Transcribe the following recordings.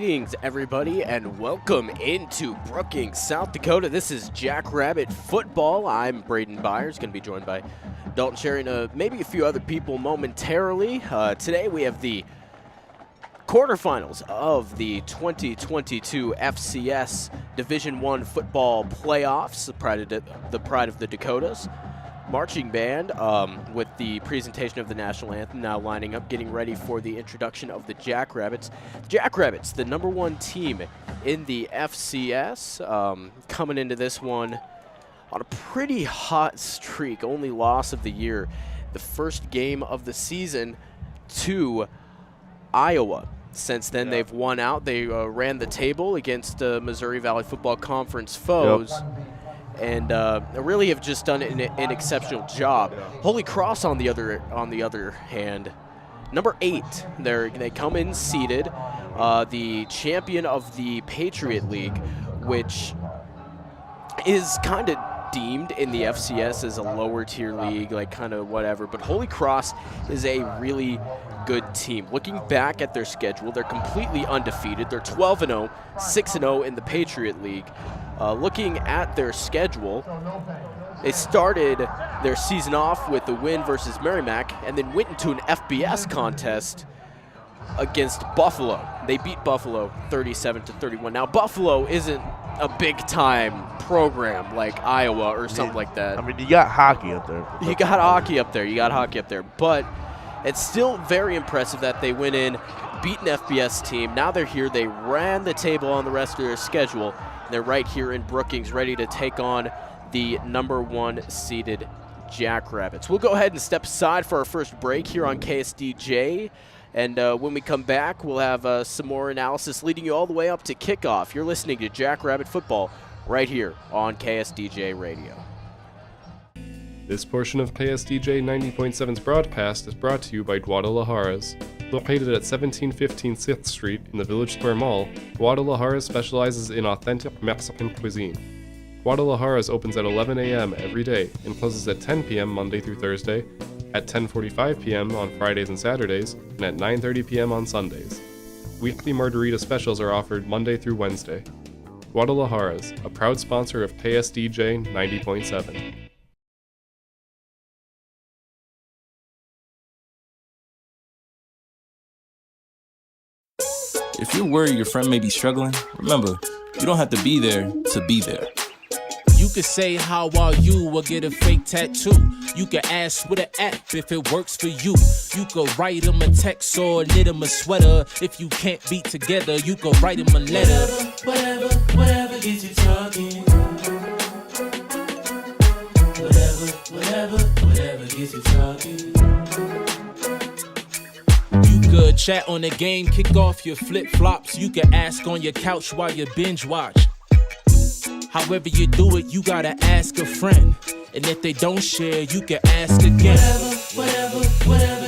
Greetings, everybody, and welcome into Brookings, South Dakota. This is Jackrabbit Football. I'm Braden Byers, going to be joined by Dalton Sherry, maybe a few other people momentarily. Today we have the quarterfinals of the 2022 FCS Division I football playoffs, the pride of the Dakotas. Marching band with the presentation of the national anthem now lining up, getting ready for the introduction of the Jackrabbits. Jackrabbits, the #1 team in the FCS, coming into this one on a pretty hot streak, only loss of the year, the first game of the season to Iowa. Since then, they've won out. They ran the table against Missouri Valley Football Conference foes. And really have just done an exceptional job. Holy Cross, on the other hand, #8. They come in seeded, the champion of the Patriot League, which is kind of deemed in the FCS as a lower tier league, like kind of whatever. But Holy Cross is a really good team. Looking back at their schedule, they're completely undefeated. They're 12-0, 6-0 in the Patriot League. Looking at their schedule, they started their season off with a win versus Merrimack and then went into an FBS contest against Buffalo. They beat Buffalo 37-31. Now, Buffalo isn't a big-time program like Iowa or something like that. I mean, you got hockey up there. You got hockey up there. But it's still very impressive that they went in, beat an FBS team. Now they're here. They ran the table on the rest of their schedule. They're right here in Brookings, ready to take on the #1 seeded Jackrabbits. We'll go ahead and step aside for our first break here on KSDJ. And when we come back, we'll have some more analysis leading you all the way up to kickoff. You're listening to Jackrabbit Football right here on KSDJ Radio. This portion of KSDJ 90.7's broadcast is brought to you by Guadalajara's. Located at 1715 6th Street in the Village Square Mall, Guadalajara specializes in authentic Mexican cuisine. Guadalajara's opens at 11 a.m. every day and closes at 10 p.m. Monday through Thursday, at 10:45 p.m. on Fridays and Saturdays, and at 9:30 p.m. on Sundays. Weekly margarita specials are offered Monday through Wednesday. Guadalajara's, a proud sponsor of KSDJ 90.7. If you're worried your friend may be struggling, remember, you don't have to be there to be there. You could say, how are you, or get a fake tattoo. You can ask with an app if it works for you. You could write them a text or knit them a sweater. If you can't be together, you could write them a letter. Whatever gets you talking. Whatever gets you talking. You could chat on the game, kick off your flip-flops. You can ask on your couch while you binge watch. However you do it, you gotta ask a friend. And if they don't share, you can ask again. Whatever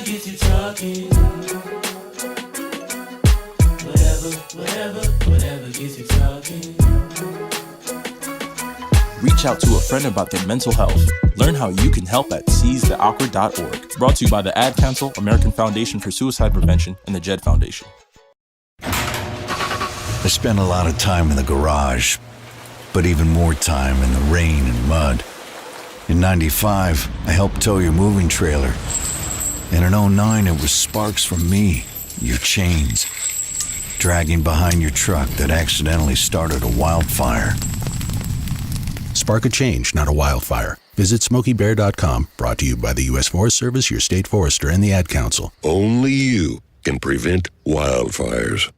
gets you talking. Whatever gets you talking. Reach out to a friend about their mental health. Learn how you can help at seizetheawkward.org. Brought to you by the Ad Council, American Foundation for Suicide Prevention, and the JED Foundation. I spent a lot of time in the garage, but even more time in the rain and mud. In '95, I helped tow your moving trailer. And in '09, it was sparks from me, your chains, dragging behind your truck that accidentally started a wildfire. Spark a change, not a wildfire. Visit SmokeyBear.com, brought to you by the U.S. Forest Service, your state forester, and the Ad Council. Only you can prevent wildfires.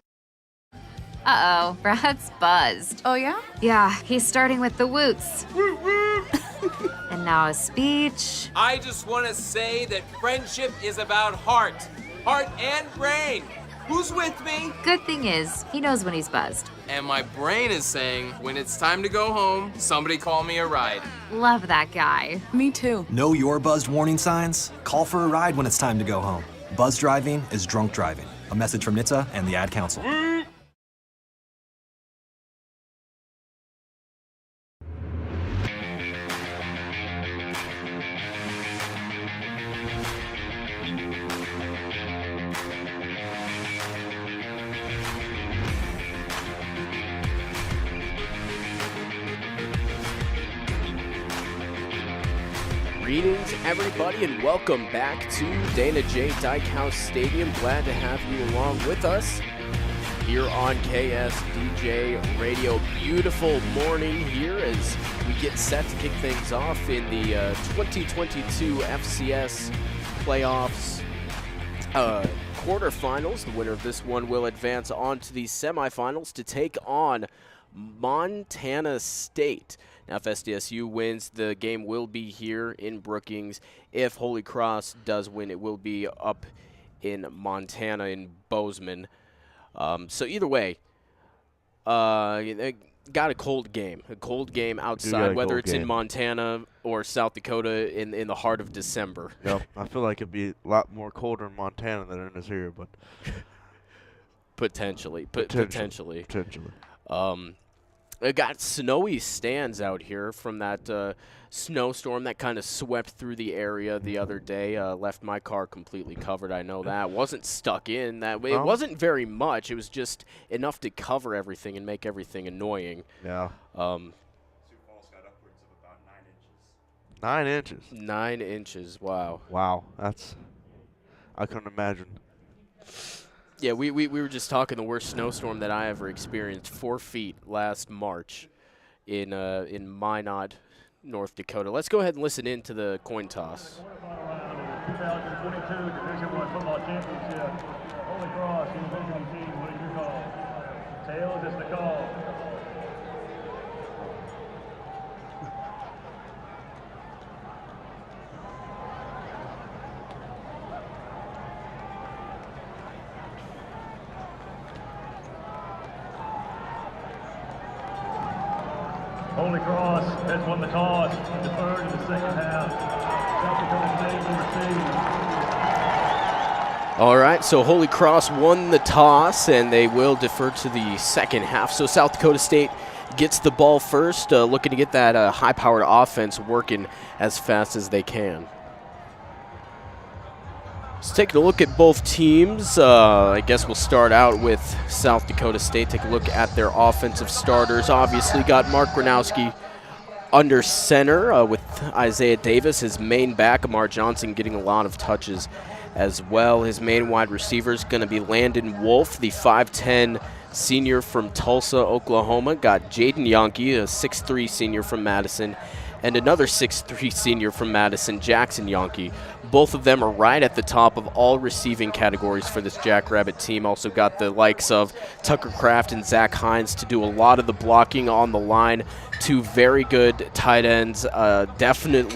Uh-oh, Brad's buzzed. Oh, yeah? Yeah, he's starting with the woots. And now a speech. I just want to say that friendship is about heart and brain. Who's with me? Good thing is, he knows when he's buzzed. And my brain is saying, when it's time to go home, somebody call me a ride. Love that guy. Me too. Know your buzzed warning signs? Call for a ride when it's time to go home. Buzz driving is drunk driving. A message from NHTSA and the Ad Council. Greetings, everybody, and welcome back to Dana J. Dykehouse Stadium. Glad to have you along with us here on KSDJ Radio. Beautiful morning here as we get set to kick things off in the 2022 FCS playoffs quarterfinals. The winner of this one will advance on to the semifinals to take on Montana State. Now, if SDSU wins, the game will be here in Brookings. If Holy Cross does win, it will be up in Montana in Bozeman. So either way, got a cold game outside, whether it's in Montana or South Dakota in the heart of December. Yep, I feel like it'd be a lot more colder in Montana than it is here, but potentially. It got snowy stands out here from that snowstorm that kind of swept through the area the other day. Left my car completely covered. I know that. Wasn't stuck in. It wasn't very much. It was just enough to cover everything and make everything annoying. Yeah. Sioux Falls got upwards of about 9 inches. 9 inches. 9 inches. Wow. Wow. I couldn't imagine. Yeah, we were just talking the worst snowstorm that I ever experienced. 4 feet last March in Minot, North Dakota. Let's go ahead and listen in to the coin toss. 2022 Division I football championship. Holy Cross University team, what is your call? Tails is the call. Holy Cross has won the toss, deferred in the second half. South Dakota State will receive. All right, so Holy Cross won the toss, and they will defer to the second half. So South Dakota State gets the ball first, looking to get that high-powered offense working as fast as they can. Let's take a look at both teams. I guess we'll start out with South Dakota State. Take a look at their offensive starters. Obviously got Mark Gronowski under center with Isaiah Davis, his main back. Amar Johnson getting a lot of touches as well. His main wide receiver is going to be Landon Wolf, the 5'10 senior from Tulsa, Oklahoma. Got Jaden Yonke, a 6'3 senior from Madison, and another 6'3 senior from Madison, Jackson Yonke. Both of them are right at the top of all receiving categories for this Jackrabbit team. Also got the likes of Tucker Kraft and Zach Hines to do a lot of the blocking on the line. Two very good tight ends, definite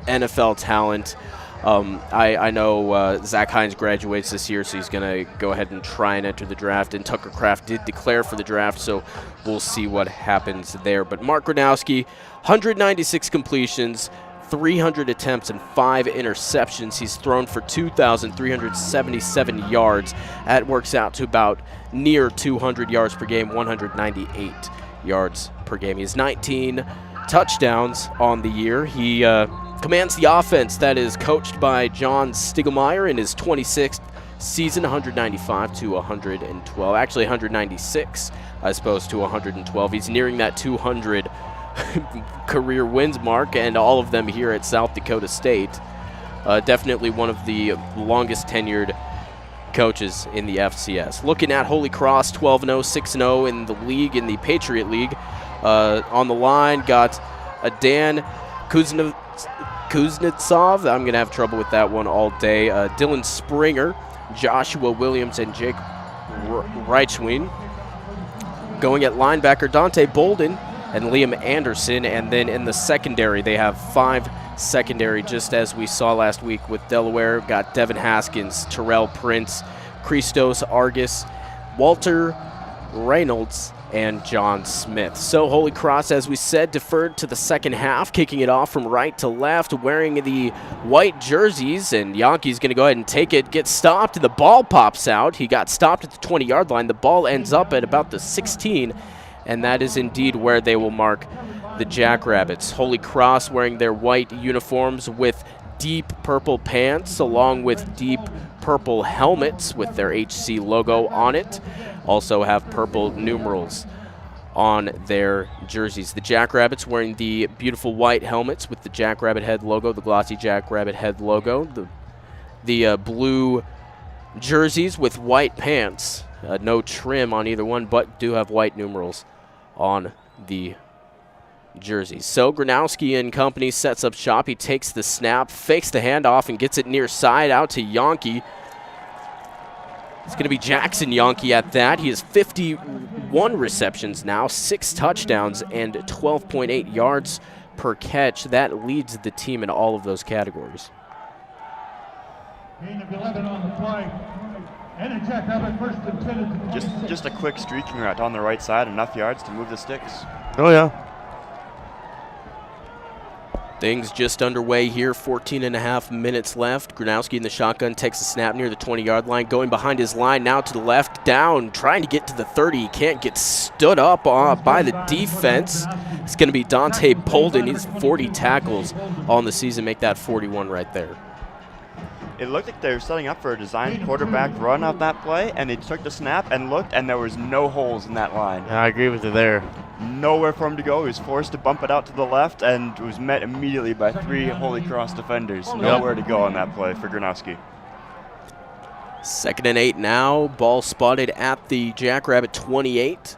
NFL talent. I know Zach Hines graduates this year, so he's going to go ahead and try and enter the draft. And Tucker Kraft did declare for the draft, so we'll see what happens there. But Mark Gronowski, 196 completions, 300 attempts, and 5 interceptions. He's thrown for 2,377 yards. That works out to about near 200 yards per game, 198 yards per game. He has 19 touchdowns on the year. He commands the offense that is coached by John Stiegelmeier in his 26th season, 195 to 112. Actually, 196 as opposed to 112. He's nearing that 200 career wins mark, and all of them here at South Dakota State. Definitely one of the longest tenured coaches in the FCS. Looking at Holy Cross, 12-0, 6-0 in the league, in the Patriot League. On the line, got Dan Kuznetsov. I'm going to have trouble with that one all day. Dylan Springer, Joshua Williams, and Jake Reichwein. Going at linebacker, Dante Bolden and Liam Anderson. And then in the secondary, they have 5 secondary, just as we saw last week with Delaware. Got Devin Haskins, Terrell Prince, Christos Argus, Walter Reynolds, and John Smith. So Holy Cross, as we said, deferred to the second half, kicking it off from right to left, wearing the white jerseys, and Yonke's going to go ahead and take it, get stopped, and the ball pops out. He got stopped at the 20-yard line. The ball ends up at about the 16, and that is indeed where they will mark the Jackrabbits. Holy Cross wearing their white uniforms with deep purple pants, along with deep purple helmets with their HC logo on it. Also have purple numerals on their jerseys. The Jackrabbits wearing the beautiful white helmets with the Jackrabbit head logo, the glossy Jackrabbit head logo. The blue jerseys with white pants. No trim on either one, but do have white numerals on the jerseys. So Gronowski and company sets up shop. He takes the snap, fakes the handoff, and gets it near side out to Yonke. It's going to be Jackson Yonke at that. He has 51 receptions now, 6 touchdowns, and 12.8 yards per catch. That leads the team in all of those categories. Gain of 11 on the play. And a Jackrabbit first and 10. Just a quick streaking route on the right side, enough yards to move the sticks. Oh, yeah. Things just underway here, 14.5 minutes left. Gronowski in the shotgun takes a snap near the 20-yard line, going behind his line now to the left, down, trying to get to the 30. He can't get stood up by the defense. It's going to be Dante Bolden. He's 40 tackles on the season, make that 41 right there. It looked like they were setting up for a designed quarterback run out that play, and they took the snap and looked, and there was no holes in that line. Yeah, I agree with you there. Nowhere for him to go. He was forced to bump it out to the left and was met immediately by 3 Holy Cross defenders. Nowhere to go on that play for Gronowski. 2nd and 8 now. Ball spotted at the Jackrabbit 28.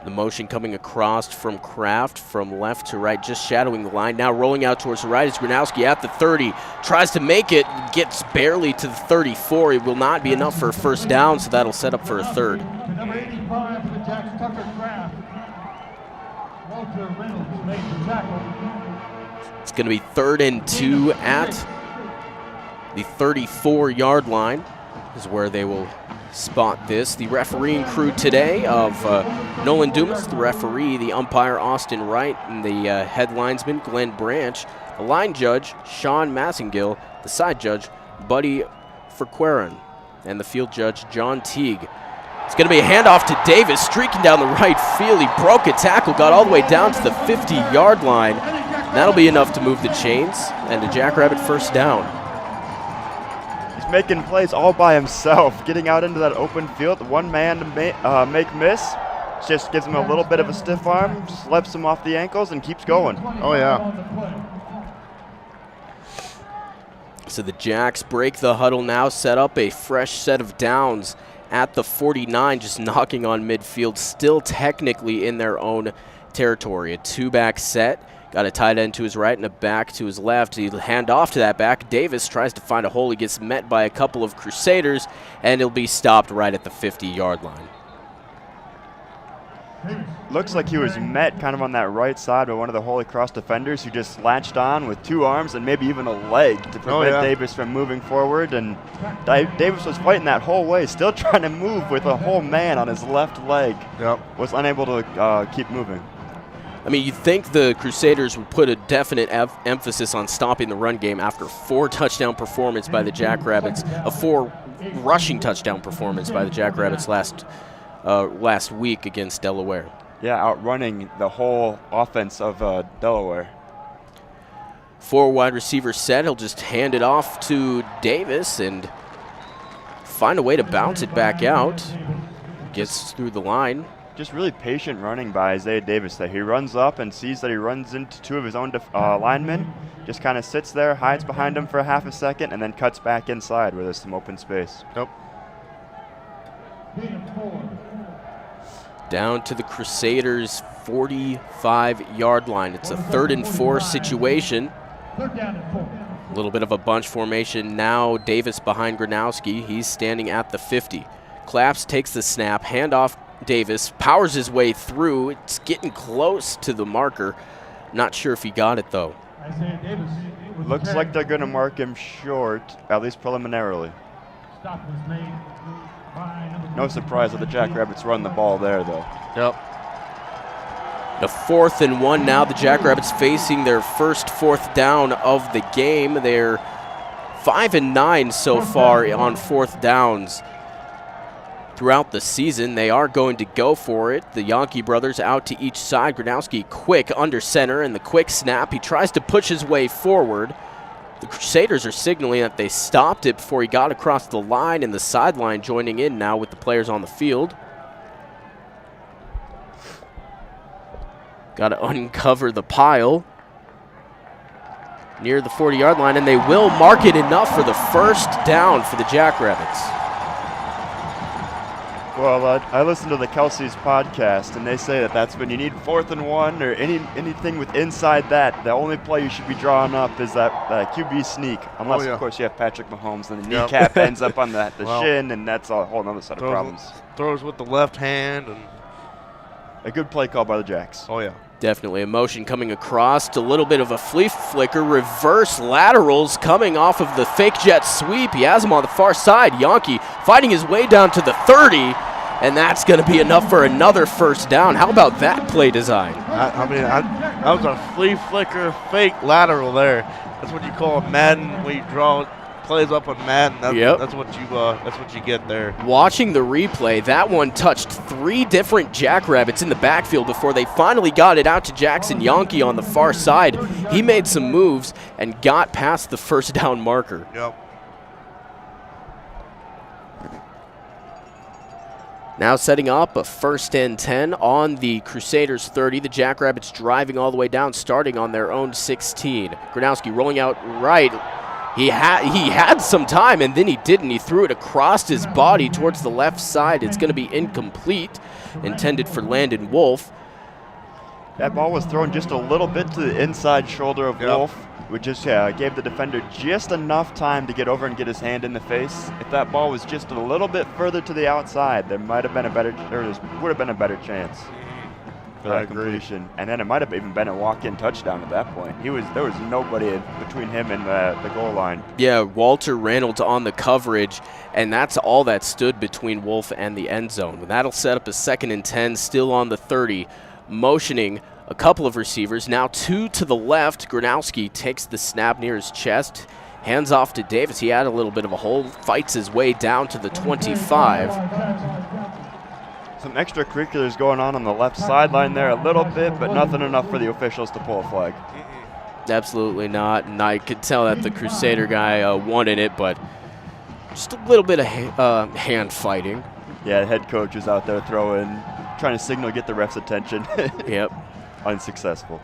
The motion coming across from Kraft from left to right, just shadowing the line. Now rolling out towards the right is Gronowski at the 30. Tries to make it, gets barely to the 34. It will not be enough for a first down, so that'll set up for a third. Number 85 for the Jacks, Tucker Kraft. Walter Reynolds made the tackle. It's going to be 3rd and 2 at the 34-yard line is where they will spot this. The refereeing crew today of Nolan Dumas, the referee, the umpire Austin Wright, and the head linesman Glenn Branch, the line judge Sean Massengill, the side judge Buddy Ferqueran, and the field judge John Teague. It's going to be a handoff to Davis, streaking down the right field. He broke a tackle, got all the way down to the 50-yard line. That'll be enough to move the chains, and a Jackrabbit first down. He's making plays all by himself, getting out into that open field. One man to make miss. Just gives him a little bit of a stiff arm, slaps him off the ankles, and keeps going. Oh, yeah. So the Jacks break the huddle now, set up a fresh set of downs at the 49, just knocking on midfield, still technically in their own territory. A 2-back set. Got a tight end to his right and a back to his left. He'll hand off to that back. Davis tries to find a hole. He gets met by a couple of Crusaders, and he'll be stopped right at the 50-yard line. Looks like he was met kind of on that right side by one of the Holy Cross defenders who just latched on with 2 arms and maybe even a leg to prevent Davis from moving forward. And Davis was fighting that whole way, still trying to move with a whole man on his left leg. Yep. Was unable to keep moving. I mean, you'd think the Crusaders would put a definite emphasis on stopping the run game after 4 touchdown performance by the Jackrabbits, a 4 rushing touchdown performance by the Jackrabbits last week against Delaware. Yeah, outrunning the whole offense of Delaware. 4 wide receiver set. He'll just hand it off to Davis and find a way to bounce it back out. Gets through the line. Just really patient running by Isaiah Davis there. He runs up and sees that he runs into 2 of his own linemen, just kind of sits there, hides behind him for a half a second, and then cuts back inside where there's some open space. Nope. Down to the Crusaders' 45-yard line. It's a 3rd and 4 situation. A little bit of a bunch formation now. Davis behind Gronowski. He's standing at the 50. Claps takes the snap, handoff Davis, powers his way through. It's getting close to the marker. Not sure if he got it, though. Looks like they're going to mark him short, at least preliminarily. No surprise that the Jackrabbits run the ball there, though. Yep. The 4th and 1 now. The Jackrabbits facing their first 4th down of the game. They're 5 and 9 so far on 4th downs throughout the season. They are going to go for it. The Yonke brothers out to each side. Gronowski quick under center, and the quick snap. He tries to push his way forward. The Crusaders are signaling that they stopped it before he got across the line, and the sideline joining in now with the players on the field. Got to uncover the pile near the 40-yard line, and they will mark it enough for the first down for the Jackrabbits. Well, I listened to the Kelsey's podcast, and they say that that's when you need 4th and 1 or anything with inside that. The only play you should be drawing up is that QB sneak, unless, of course, you have Patrick Mahomes, and the kneecap ends up on the shin, and that's a whole other set of problems. Throws with the left hand. And a good play call by the Jacks. Oh, yeah. Definitely a motion coming across, a little bit of a flea flicker, reverse laterals coming off of the fake jet sweep. He has him on the far side. Yankee fighting his way down to the 30, and that's going to be enough for another first down. How about that play design? That was a flea flicker fake lateral there. That's what you call a Madden when you draw plays up on Madden. That's what you get there. Watching the replay, that one touched 3 different Jackrabbits in the backfield before they finally got it out to Jackson Yankee on the far side. He made some moves and got past the first down marker. Yep. Now setting up a 1st and 10 on the Crusaders 30. The Jackrabbits driving all the way down, starting on their own 16. Gronowski rolling out right. He had some time, and then he didn't. He threw it across his body towards the left side. It's going to be incomplete, intended for Landon Wolf. That ball was thrown just a little bit to the inside shoulder of Wolf, which just gave the defender just enough time to get over and get his hand in the face. If that ball was just a little bit further to the outside, there would have been a better chance for that completion. And then it might have even been a walk-in touchdown at that point. There was nobody between him and the goal line. Yeah, Walter Reynolds on the coverage, and that's all that stood between Wolf and the end zone. That'll set up a 2nd and 10, still on the 30, motioning a couple of receivers. Now 2 to the left. Gronowski takes the snap near his chest, hands off to Davis. He had a little bit of a hole, fights his way down to the 25. Some extracurriculars going on the left sideline there a little bit, but nothing enough for the officials to pull a flag. Absolutely not, and I could tell that the Crusader guy wanted it, but just a little bit of hand fighting. Yeah, the head coach is out there trying to signal, get the ref's attention. Yep. Unsuccessful.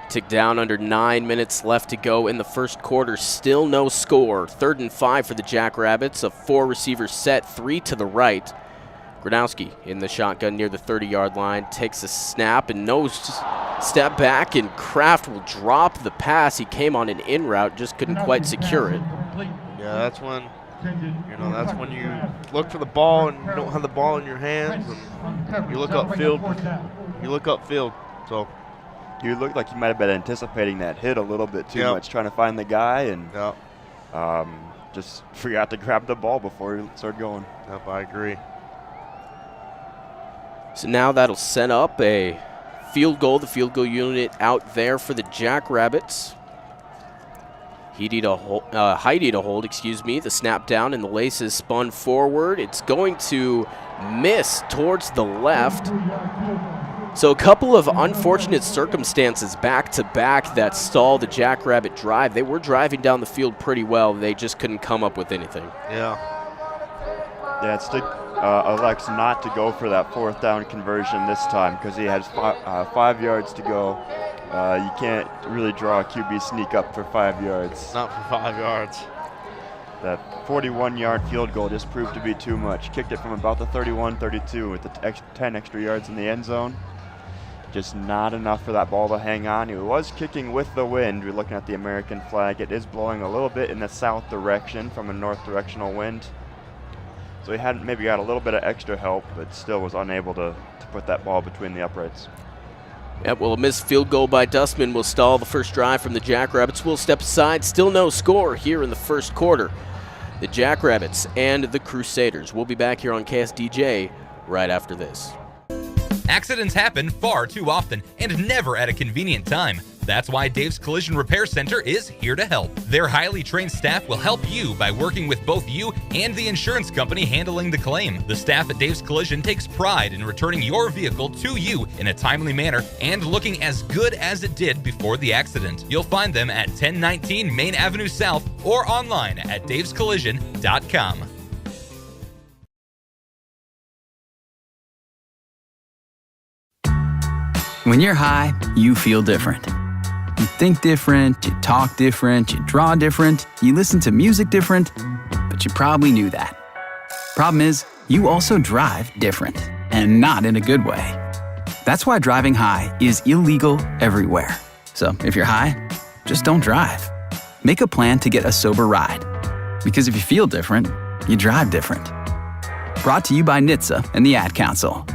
Tick down, under 9 minutes left to go in the first quarter. Still no score. 3rd and 5 for the Jackrabbits. A 4-receiver set, 3 to the right. Gronowski in the shotgun near the 30-yard line. Takes a snap and step back, and Kraft will drop the pass. He came on an in route, just couldn't quite secure it. Yeah, that's when you look for the ball and you don't have the ball in your hands, and you look upfield. So you look like you might have been anticipating that hit a little bit too much, trying to find the guy, and just forgot to grab the ball before he started going. Yep, I agree. So now that'll set up a field goal. The field goal unit out there for the Jackrabbits. Heidi to hold, the snap down, and the laces spun forward. It's going to miss towards the left. So a couple of unfortunate circumstances back-to-back that stalled the Jackrabbit drive. They were driving down the field pretty well. They just couldn't come up with anything. Yeah, it's elects not to go for that 4th down conversion this time because he has 5 yards to go. You can't really draw a QB sneak up for 5 yards. Not for 5 yards. That 41-yard field goal just proved to be too much. Kicked it from about the 31-32 with the 10 extra yards in the end zone. Just not enough for that ball to hang on. He was kicking with the wind. We're looking at the American flag. It is blowing a little bit in the south direction from a north directional wind. So he had maybe got a little bit of extra help, but still was unable to put that ball between the uprights. Yep, well, a missed field goal by Dustman will stall the first drive from the Jackrabbits. We'll step aside. Still no score here in the first quarter. The Jackrabbits and the Crusaders. We'll be back here on KSDJ right after this. Accidents happen far too often and never at a convenient time. That's why Dave's Collision Repair Center is here to help. Their highly trained staff will help you by working with both you and the insurance company handling the claim. The staff at Dave's Collision takes pride in returning your vehicle to you in a timely manner and looking as good as it did before the accident. You'll find them at 1019 Main Avenue South or online at davescollision.com. When you're high, you feel different. You think different, you talk different, you draw different, you listen to music different, but you probably knew that. Problem is, you also drive different, and not in a good way. That's why driving high is illegal everywhere. So if you're high, just don't drive. Make a plan to get a sober ride. Because if you feel different, you drive different. Brought to you by NHTSA and the Ad Council.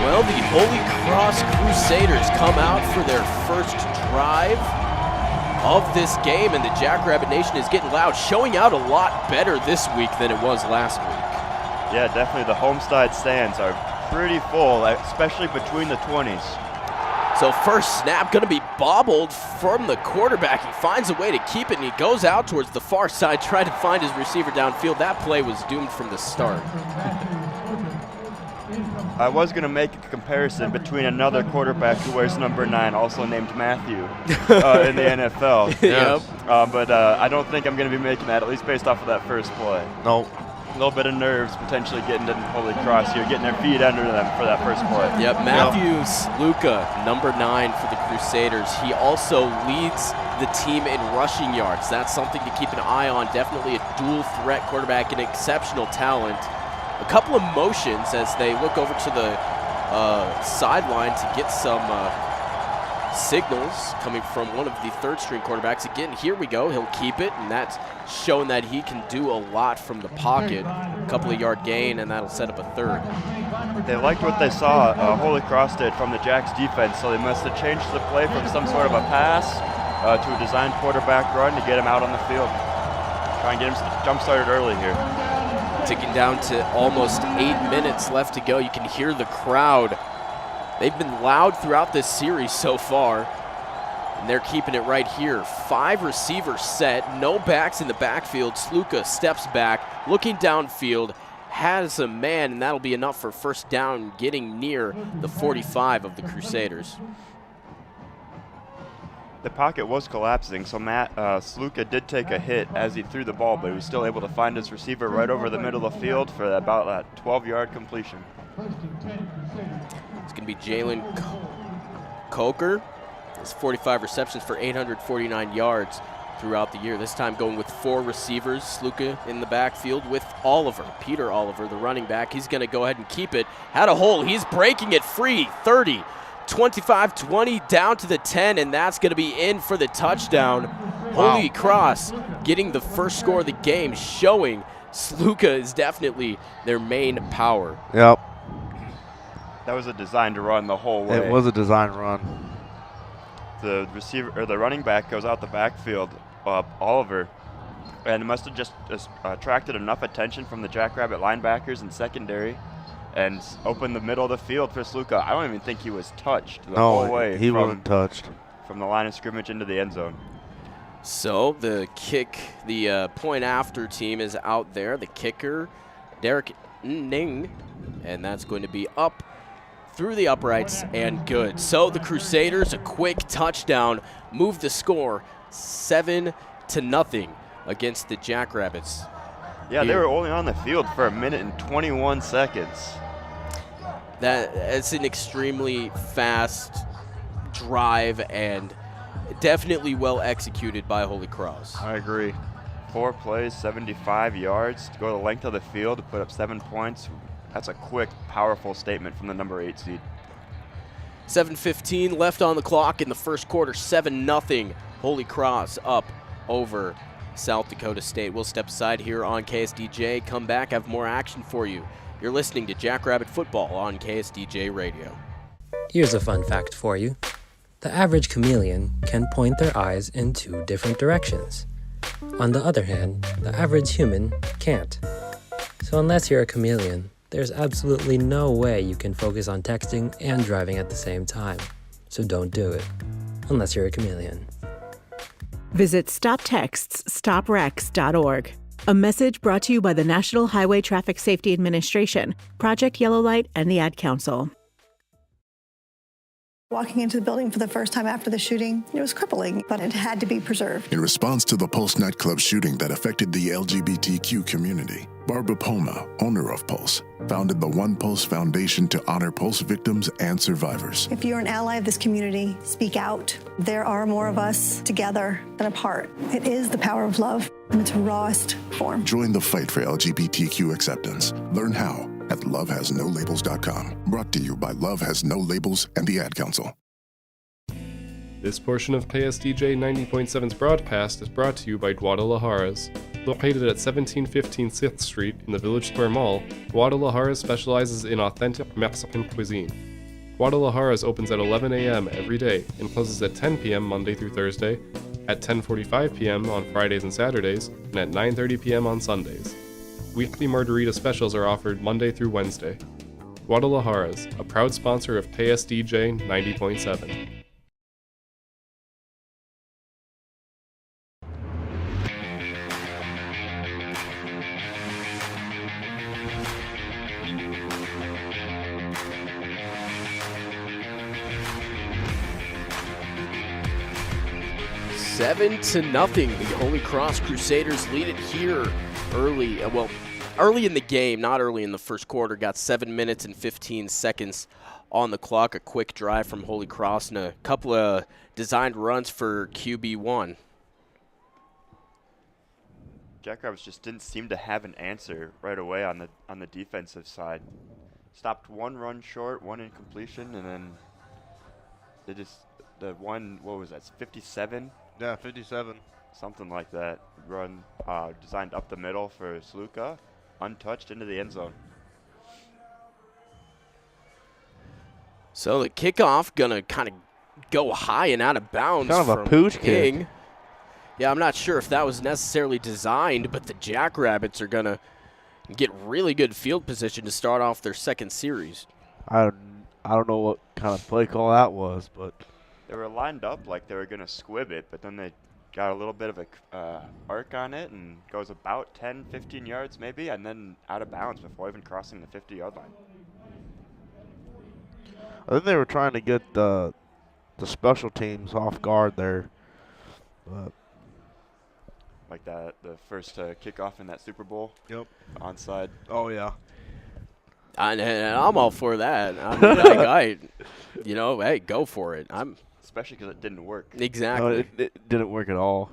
Well, the Holy Cross Crusaders come out for their first drive of this game, and the Jackrabbit Nation is getting loud, showing out a lot better this week than it was last week. Yeah, definitely the homeside stands are pretty full, especially between the 20s. So first snap going to be bobbled from the quarterback. He finds a way to keep it, and he goes out towards the far side, trying to find his receiver downfield. That play was doomed from the start. I was going to make a comparison between another quarterback who wears number 9, also named Matthew, in the NFL. Yep. But I don't think I'm going to be making that, at least based off of that first play. No. A little bit of nerves potentially getting to Holy Cross here, getting their feet under them for that first play. Yep, Matthews Luca, number 9 for the Crusaders. He also leads the team in rushing yards. That's something to keep an eye on. Definitely a dual threat quarterback and exceptional talent. A couple of motions as they look over to the sideline to get some signals coming from one of the third-string quarterbacks. Again, here we go. He'll keep it, and that's showing that he can do a lot from the pocket. A couple of yard gain, and that'll set up a third. They liked what they saw Holy Cross did from the Jacks defense, so they must have changed the play from some sort of a pass to a designed quarterback run to get him out on the field. Try and get him jump-started early here. Ticking down to almost 8 minutes left to go. You can hear the crowd. They've been loud throughout this series so far, and they're keeping it right here. 5 receivers set, no backs in the backfield. Sluka steps back, looking downfield, has a man, and that'll be enough for first down, getting near the 45 of the Crusaders. The pocket was collapsing, so Sluka did take a hit as he threw the ball, but he was still able to find his receiver right over the middle of the field for about a 12-yard completion. It's going to be Jalen Coker. Has 45 receptions for 849 yards throughout the year. This time going with 4 receivers. Sluka in the backfield with Oliver. Peter Oliver, the running back. He's going to go ahead and keep it. Had a hole. He's breaking it free. 30. 25-20 down to the 10, and that's going to be in for the touchdown. Wow. Holy Cross getting the first score of the game, showing Sluka is definitely their main power. Yep. That was a design to run the whole way. It was a design run. The receiver or the running back goes out the backfield, Oliver, and it must have just attracted enough attention from the Jackrabbit linebackers and secondary, and opened the middle of the field for Sluka. I don't even think he was touched the whole way. He wasn't touched. From the line of scrimmage into the end zone. So the point after team is out there. The kicker, Derek Ning, and that's going to be up through the uprights and good. So the Crusaders, a quick touchdown, move the score 7-0 against the Jackrabbits. Yeah, they were only on the field for 1 minute and 21 seconds. That's an extremely fast drive and definitely well executed by Holy Cross. I agree. 4 plays, 75 yards to go the length of the field to put up 7 points. That's a quick, powerful statement from the number 8 seed. 7:15 left on the clock in the first quarter. 7-0. Holy Cross up over South Dakota State. We'll step aside here on KSDJ. Come back, have more action for you. You're listening to Jackrabbit Football on KSDJ Radio. Here's a fun fact for you. The average chameleon can point their eyes in 2 different directions. On the other hand, the average human can't. So unless you're a chameleon, there's absolutely no way you can focus on texting and driving at the same time. So don't do it, unless you're a chameleon. Visit StopTextsStopWrecks.org. A message brought to you by the National Highway Traffic Safety Administration, Project Yellow Light, and the Ad Council. Walking into the building for the first time after the shooting, it was crippling, but it had to be preserved. In response to the Pulse nightclub shooting that affected the LGBTQ community, Barbara Poma, owner of Pulse, founded the One Pulse Foundation to honor Pulse victims and survivors. If you're an ally of this community, speak out. There are more of us together than apart. It is the power of love in its rawest form. Join the fight for LGBTQ acceptance. Learn how at lovehasnolabels.com. Brought to you by Love Has No Labels and the Ad Council. This portion of KSDJ 90.7's broadcast is brought to you by Guadalajaras. Located at 1715 6th Street in the Village Square Mall, Guadalajaras specializes in authentic Mexican cuisine. Guadalajaras opens at 11 a.m. every day and closes at 10 p.m. Monday through Thursday, at 10:45 p.m. on Fridays and Saturdays, and at 9:30 p.m. on Sundays. Weekly margarita specials are offered Monday through Wednesday. Guadalajaras, a proud sponsor of KSDJ 90.7. Seven to nothing. The Holy Cross Crusaders lead it here early in the game, not early in the first quarter. Got 7 minutes and 15 seconds on the clock. A quick drive from Holy Cross and a couple of designed runs for QB1. Jackrabbits just didn't seem to have an answer right away on the defensive side. Stopped one run short, one incompletion, and then they just the one, what was that, 57? Yeah, 57. Something like that. Run designed up the middle for Sluka, untouched into the end zone. So the kickoff gonna kind of go high and out of bounds. Kind of a pooch kick. Yeah, I'm not sure if that was necessarily designed, but the Jackrabbits are gonna get really good field position to start off their second series. I don't know what kind of play call that was, but they were lined up like they were going to squib it, but then they got a little bit of a arc on it and goes about 10, 15 yards maybe, and then out of bounds before even crossing the 50-yard line. I think they were trying to get the special teams off guard there. But like the first kickoff in that Super Bowl. Yep. Onside. Oh, yeah. And I'm all for that. I mean, hey, go for it. Especially because it didn't work. Exactly. No, it didn't work at all.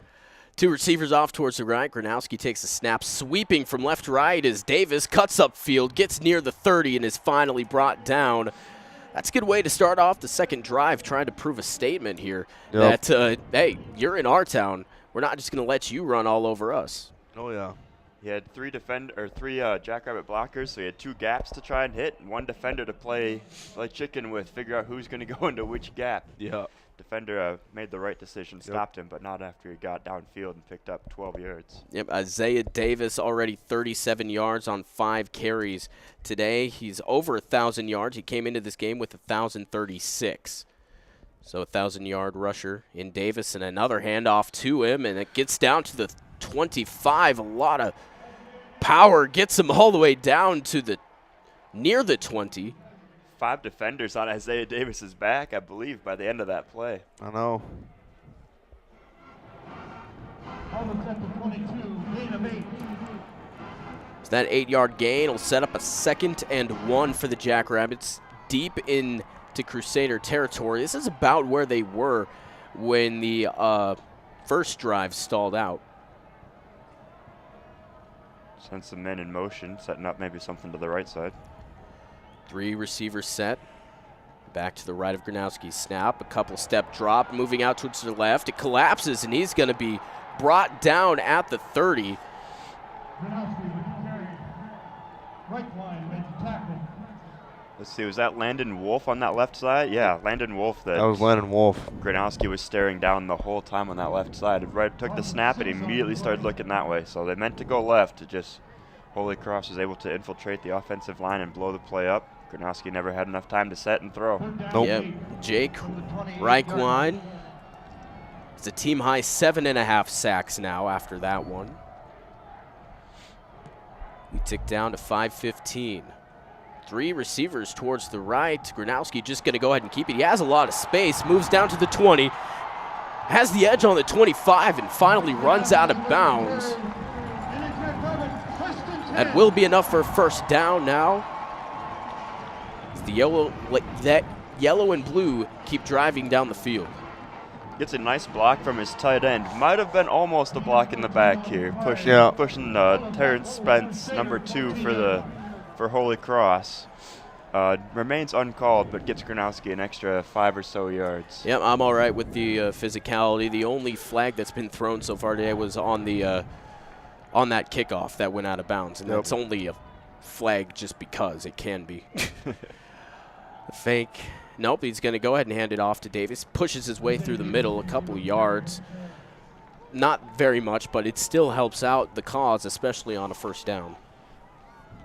Two receivers off towards the right. Gronowski takes a snap, sweeping from left to right as Davis cuts upfield, gets near the 30, and is finally brought down. That's a good way to start off the second drive, trying to prove a statement here that, hey, you're in our town. We're not just going to let you run all over us. Oh, yeah. He had three Jackrabbit blockers, so he had two gaps to try and hit, and one defender to play chicken with, figure out who's going to go into which gap. Yeah. Defender made the right decision, stopped him, but not after he got downfield and picked up 12 yards. Yep, Isaiah Davis already 37 yards on 5 carries today. He's over 1,000 yards. He came into this game with 1,036. So a 1,000-yard rusher in Davis, and another handoff to him, and it gets down to the 25. A lot of power gets him all the way down to near the 20. 5 defenders on Isaiah Davis's back, I believe, by the end of that play. I know. So that 8-yard gain will set up a 2nd and 1 for the Jackrabbits deep into Crusader territory. This is about where they were when the first drive stalled out. Send some men in motion, setting up maybe something to the right side. 3 receivers set. Back to the right of Gronowski. Snap, a couple step drop, moving out towards the left. It collapses, and he's going to be brought down at the 30. Let's see, was that Landon Wolf on that left side? Yeah, Landon Wolf. That was Landon Wolf. Gronowski was staring down the whole time on that left side. Right, took the snap and immediately started looking that way. So they meant to go left. Holy Cross was able to infiltrate the offensive line and blow the play up. Gronowski never had enough time to set and throw. Nope. Yep. Jake Reichwein. It's a team-high 7.5 sacks now after that one. We tick down to 5:15. 3 receivers towards the right. Gronowski just going to go ahead and keep it. He has a lot of space, moves down to the 20, has the edge on the 25, and finally runs out of bounds. That will be enough for a first down now. That yellow and blue keep driving down the field. Gets a nice block from his tight end. Might have been almost a block in the back here, pushing Terrence Spence, number 2 for Holy Cross. Remains uncalled, but gets Gronowski an extra 5 or so yards. Yep, I'm all right with the physicality. The only flag that's been thrown so far today was on the on that kickoff that went out of bounds, and that's only a flag just because it can be. The fake. Nope, he's going to go ahead and hand it off to Davis. Pushes his way through the middle, a couple of yards. Not very much, but it still helps out the cause, especially on a first down.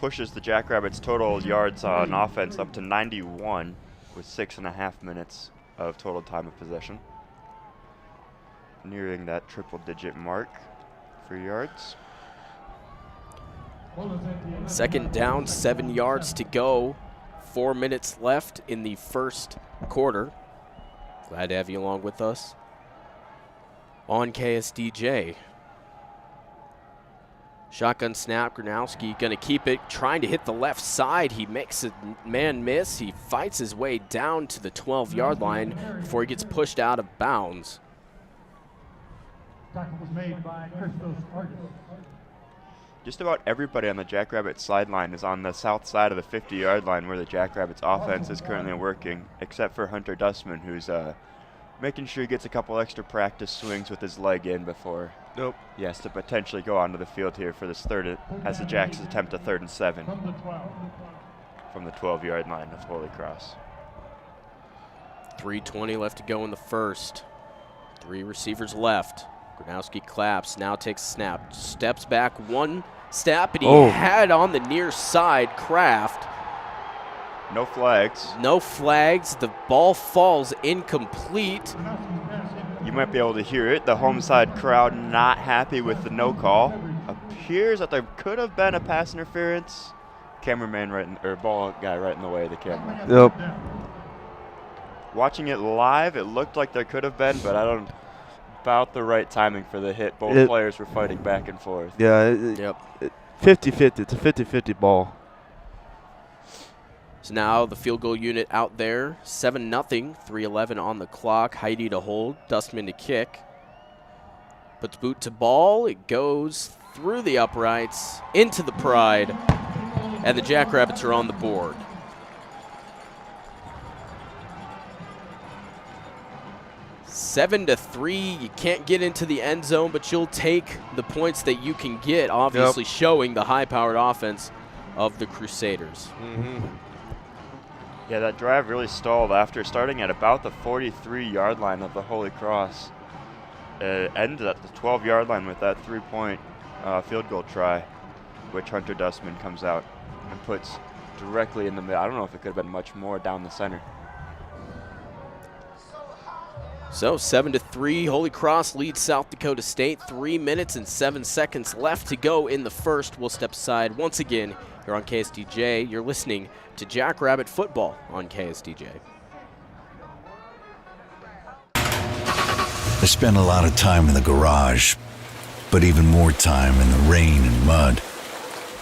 Pushes the Jackrabbits' total yards on offense up to 91 with 6.5 minutes of total time of possession. Nearing that triple-digit mark for yards. Second down, 7 yards to go. 4 minutes left in the first quarter. Glad to have you along with us on KSDJ. Shotgun snap, Gronowski going to keep it, trying to hit the left side. He makes a man miss. He fights his way down to the 12-yard line before he gets pushed out of bounds. Tackle was made by Christos Argus. Just about everybody on the Jackrabbits sideline is on the south side of the 50-yard line where the Jackrabbits offense is currently working, except for Hunter Dustman, who's making sure he gets a couple extra practice swings with his leg in before he has to potentially go onto the field here for this as the Jacks attempt a 3rd and 7 from the 12-yard line of Holy Cross. 3:20 left to go in the first. 3 receivers left. Gronowski claps, now takes a snap, steps back 1 step, and he had on the near side Kraft. No flags. No flags. The ball falls incomplete. You might be able to hear it. The home side crowd not happy with the no call. Appears that there could have been a pass interference. Cameraman ball guy right in the way of the camera. Yep. Watching it live, it looked like there could have been, but I don't. About the right timing for the hit. Both players were fighting back and forth. Yeah, 50-50. It's a 50-50 ball. So now the field goal unit out there, 7-0, 3:11 on the clock. Heidi to hold, Dustman to kick. Puts boot to ball. It goes through the uprights, into the pride, and the Jackrabbits are on the board. 7-3, you can't get into the end zone, but you'll take the points that you can get, obviously showing the high-powered offense of the Crusaders. Yeah, that drive really stalled after starting at about the 43-yard line of the Holy Cross. It ended at the 12-yard line with that 3-point field goal try, which Hunter Dustman comes out and puts directly in the middle. I don't know if it could have been much more down the center. So 7-3, Holy Cross leads South Dakota State. 3 minutes and 7 seconds left to go in the first. We'll step aside once again here on KSDJ. You're listening to Jackrabbit Football on KSDJ. I spent a lot of time in the garage, but even more time in the rain and mud.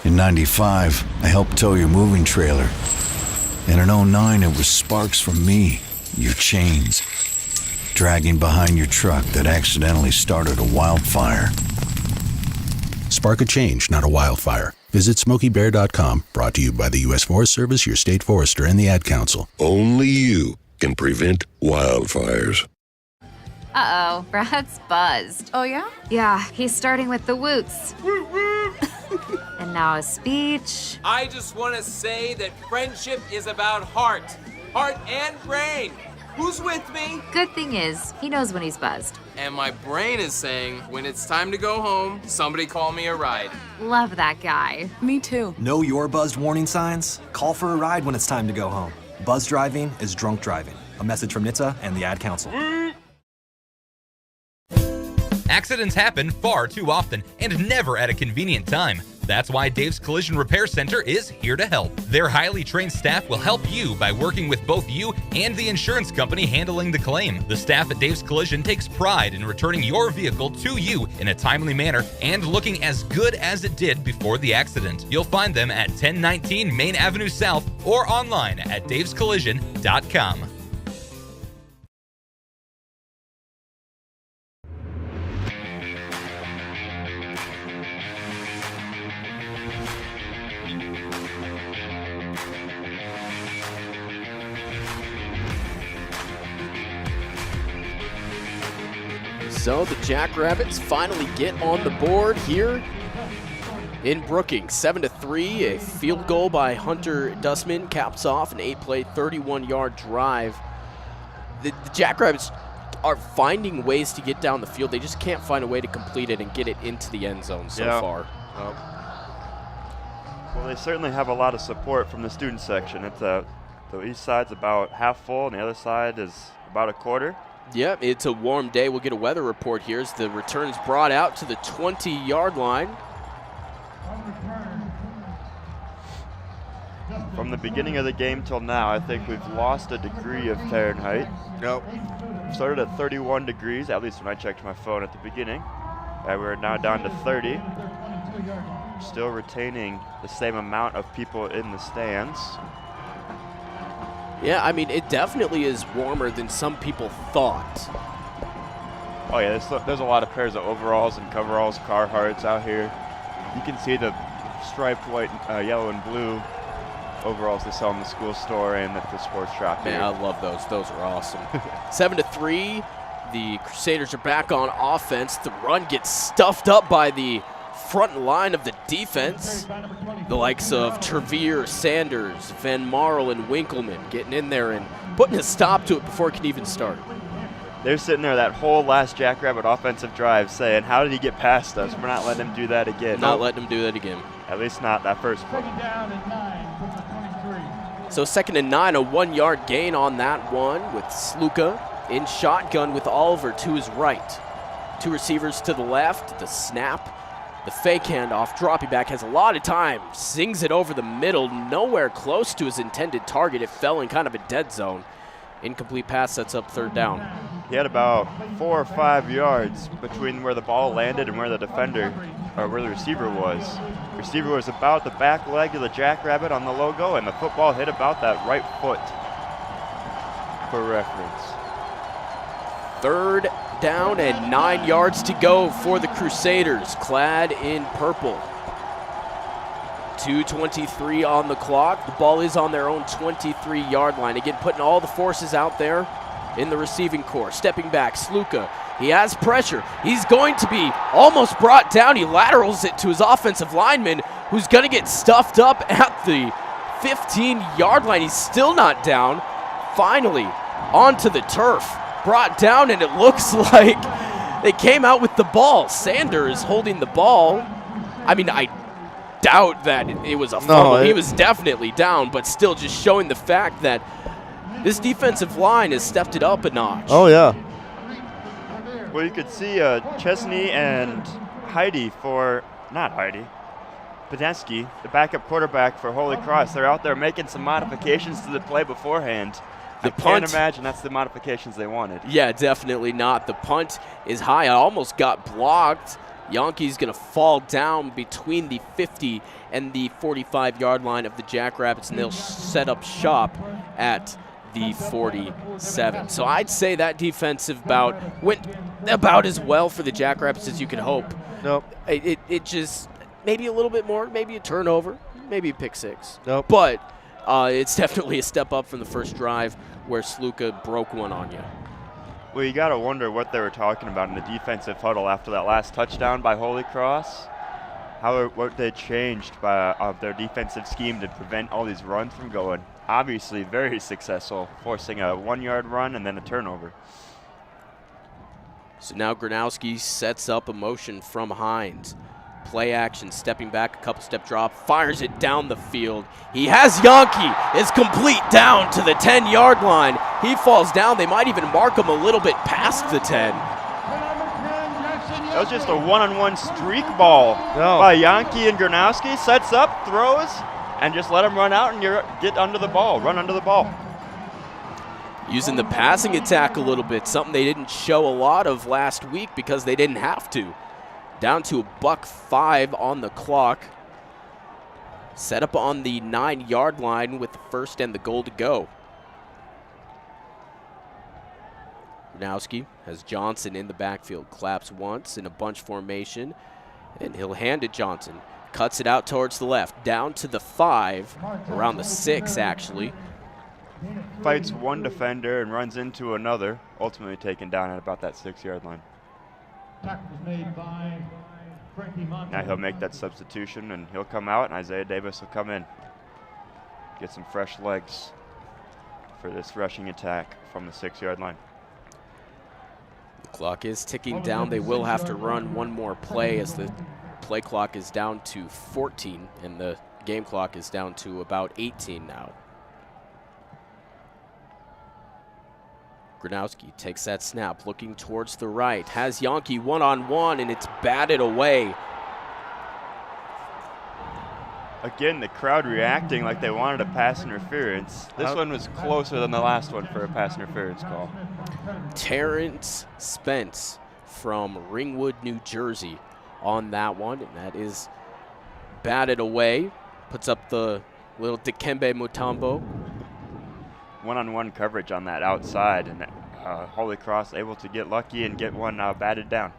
In '95, I helped tow your moving trailer. And in '09, it was sparks from me, your chains, dragging behind your truck that accidentally started a wildfire. Spark a change, not a wildfire. Visit SmokeyBear.com, brought to you by the U.S. Forest Service, your state forester, and the Ad Council. Only you can prevent wildfires. Uh-oh, Brad's buzzed. Oh, yeah? Yeah, he's starting with the woots. And now a speech. I just want to say that friendship is about heart and brain. Who's with me? Good thing is, he knows when he's buzzed. And my brain is saying, when it's time to go home, somebody call me a ride. Love that guy. Me too. Know your buzzed warning signs? Call for a ride when it's time to go home. Buzz driving is drunk driving. A message from NHTSA and the Ad Council. Accidents happen far too often and never at a convenient time. That's why Dave's Collision Repair Center is here to help. Their highly trained staff will help you by working with both you and the insurance company handling the claim. The staff at Dave's Collision takes pride in returning your vehicle to you in a timely manner and looking as good as it did before the accident. You'll find them at 1019 Main Avenue South or online at davescollision.com. So the Jackrabbits finally get on the board here in Brookings. 7-3, a field goal by Hunter Dustman caps off an 8-play, 31-yard drive. The Jackrabbits are finding ways to get down the field. They just can't find a way to complete it and get it into the end zone so far. Well, they certainly have a lot of support from the student section. It's the east side's about half full, and the other side is about a quarter. Yep, it's a warm day. We'll get a weather report here as the return's brought out to the 20-yard line. From the beginning of the game till now, I think we've lost a degree of Fahrenheit. Nope. Started at 31 degrees, at least when I checked my phone at the beginning. We're now down to 30. Still retaining the same amount of people in the stands. Yeah, I mean, it definitely is warmer than some people thought. Oh yeah, there's a lot of pairs of overalls and coveralls, Carhartts out here. You can see the striped white, yellow and blue overalls they sell in the school store and at the sports shop here. Man, I love those. Those are awesome. 7-3, the Crusaders are back on offense. The run gets stuffed up by the front line of the defense. The likes of Trevere, Sanders, Van Marl, and Winkleman getting in there and putting a stop to it before it can even start. They're sitting there that whole last Jackrabbit offensive drive saying, how did he get past us? We're not letting him do that again. Not letting him do that again. At least not that first play. So 2nd and 9, a 1-yard gain on that one with Sluka in shotgun with Oliver to his right. Two receivers to the left, the snap. The fake handoff, dropping back, has a lot of time, sings it over the middle, nowhere close to his intended target. It fell in kind of a dead zone. Incomplete pass sets up 3rd down. He had about 4 or 5 yards between where the ball landed and where the defender, or where the receiver was. The receiver was about the back leg of the Jackrabbit on the logo, and the football hit about that right foot, for reference. 3rd down and 9 yards to go for the Crusaders, clad in purple. 2:23 on the clock. The ball is on their own 23-yard line. Again, putting all the forces out there in the receiving corps. Stepping back, Sluka. He has pressure. He's going to be almost brought down. He laterals it to his offensive lineman, who's going to get stuffed up at the 15-yard line. He's still not down. Finally, onto the turf. Brought down, and it looks like they came out with the ball. Sanders holding the ball. I mean, I doubt that it was a fumble. He was definitely down, but still just showing the fact that this defensive line has stepped it up a notch. Oh, yeah. Well, you could see Chesney and Podensky, the backup quarterback for Holy Cross. They're out there making some modifications to the play beforehand. I can't imagine that's the modifications they wanted. Yeah, definitely not. The punt is high. I almost got blocked. Yankee's going to fall down between the 50 and the 45-yard line of the Jackrabbits, and they'll set up shop at the 47. So I'd say that defensive bout went about as well for the Jackrabbits as you could hope. Nope. It just maybe a little bit more, maybe a turnover, maybe a pick six. Nope. But it's definitely a step up from the first drive where Sluka broke one on you. Well, you got to wonder what they were talking about in the defensive huddle after that last touchdown by Holy Cross. What they changed of their defensive scheme to prevent all these runs from going. Obviously very successful, forcing a 1-yard run and then a turnover. So now Gronowski sets up a motion from Hines. Play action, stepping back, a couple step drop, fires it down the field. He has Yankee. It's complete down to the 10-yard line. He falls down. They might even mark him a little bit past the 10. That was just a one-on-one streak ball by Yankee and Gronowski. Sets up, throws, and just let him run out and get under the ball, run under the ball. Using the passing attack a little bit, something they didn't show a lot of last week because they didn't have to. Down to $1:05 on the clock. Set up on the 9-yard line with the first and the goal to go. Gronowski has Johnson in the backfield, claps once in a bunch formation, and he'll hand it Johnson. Cuts it out towards the left, down to the 5, around the 6 actually. Fights one defender and runs into another, ultimately taken down at about that 6-yard line. Now he'll make that substitution and he'll come out and Isaiah Davis will come in. Get some fresh legs for this rushing attack from the 6-yard line. The clock is ticking down. They will have to run one more play as the play clock is down to 14 and the game clock is down to about 18 now. Gronowski takes that snap, looking towards the right, has Yankee one-on-one, and it's batted away. Again, the crowd reacting like they wanted a pass interference. This one was closer than the last one for a pass interference call. Terrence Spence from Ringwood, New Jersey on that one, and that is batted away. Puts up the little Dikembe Mutombo. One-on-one coverage on that outside, and Holy Cross able to get lucky and get one batted down.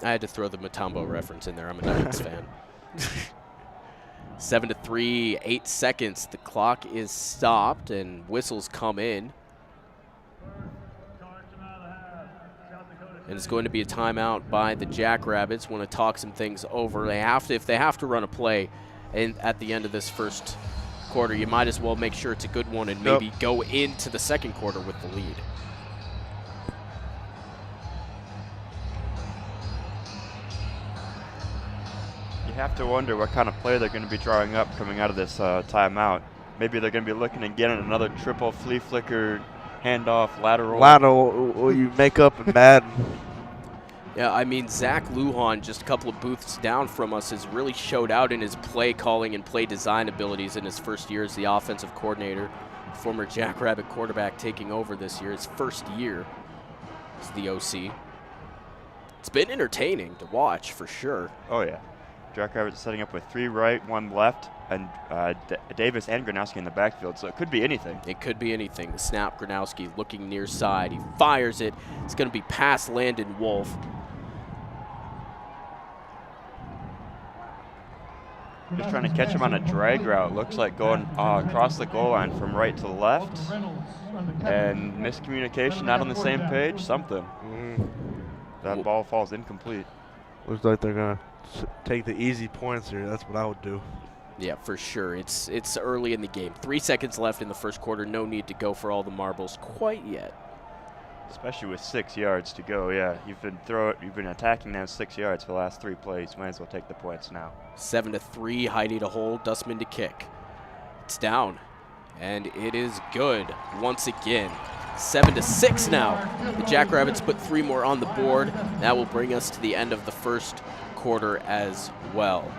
I had to throw the Mutombo reference in there. I'm a Knights fan. 7-3, 8 seconds. The clock is stopped and whistles come in. And it's going to be a timeout by the Jackrabbits. Want to talk some things over. They have to, if they have to run a play at the end of this first quarter, you might as well make sure it's a good one and maybe go into the second quarter with the lead. You have to wonder what kind of play they're going to be drawing up coming out of this timeout. Maybe they're going to be looking again at another triple flea flicker, handoff, lateral. Lateral, you make up in Madden. Yeah, I mean, Zach Lujan, just a couple of booths down from us, has really showed out in his play calling and play design abilities in his first year as the offensive coordinator. Former Jackrabbit quarterback taking over this year, his first year as the OC. It's been entertaining to watch for sure. Oh, yeah. Jackrabbits setting up with 3 right, 1 left, and Davis and Gronowski in the backfield, so it could be anything. It could be anything. The snap, Gronowski looking near side. He fires it. It's going to be past Landon Wolf. Just trying to catch him on a drag route. Looks like going across the goal line from right to left. And miscommunication, not on the same page, something. That ball falls incomplete. Looks like they're going to take the easy points here. That's what I would do. Yeah, for sure. It's early in the game. 3 seconds left in the first quarter. No need to go for all the marbles quite yet. Especially with 6 yards to go, yeah. You've been attacking them 6 yards for the last 3 plays. Might as well take the points now. 7-3, Heidi to hold, Dustman to kick. It's down, and it is good once again. 7-6 now. The Jackrabbits put 3 more on the board. That will bring us to the end of the first quarter as well.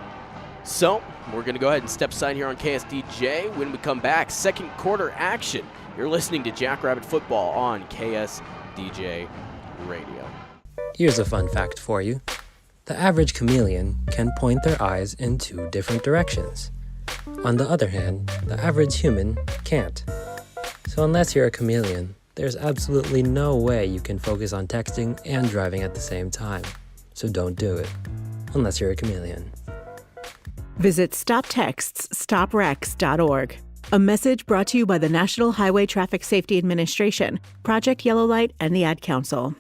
So we're going to go ahead and step aside here on KSDJ. When we come back, second quarter action. You're listening to Jackrabbit Football on KSDJ Radio. Here's a fun fact for you. The average chameleon can point their eyes in 2 different directions. On the other hand, the average human can't. So unless you're a chameleon, there's absolutely no way you can focus on texting and driving at the same time. So don't do it, unless you're a chameleon. Visit StopTextsStopWrecks.org. A message brought to you by the National Highway Traffic Safety Administration, Project Yellow Light, and the Ad Council.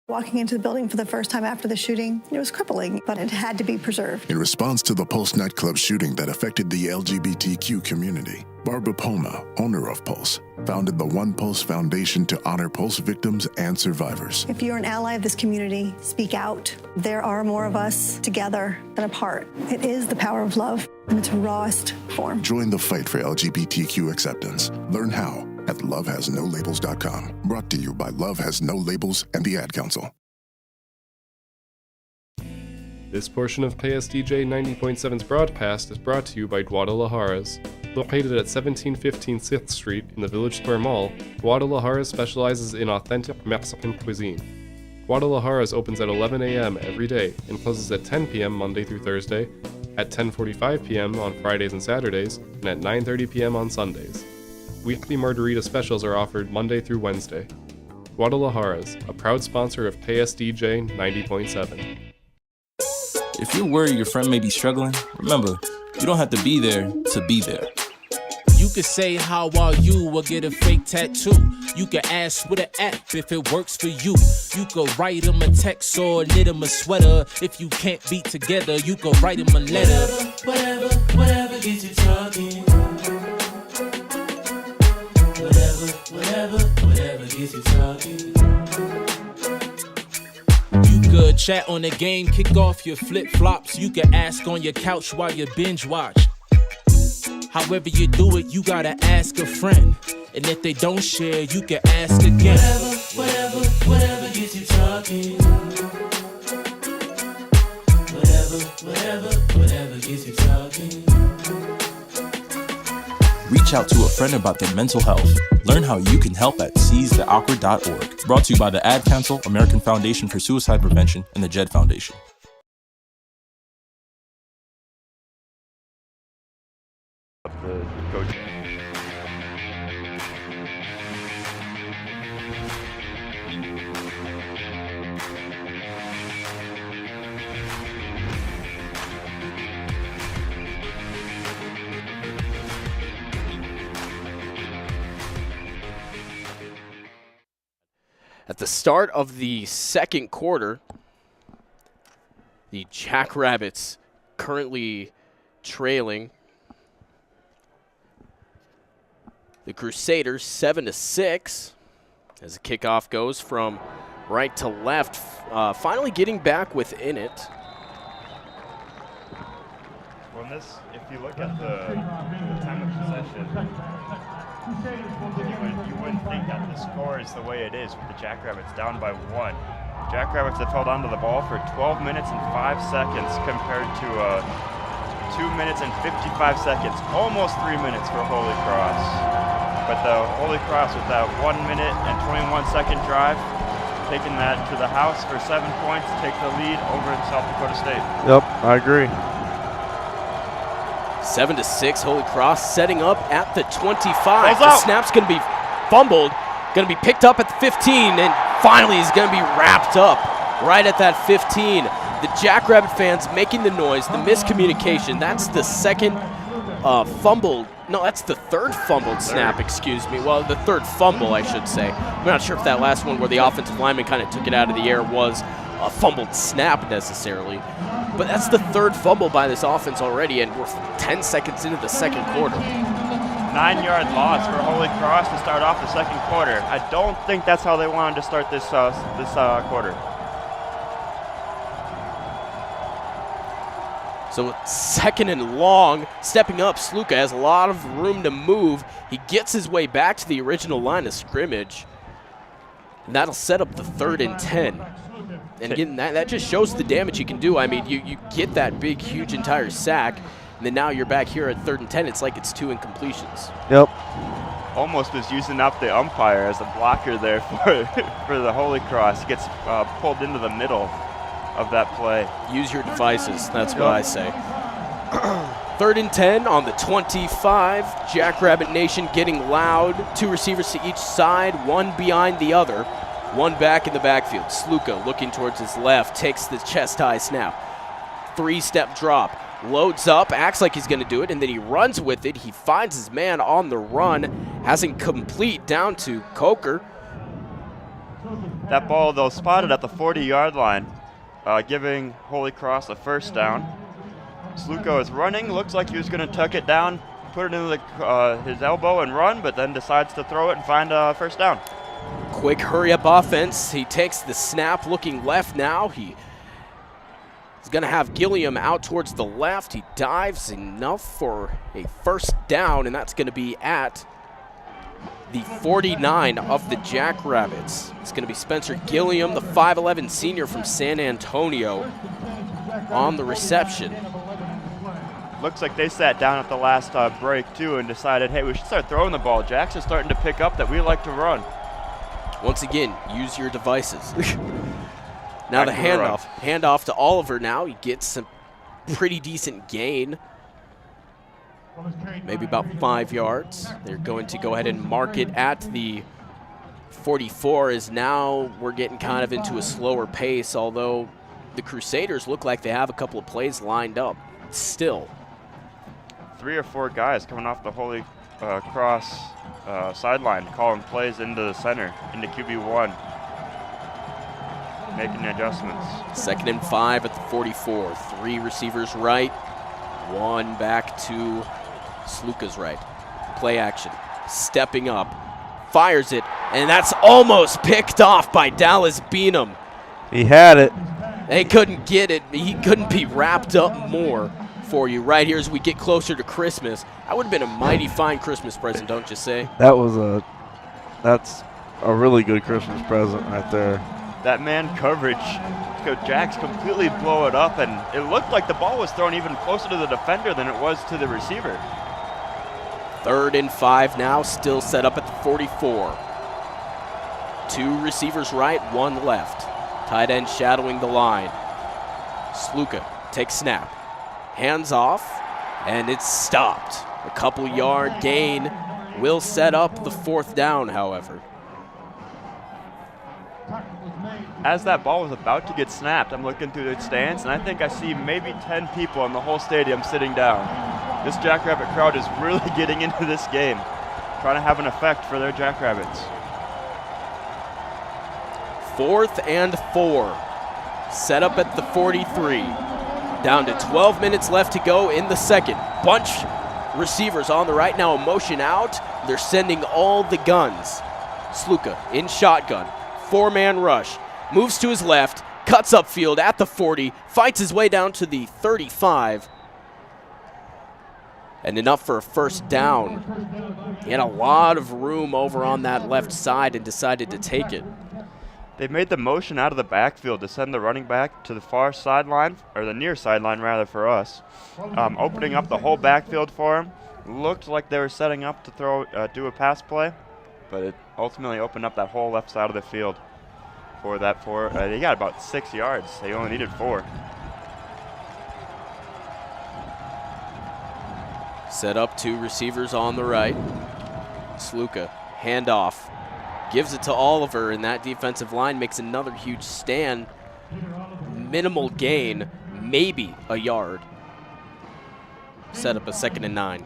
Walking into the building for the first time after the shooting, it was crippling, but it had to be preserved. In response to the Pulse nightclub shooting that affected the LGBTQ community, Barbara Poma, owner of Pulse, founded the One Pulse Foundation to honor Pulse victims and survivors. If you're an ally of this community, speak out. There are more of us together than apart. It is the power of love in its rawest form. Join the fight for LGBTQ acceptance. Learn how at lovehasnolabels.com. Brought to you by Love Has No Labels and the Ad Council. This portion of KSDJ 90.7's broadcast is brought to you by Guadalajaras. Located at 1715 6th Street in the Village Square Mall, Guadalajaras specializes in authentic Mexican cuisine. Guadalajaras opens at 11 a.m. every day and closes at 10 p.m. Monday through Thursday, at 10:45 p.m. on Fridays and Saturdays, and at 9:30 p.m. on Sundays. Weekly margarita specials are offered Monday through Wednesday. Guadalajaras, a proud sponsor of KSDJ 90.7. If you're worried your friend may be struggling, remember, you don't have to be there to be there. You could say how are you or get a fake tattoo. You could ask with an app if it works for you. You could write them a text or knit them a sweater. If you can't be together, you could write them a letter. Whatever gets you talking. Whatever gets you talking. You could chat on the game, kick off your flip-flops. You could ask on your couch while you binge watch. However you do it, you gotta ask a friend. And if they don't share, you can ask again. Whatever gets you talking. Whatever gets you talking. Reach out to a friend about their mental health. Learn how you can help at seizetheawkward.org. Brought to you by the Ad Council, American Foundation for Suicide Prevention, and the JED Foundation. The coach. At the start of the second quarter, the Jackrabbits currently trailing the Crusaders 7-6 as the kickoff goes from right to left, finally getting back within it. Well, if you look at the time of possession, you wouldn't think that the score is the way it is with the Jackrabbits down by 1. Jackrabbits have held onto the ball for 12 minutes and 5 seconds compared to 2 minutes and 55 seconds, almost 3 minutes for Holy Cross. But the Holy Cross with that 1 minute and 21 second drive, taking that to the house for 7 points, take the lead over South Dakota State. Yep, I agree. 7-6, Holy Cross setting up at the 25. The snap's going to be fumbled, going to be picked up at the 15, and finally is going to be wrapped up right at that 15. The Jackrabbit fans making the noise, the miscommunication. That's the second fumbled. No, that's the third fumbled snap, excuse me. Well, the third fumble, I should say. I'm not sure if that last one where the offensive lineman kind of took it out of the air was a fumbled snap necessarily. But that's the third fumble by this offense already, and we're 10 seconds into the second quarter. 9-yard loss for Holy Cross to start off the second quarter. I don't think that's how they wanted to start this quarter. So second and long, stepping up, Sluka has a lot of room to move. He gets his way back to the original line of scrimmage, and that'll set up the 3rd and 10. And again, that just shows the damage you can do. I mean, you get that big, huge entire sack, and then now you're back here at 3rd and 10. It's like it's 2 incompletions. Yep. Almost was using up the umpire as a blocker there for the Holy Cross. Gets pulled into the middle of that play. Use your devices. That's what I say. 3rd and 10 on the 25. Jackrabbit Nation getting loud. 2 receivers to each side, one behind the other. One back in the backfield. Sluka looking towards his left, takes the chest high snap. 3-step drop, loads up, acts like he's going to do it, and then he runs with it. He finds his man on the run, hasn't complete down to Coker. That ball, though, spotted at the 40-yard line, giving Holy Cross a 1st down. Sluka is running, looks like he was going to tuck it down, put it into his elbow and run, but then decides to throw it and find a 1st down. Quick hurry-up offense. He takes the snap, looking left now. He's going to have Gilliam out towards the left. He dives enough for a 1st down, and that's going to be at the 49 of the Jackrabbits. It's going to be Spencer Gilliam, the 5'11 senior from San Antonio, on the reception. Looks like they sat down at the last break, too, and decided, hey, we should start throwing the ball. Jack's is starting to pick up that we like to run. Once again, use your devices. Now the handoff to Oliver now. He gets some pretty decent gain. Maybe about 5 yards. They're going to go ahead and mark it at the 44, as now we're getting kind of into a slower pace, although the Crusaders look like they have a couple of plays lined up still. 3 or 4 guys coming off the Holy Cross sideline calling plays into the center, into QB1, making adjustments. 2nd and 5 at the 44. 3 receivers right, 1 back to Sluka's right. Play action, stepping up, fires it, and that's almost picked off by Dallas Beanham. He had it. They couldn't get it. He couldn't be wrapped up more for you right here as we get closer to Christmas. That would have been a mighty fine Christmas present, don't you say? That's a really good Christmas present right there. That man coverage, Jack's completely blow it up, and it looked like the ball was thrown even closer to the defender than it was to the receiver. 3rd and 5 now, still set up at the 44. 2 receivers right, 1 left. Tight end shadowing the line. Sluka takes snap. Hands off, and it's stopped. A couple yard gain will set up the 4th down, however. As that ball was about to get snapped, I'm looking through the stands, and I think I see maybe 10 people in the whole stadium sitting down. This Jackrabbit crowd is really getting into this game, trying to have an effect for their Jackrabbits. 4th and 4. Set up at the 43. Down to 12 minutes left to go in the second. Bunch receivers on the right now, a motion out. They're sending all the guns. Sluka in shotgun. 4-man rush. Moves to his left. Cuts upfield at the 40. Fights his way down to the 35. And enough for a 1st down. He had a lot of room over on that left side and decided to take it. They made the motion out of the backfield to send the running back to the far sideline, or the near sideline rather for us, opening up the whole backfield for him. Looked like they were setting up to do a pass play, but it ultimately opened up that whole left side of the field for that 4. They got about 6 yards. They only needed 4. Set up 2 receivers on the right. Sluka, handoff. Gives it to Oliver, and that defensive line makes another huge stand. Minimal gain, maybe a yard. Set up a 2nd and 9.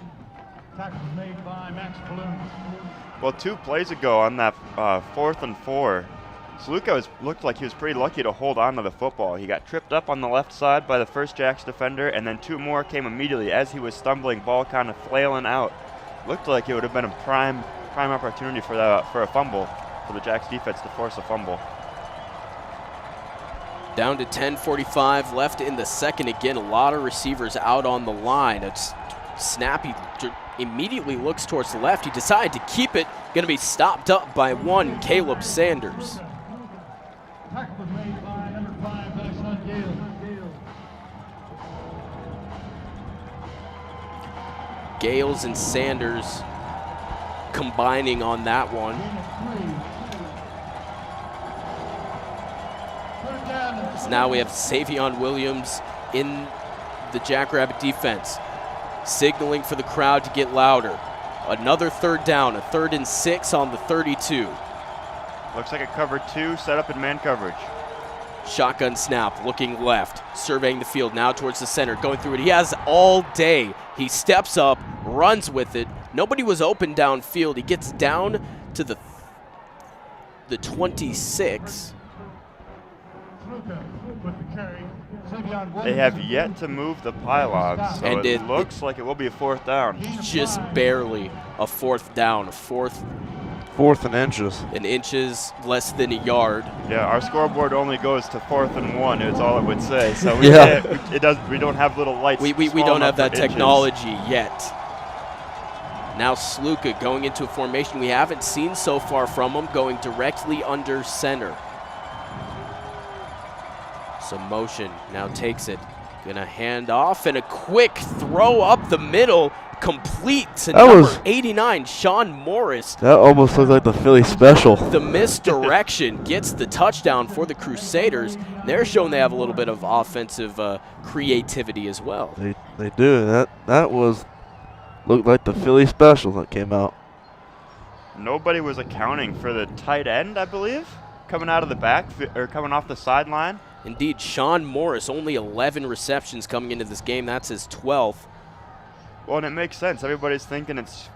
Well, 2 plays ago on that 4th and 4, Sluka looked like he was pretty lucky to hold on to the football. He got tripped up on the left side by the first Jacks defender, and then 2 more came immediately as he was stumbling, ball kind of flailing out. Looked like it would have been a prime opportunity for a fumble, for the Jacks defense to force a fumble. Down to 10:45 left in the second. Again, a lot of receivers out on the line. It's snappy. Immediately looks towards the left. He decided to keep it. Going to be stopped up by 1, Caleb Sanders. Gales and Sanders combining on that one. So now we have Savion Williams in the Jackrabbit defense, signaling for the crowd to get louder. Another 3rd down, a 3rd and 6 on the 32. Looks like a cover 2 set up in man coverage. Shotgun snap, looking left, surveying the field now towards the center, going through it. He has all day. He steps up, runs with it. Nobody was open downfield. He gets down to the 26. They have yet to move the pylons, so and it looks like it will be a 4th down. Just barely a 4th down, a 4th in inches. In inches, less than a yard. Yeah, our scoreboard only goes to 4th and 1. It's all it would say. So we we don't have little lights. We don't have that technology yet. Now Sluka going into a formation we haven't seen so far from him, going directly under center. Some motion, now takes it. Gonna hand off, and a quick throw up the middle, complete to number 89, Sean Morris. That almost looked like the Philly special. The misdirection gets the touchdown for the Crusaders. They're showing they have a little bit of offensive creativity as well. They do. That looked like the Philly special that came out. Nobody was accounting for the tight end, I believe, coming out of the back or coming off the sideline. Indeed, Sean Morris, only 11 receptions coming into this game. That's his 12th. Well, and it makes sense. Everybody's thinking it's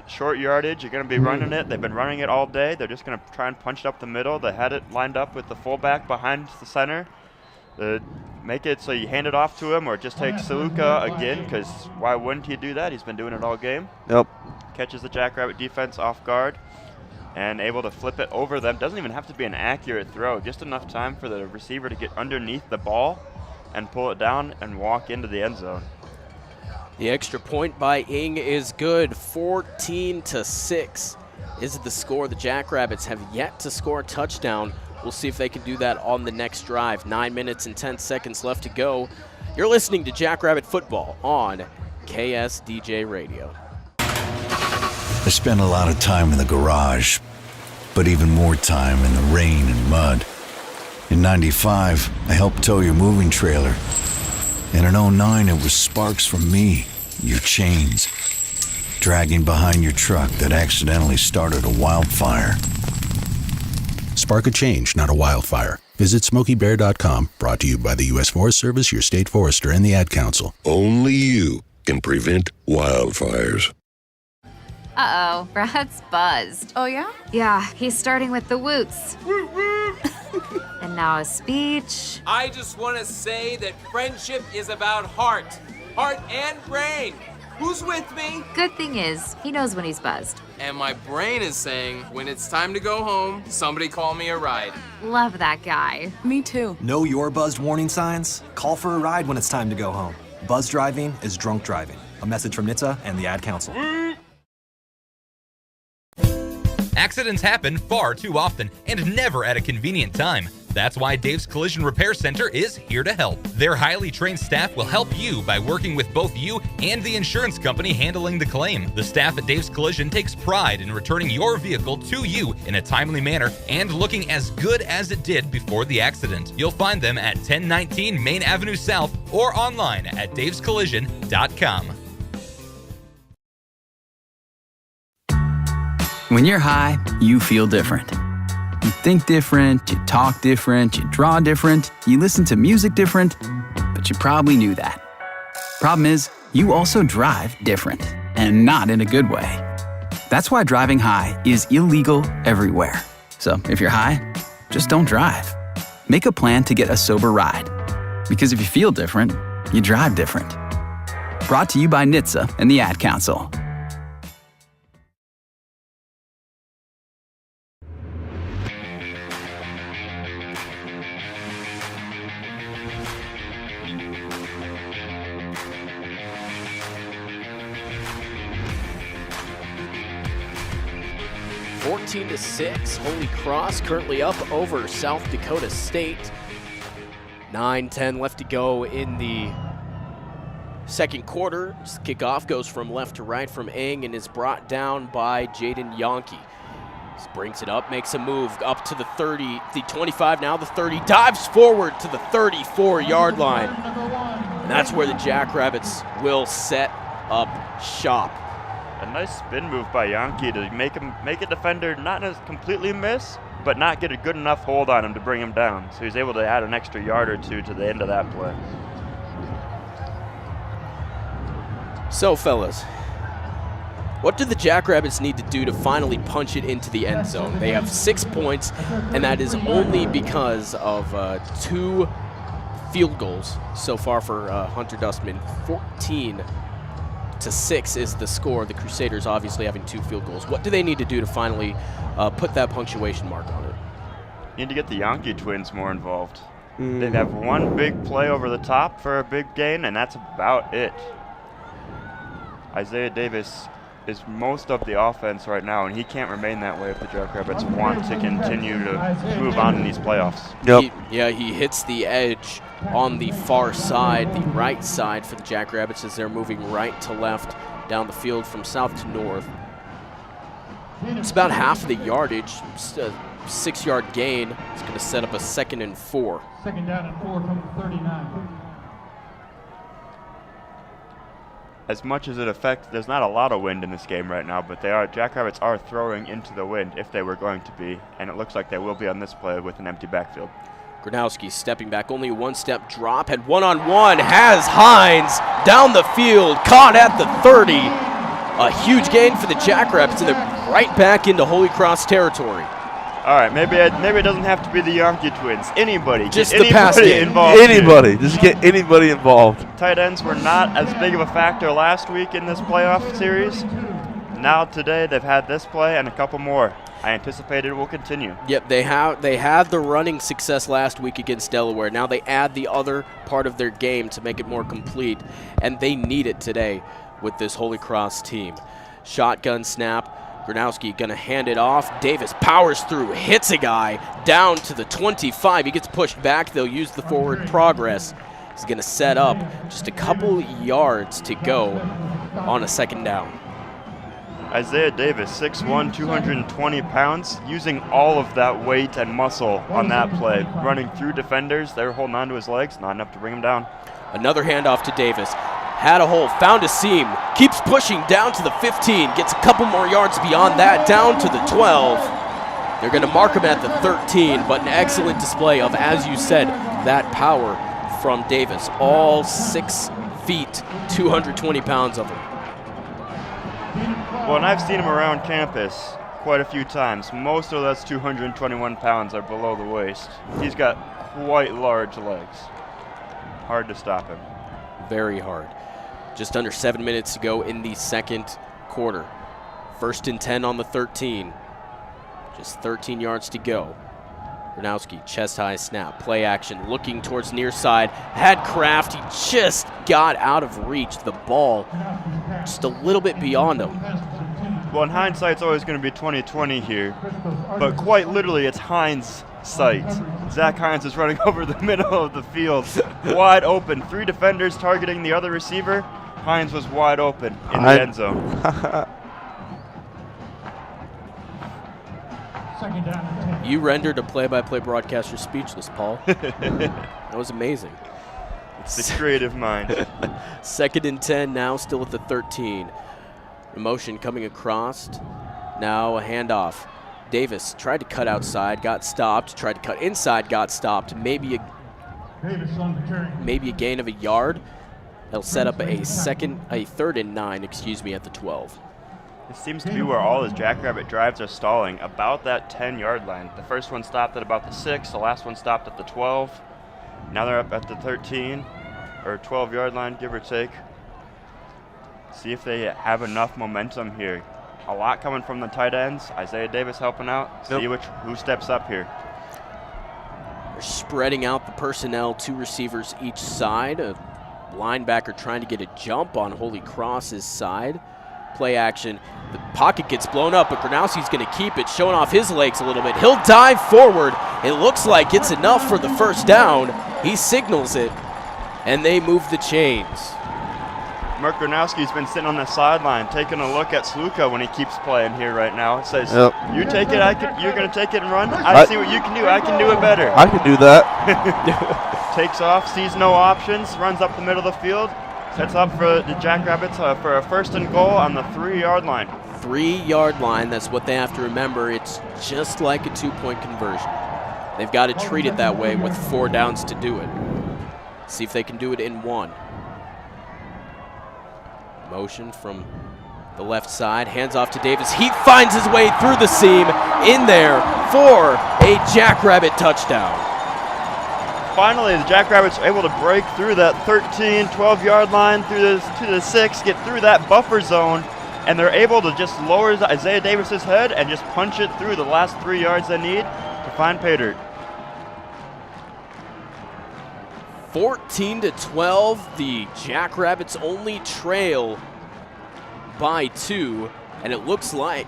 short yardage. You're going to be running it. They've been running it all day. They're just going to try and punch it up the middle. They had it lined up with the fullback behind the center. Make it so you hand it off to him or just take Saluka again, because why wouldn't he do that? He's been doing it all game. Yep. Catches the Jackrabbit defense off guard and able to flip it over them. Doesn't even have to be an accurate throw, just enough time for the receiver to get underneath the ball and pull it down and walk into the end zone. The extra point by Ing is good. 14-6 is the score. The Jackrabbits have yet to score a touchdown. We'll see if they can do that on the next drive. 9 minutes and 10 seconds left to go. You're listening to Jackrabbit Football on KSDJ Radio. I spent a lot of time in the garage, but even more time in the rain and mud. In '95, I helped tow your moving trailer. And in '09, it was sparks from me, your chains, dragging behind your truck that accidentally started a wildfire. Spark a change, not a wildfire. Visit SmokeyBear.com, brought to you by the U.S. Forest Service, your state forester, and the Ad Council. Only you can prevent wildfires. Uh-oh, Brad's buzzed. Oh, yeah? Yeah, he's starting with the woots. And now a speech. I just want to say that friendship is about heart and brain. Who's with me? Good thing is, he knows when he's buzzed. And my brain is saying, when it's time to go home, somebody call me a ride. Love that guy. Me too. Know your buzzed warning signs? Call for a ride when it's time to go home. Buzz driving is drunk driving. A message from NHTSA and the Ad Council. Accidents happen far too often and never at a convenient time. That's why Dave's Collision Repair Center is here to help. Their highly trained staff will help you by working with both you and the insurance company handling the claim. The staff at Dave's Collision takes pride in returning your vehicle to you in a timely manner and looking as good as it did before the accident. You'll find them at 1019 Main Avenue South or online at davescollision.com. When you're high, you feel different. You think different, you talk different, you draw different, you listen to music different, but you probably knew that. Problem is, you also drive different, and not in a good way. That's why driving high is illegal everywhere. So if you're high, just don't drive. Make a plan to get a sober ride. Because if you feel different, you drive different. Brought to you by NHTSA and the Ad Council. To 6, Holy Cross currently up over South Dakota State. 9:10 left to go in the second quarter. Kickoff goes from left to right from Ing and is brought down by Jaden Yonke. Brings it up, makes a move up to the 30, the 25 now, the 30, dives forward to the 34-yard line. And that's where the Jackrabbits will set up shop. A nice spin move by Yonke to make a defender not as completely miss, but not get a good enough hold on him to bring him down. So he's able to add an extra yard or two to the end of that play. So, fellas, what do the Jackrabbits need to do to finally punch it into the end zone? They have 6 points, and that is only because of 2 field goals so far for Hunter Dustman. 14-6 is the score. The Crusaders obviously having 2 field goals. What do they need to do to finally put that punctuation mark on it? You need to get the Yonke twins more involved. They have one big play over the top for a big gain, and that's about it. Isaiah Davis is most of the offense right now, and he can't remain that way if the Jackrabbits want to continue to move on in these playoffs. Yep. He hits the edge on the far side, the right side for the Jackrabbits as they're moving right to left down the field from south to north. It's about half of the yardage, 6-yard gain. It's going to set up a 2nd and 4. 2nd down and 4 from the 39. As much as it affects, there's not a lot of wind in this game right now, but Jackrabbits are throwing into the wind if they were going to be, and it looks like they will be on this play with an empty backfield. Gronowski stepping back, only a 1-step drop, had one-on-one, has Hines down the field, caught at the 30. A huge gain for the Jackrabbits, and they're right back into Holy Cross territory. All right, maybe it doesn't have to be the Yankee twins. Anybody, just get anybody involved. Anybody, just get anybody involved. Tight ends were not as big of a factor last week in this playoff series. Now today they've had this play and a couple more. I anticipate it will continue. Yep, they had the running success last week against Delaware. Now they add the other part of their game to make it more complete, and they need it today with this Holy Cross team. Shotgun snap. Gronowski going to hand it off. Davis powers through, hits a guy down to the 25. He gets pushed back. They'll use the forward progress. He's going to set up just a couple yards to go on a 2nd down. Isaiah Davis, 6'1", 220 pounds, using all of that weight and muscle on that play. Running through defenders, they're holding on to his legs, not enough to bring him down. Another handoff to Davis. Had a hole, found a seam, keeps pushing down to the 15, gets a couple more yards beyond that, down to the 12. They're going to mark him at the 13, but an excellent display of, as you said, that power from Davis. All 6 feet, 220 pounds of him. Well, and I've seen him around campus quite a few times. Most of those 221 pounds are below the waist. He's got quite large legs. Hard to stop him. Very hard. Just under 7 minutes to go in the 2nd quarter. 1st and 10 on the 13. Just 13 yards to go. Gronowski, chest high snap, play action, looking towards near side. Had Kraft, he just got out of reach. The ball just a little bit beyond him. Well, in hindsight, it's always going to be 20/20 here, but quite literally, it's Hines' sight. Zach Hines is running over the middle of the field, wide open. 3 defenders targeting the other receiver. Hines was wide open in the end zone. You rendered a play-by-play broadcaster speechless, Paul. That was amazing. It's the creative mind. 2nd and 10 now, still at the 13. Motion coming across. Now a handoff. Davis tried to cut outside, got stopped. Tried to cut inside, got stopped. Maybe a gain of a yard. They'll set up a 3rd and 9, at the 12. This seems to be where all his Jackrabbit drives are stalling, about that 10-yard line. The first one stopped at about the 6, the last one stopped at the 12. Now they're up at the 13 or 12-yard line, give or take. See if they have enough momentum here. A lot coming from the tight ends. Isaiah Davis helping out. See who steps up here. They're spreading out the personnel, 2 receivers each side. A linebacker trying to get a jump on Holy Cross's side. Play action. The pocket gets blown up, but Gronowski's going to keep it, showing off his legs a little bit. He'll dive forward. It looks like it's enough for the 1st down. He signals it, and they move the chains. Mark Gronowski's been sitting on the sideline taking a look at Sluka when he keeps playing here right now. It says, you take it, you're going to take it and run? I see what you can do. I can do it better. I can do that. Takes off, sees no options, runs up the middle of the field, sets up for the Jackrabbits for a 1st and goal on the 3-yard line. 3-yard line, that's what they have to remember. It's just like a 2-point conversion. They've got to treat it that way with 4 downs to do it. See if they can do it in 1. Motion from the left side, hands off to Davis. He finds his way through the seam, in there for a Jackrabbit touchdown. Finally, the Jackrabbits are able to break through that 13, 12-yard line to the 6, get through that buffer zone, and they're able to just lower Isaiah Davis's head and just punch it through the last 3 yards they need to find pay dirt. 14-12, the Jackrabbits only trail by 2, and it looks like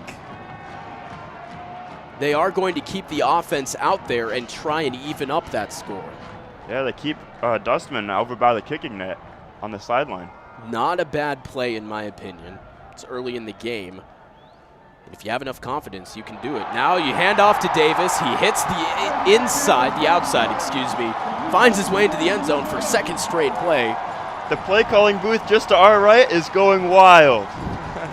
they are going to keep the offense out there and try and even up that score. Yeah, they keep Dustman over by the kicking net on the sideline. Not a bad play, in my opinion. It's early in the game. And if you have enough confidence, you can do it. Now you hand off to Davis. He hits the outside, finds his way into the end zone for second straight play. The play calling booth just to our right is going wild.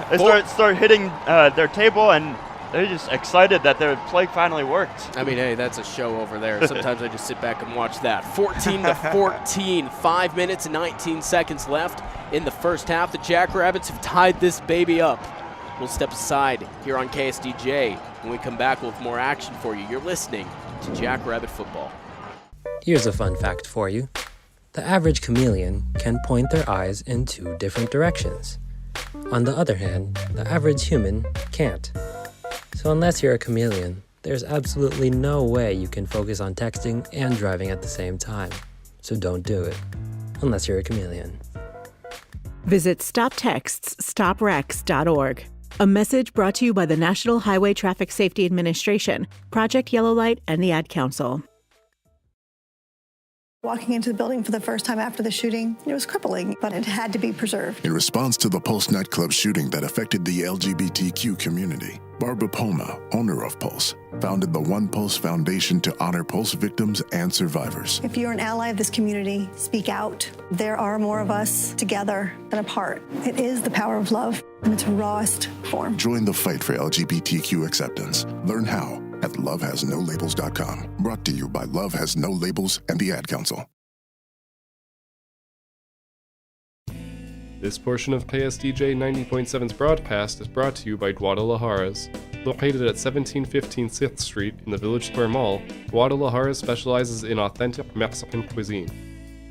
They start hitting their table, and they're just excited that their play finally worked. I mean, hey, that's a show over there. Sometimes I just sit back and watch that. 14-14, 5 minutes and 19 seconds left in the first half. The Jackrabbits have tied this baby up. We'll step aside here on KSDJ. When we come back, we'll have more action for you. You're listening to Jackrabbit Football. Here's a fun fact for you. The average chameleon can point their eyes in 2 different directions. On the other hand, the average human can't. So unless you're a chameleon, there's absolutely no way you can focus on texting and driving at the same time. So don't do it, unless you're a chameleon. Visit StopTextsStopWrecks.org. A message brought to you by the National Highway Traffic Safety Administration, Project Yellow Light, and the Ad Council. Walking into the building for the first time after the shooting, it was crippling, but it had to be preserved. In response to the Pulse nightclub shooting that affected the LGBTQ community, Barbara Poma, owner of Pulse, founded the One Pulse Foundation to honor Pulse victims and survivors. If you're an ally of this community, speak out. There are more of us together than apart. It is the power of love in its rawest form. Join the fight for LGBTQ acceptance. Learn how at lovehasnolabels.com. Brought to you by Love Has No Labels and the Ad Council. This portion of KSDJ 90.7's broadcast is brought to you by Guadalajaras. Located at 1715 6th Street in the Village Square Mall, Guadalajaras specializes in authentic Mexican cuisine.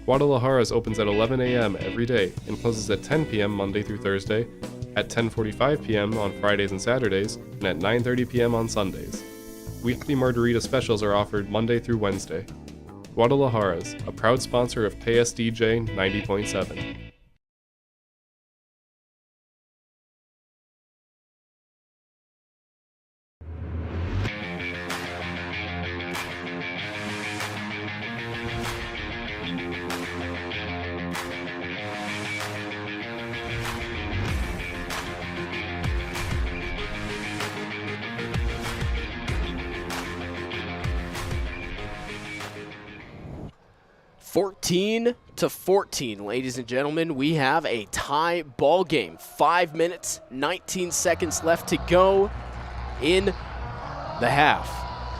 Guadalajaras opens at 11 a.m. every day and closes at 10 p.m. Monday through Thursday, at 10:45 p.m. on Fridays and Saturdays, and at 9:30 p.m. on Sundays. Weekly margarita specials are offered Monday through Wednesday. Guadalajaras, a proud sponsor of KSDJ 90.7. to 14, ladies and gentlemen, we have a tie ball game. 5 minutes, 19 seconds left to go in the half.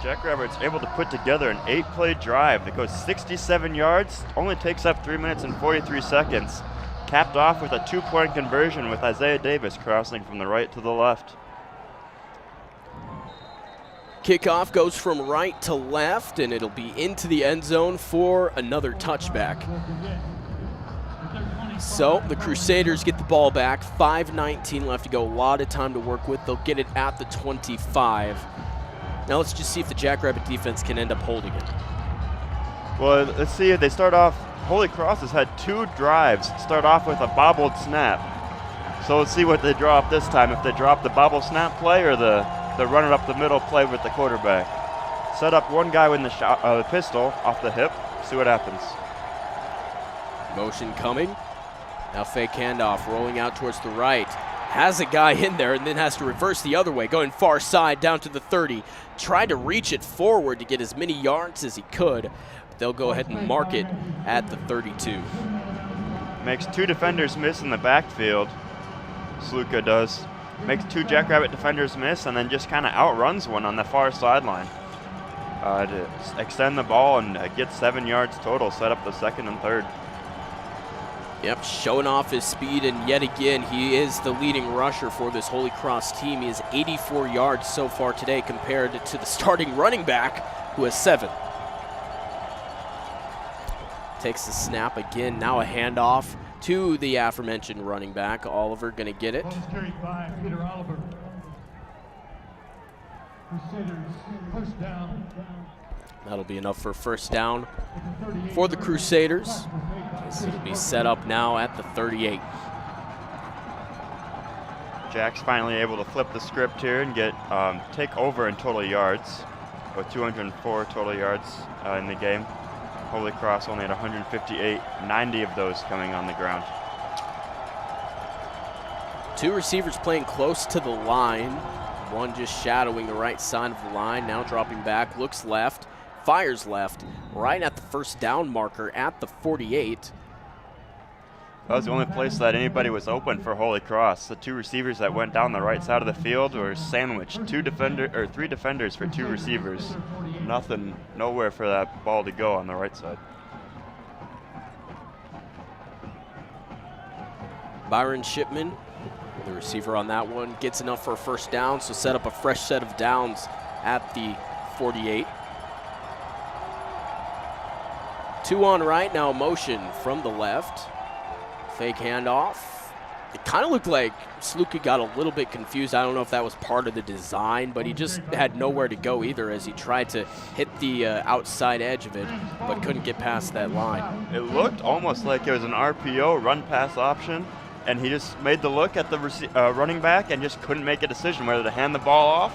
Jackrabbits able to put together an 8-play drive that goes 67 yards, only takes up 3 minutes and 43 seconds. Capped off with a 2-point conversion with Isaiah Davis crossing from the right to the left. Kickoff goes from right to left, and it'll be into the end zone for another touchback. So the Crusaders get the ball back. 5:19 left to go. A lot of time to work with. They'll get it at the 25. Now let's just see if the Jackrabbit defense can end up holding it. Well, let's see if they start off. Holy Cross has had 2 drives start off with a bobbled snap. So let's see what they draw up this time. If they drop the bobble snap play or the run it up the middle play with the quarterback. Set up one guy with the pistol off the hip. See what happens. Motion coming. Now fake handoff, rolling out towards the right. Has a guy in there and then has to reverse the other way, going far side down to the 30. Tried to reach it forward to get as many yards as he could. But they'll go ahead and mark it at the 32. Makes 2 defenders miss in the backfield. Sluka does. Makes 2 Jackrabbit defenders miss and then just kind of outruns one on the far sideline. To extend the ball and get 7 yards total, set up the 2nd and 3rd. Yep, showing off his speed, and yet again, he is the leading rusher for this Holy Cross team. He has 84 yards so far today compared to the starting running back, who has 7. Takes the snap again, now a handoff to the aforementioned running back. Oliver gonna get it. Carried by Peter Oliver. Crusaders, first down. That'll be enough for first down for the Crusaders. This will be set up now at the 38. Jack's finally able to flip the script here and get take over in total yards, with 204 total yards in the game. Holy Cross only had 158, 90 of those coming on the ground. Two receivers playing close to the line. One just shadowing the right side of the line, now dropping back, looks left, fires left, right at the first down marker at the 48. That was the only place that anybody was open for Holy Cross. The two receivers that went down the right side of the field were sandwiched. Three defenders for two receivers. Nothing, nowhere for that ball to go on the right side. Byron Shipman, the receiver on that one, gets enough for a first down, so set up a fresh set of downs at the 48. Two on right, now motion from the left. Fake handoff. It kind of looked like Sluka got a little bit confused. I don't know if that was part of the design, but he just had nowhere to go either as he tried to hit the outside edge of it, but couldn't get past that line. It looked almost like it was an RPO, run-pass option, and he just made the look at the running back and just couldn't make a decision whether to hand the ball off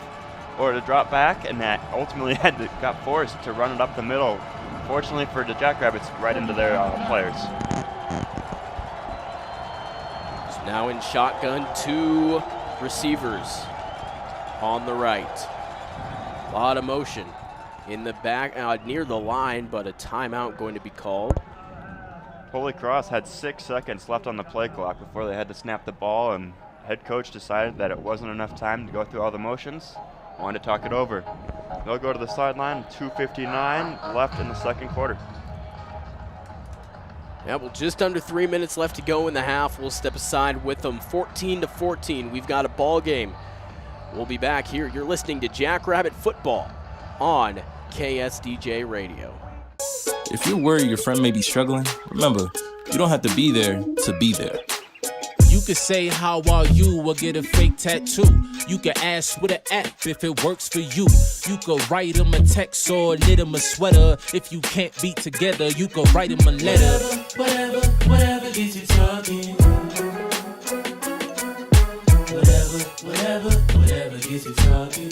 or to drop back, and that ultimately got forced to run it up the middle. Fortunately for the Jackrabbits, right into their players. Now in shotgun, two receivers on the right. A lot of motion in the back, near the line, but a timeout going to be called. Holy Cross had 6 seconds left on the play clock before they had to snap the ball, and head coach decided that it wasn't enough time to go through all the motions. Wanted to talk it over. They'll go to the sideline, 2:59 left in the second quarter. Yeah, well, just under 3 minutes left to go in the half. We'll step aside with them. 14-14. We've got a ball game. We'll be back here. You're listening to Jackrabbit Football on KSDJ Radio. If you're worried your friend may be struggling, remember, you don't have to be there to be there. You could say, how are you, or get a fake tattoo. You could ask with an app if it works for you. You could write them a text or knit them a sweater. If you can't be together, you could write them a letter. Whatever gets you talking. Whatever gets you talking.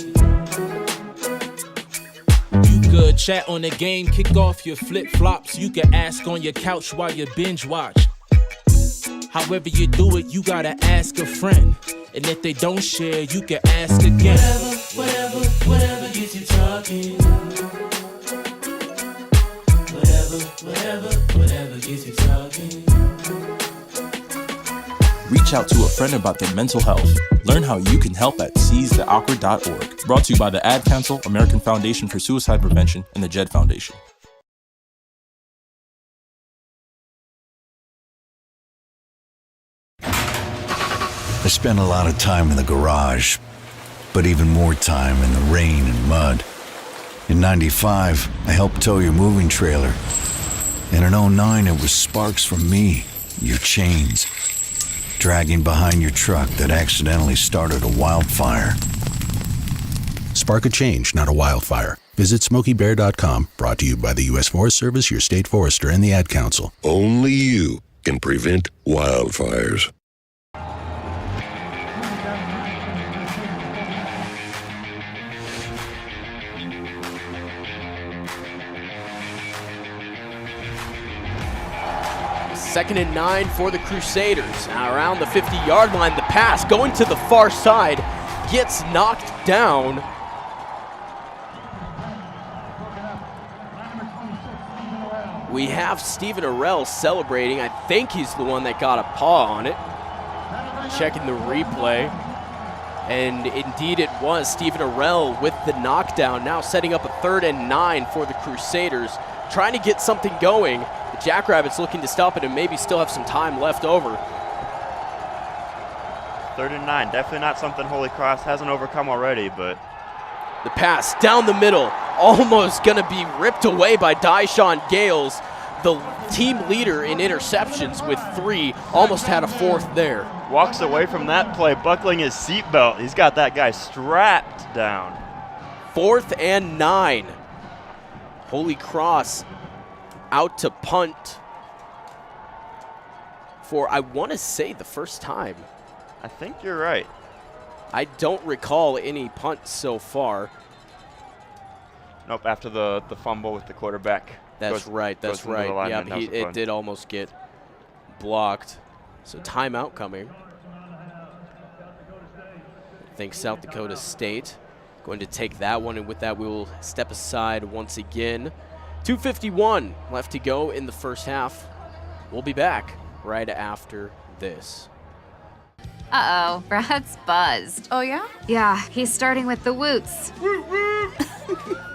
You could chat on the game, kick off your flip-flops. You could ask on your couch while you binge watch. However you do it, you gotta ask a friend. And if they don't share, you can ask again. Whatever gets you talking. Whatever gets you talking. Reach out to a friend about their mental health. Learn how you can help at seizetheawkward.org. Brought to you by the Ad Council, American Foundation for Suicide Prevention, and the JED Foundation. I spent a lot of time in the garage, but even more time in the rain and mud. In '95, I helped tow your moving trailer. And in '09, it was sparks from me, your chains, dragging behind your truck that accidentally started a wildfire. Spark a change, not a wildfire. Visit SmokeyBear.com, brought to you by the U.S. Forest Service, your state forester, and the Ad Council. Only you can prevent wildfires. Second and 9 for the Crusaders. Now around the 50-yard line, the pass going to the far side gets knocked down. We have Stephen Arell celebrating. I think he's the one that got a paw on it. Checking the replay. And indeed it was Stephen Arell with the knockdown. Now setting up a 3rd and 9 for the Crusaders. Trying to get something going. The Jackrabbits looking to stop it and maybe still have some time left over. 3rd and 9, definitely not something Holy Cross hasn't overcome already, but... The pass down the middle, almost gonna be ripped away by Dyshawn Gales, the team leader in interceptions with 3, almost had a 4th there. Walks away from that play, buckling his seatbelt. He's got that guy strapped down. 4th and 9. Holy Cross out to punt for, I want to say, the first time. I think you're right. I don't recall any punts so far. Nope, after the fumble with the quarterback. That's right. Yeah, it did almost get blocked. So timeout coming. I think South Dakota State going to take that one, and with that we will step aside once again. 2:51 left to go in the first half. We'll be back right after this. Uh-oh, Brad's buzzed. Oh, yeah? Yeah, he's starting with the woots.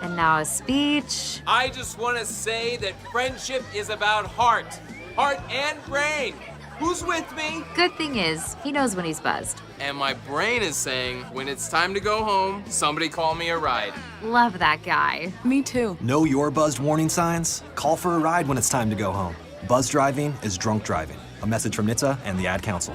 And now a speech. I just want to say that friendship is about heart and brain. Who's with me? Good thing is, he knows when he's buzzed. And my brain is saying, when it's time to go home, somebody call me a ride. Love that guy. Me too. Know your buzzed warning signs? Call for a ride when it's time to go home. Buzz driving is drunk driving. A message from NHTSA and the Ad Council.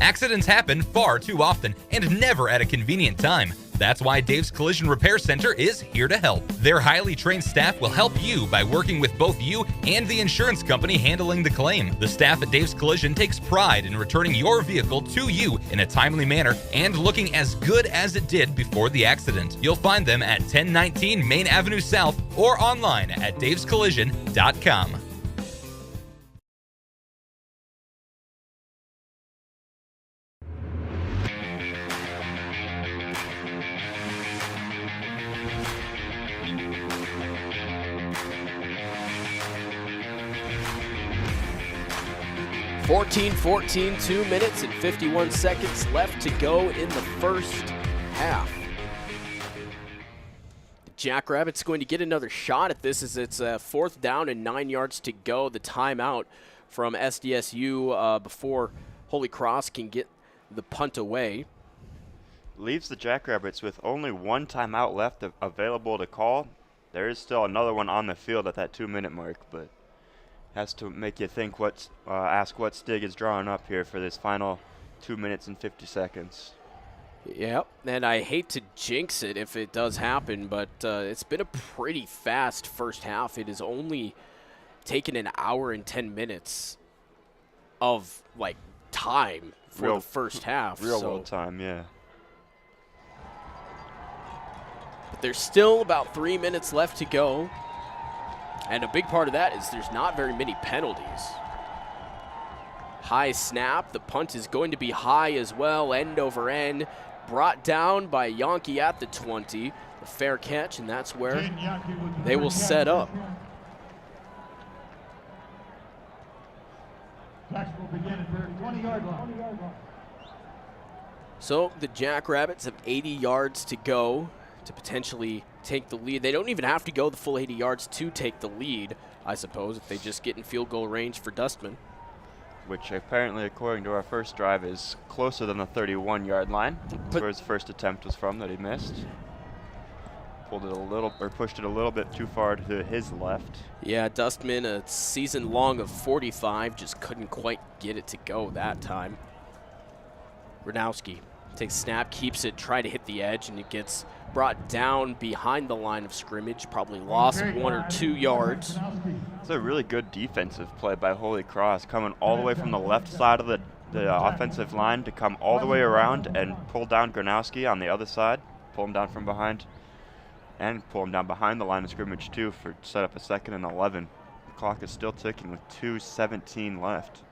Accidents happen far too often and never at a convenient time. That's why Dave's Collision Repair Center is here to help. Their highly trained staff will help you by working with both you and the insurance company handling the claim. The staff at Dave's Collision takes pride in returning your vehicle to you in a timely manner and looking as good as it did before the accident. You'll find them at 1019 Main Avenue South or online at davescollision.com. .14, 2 minutes and 51 seconds left to go in the first half. The Jackrabbits going to get another shot at this as it's 4th down and 9 yards to go. The timeout from SDSU before Holy Cross can get the punt away. Leaves the Jackrabbits with only one timeout left available to call. There is still another one on the field at that 2-minute mark, but has to make you think ask what Stig is drawing up here for this final 2 minutes and 50 seconds. Yep, and I hate to jinx it if it does happen, but it's been a pretty fast first half. It has only taken an hour and 10 minutes of time for the first half. Real world time, yeah. But there's still about 3 minutes left to go. And a big part of that is there's not very many penalties. High snap. The punt is going to be high as well, end over end. Brought down by Yankee at the 20. A fair catch, and that's where they will set up. So the Jackrabbits have 80 yards to go to potentially take the lead. They don't even have to go the full 80 yards to take the lead, I suppose, if they just get in field goal range for Dustman. Which apparently, according to our first drive, is closer than the 31-yard line. That's where his first attempt was from that he missed. Pulled it a little, or pushed it a little bit too far to his left. Yeah, Dustman, a season long of 45, just couldn't quite get it to go that time. Ranowski takes snap, keeps it, try to hit the edge, and it gets brought down behind the line of scrimmage, probably lost 1 or 2 yards. It's a really good defensive play by Holy Cross, coming all the way from the left side of the offensive line to come all the way around and pull down Gronowski on the other side, pull him down from behind, and pull him down behind the line of scrimmage too for set up a 2nd and 11. The clock is still ticking with 2:17 left.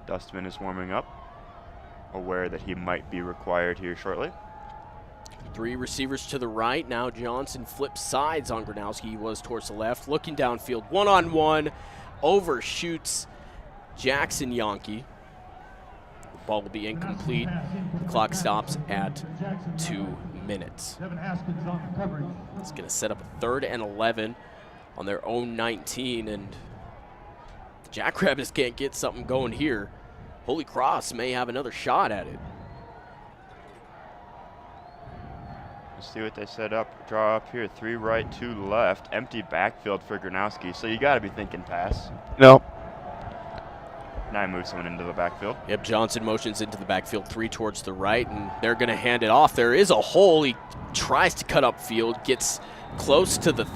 Dustman is warming up, aware that he might be required here shortly. 3 receivers to the right. Now Johnson flips sides on Gronowski. He was towards the left. Looking downfield, one-on-one. Overshoots Jackson Yankee. The ball will be incomplete. The clock stops at 2 minutes. It's going to set up a 3rd and 11 on their own 19, and the Jackrabbits can't get something going here. Holy Cross may have another shot at it. Let's see what they set up. Draw up here. 3 right, 2 left. Empty backfield for Gronowski. So you got to be thinking pass. No. Now he moves someone into the backfield. Yep, Johnson motions into the backfield, 3 towards the right, and they're going to hand it off. There is a hole. He tries to cut upfield, gets close to the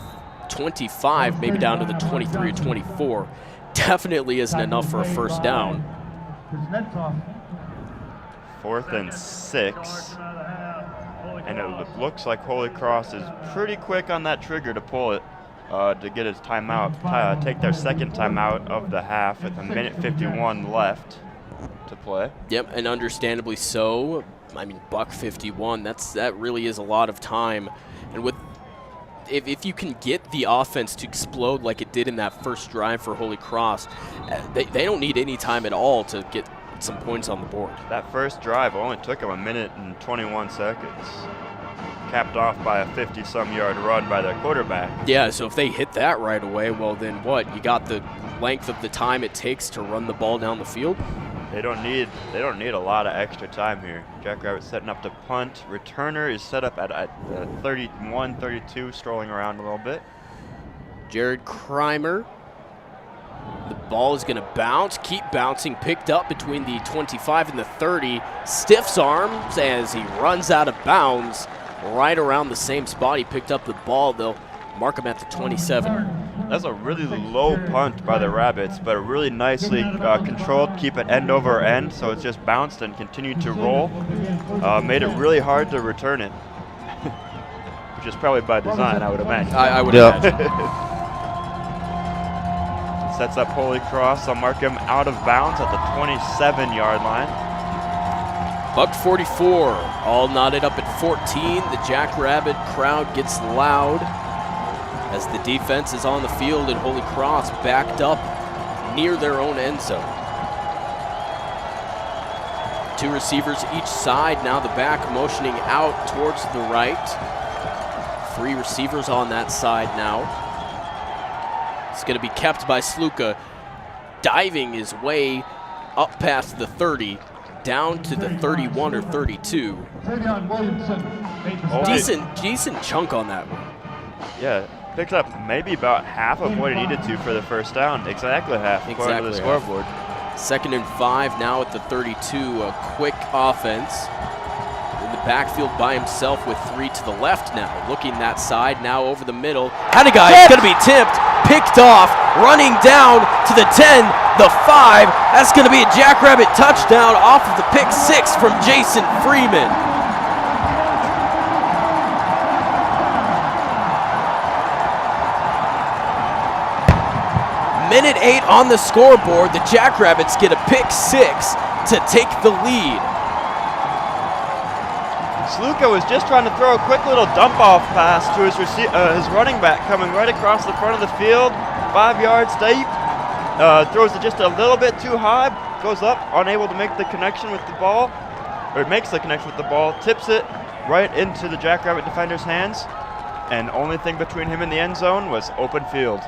25, maybe down to the 23 or 24. Definitely isn't enough for a first down. 4th and 6. And it looks like Holy Cross is pretty quick on that trigger to pull it, to get his timeout, take their second timeout of the half with 1:51 left to play. Yep, and understandably so. I mean, $1:51, that really is a lot of time. And with if you can get the offense to explode like it did in that first drive for Holy Cross, they don't need any time at all to get some points on the board. That first drive only took them 1:21 seconds. Capped off by a 50-some yard run by their quarterback. Yeah, so if they hit that right away, well then what? You got the length of the time it takes to run the ball down the field? They don't need a lot of extra time here. Jackrabbits setting up to punt. Returner is set up at 31, 32, strolling around a little bit. Jared Kreimer. The ball is going to bounce, keep bouncing, picked up between the 25 and the 30. Stiffs arms as he runs out of bounds right around the same spot he picked up the ball. They'll mark him at the 27. That's a really low punt by the Rabbits, but really nicely controlled, keep it end over end, so it's just bounced and continued to roll. Made it really hard to return it, which is probably by design, I would imagine. I would imagine. Sets up Holy Cross. I'll mark him out of bounds at the 27-yard line. $1:44, all knotted up at 14. The Jackrabbit crowd gets loud as the defense is on the field and Holy Cross backed up near their own end zone. 2 receivers each side, now the back motioning out towards the right. 3 receivers on that side now. It's going to be kept by Sluka, diving his way up past the 30, down to the 31 or 32. Decent chunk on that one. Yeah, picks up maybe about half of what he needed to for the first down. Exactly half, according to the scoreboard. 2nd and 5 now at the 32. A quick offense. In the backfield by himself with 3 to the left now. Looking that side, now over the middle. Had a guy, it's going to be tipped, picked off, running down to the 10, the 5. That's going to be a Jackrabbit touchdown off of the pick 6 from Jason Freeman. Minute 8 on the scoreboard. The Jackrabbits get a pick 6 to take the lead. Sluka was just trying to throw a quick little dump-off pass to his running back coming right across the front of the field, 5 yards deep. Throws it just a little bit too high, goes up, unable to make the connection with the ball, or makes the connection with the ball, tips it right into the Jackrabbit defender's hands, and only thing between him and the end zone was open field.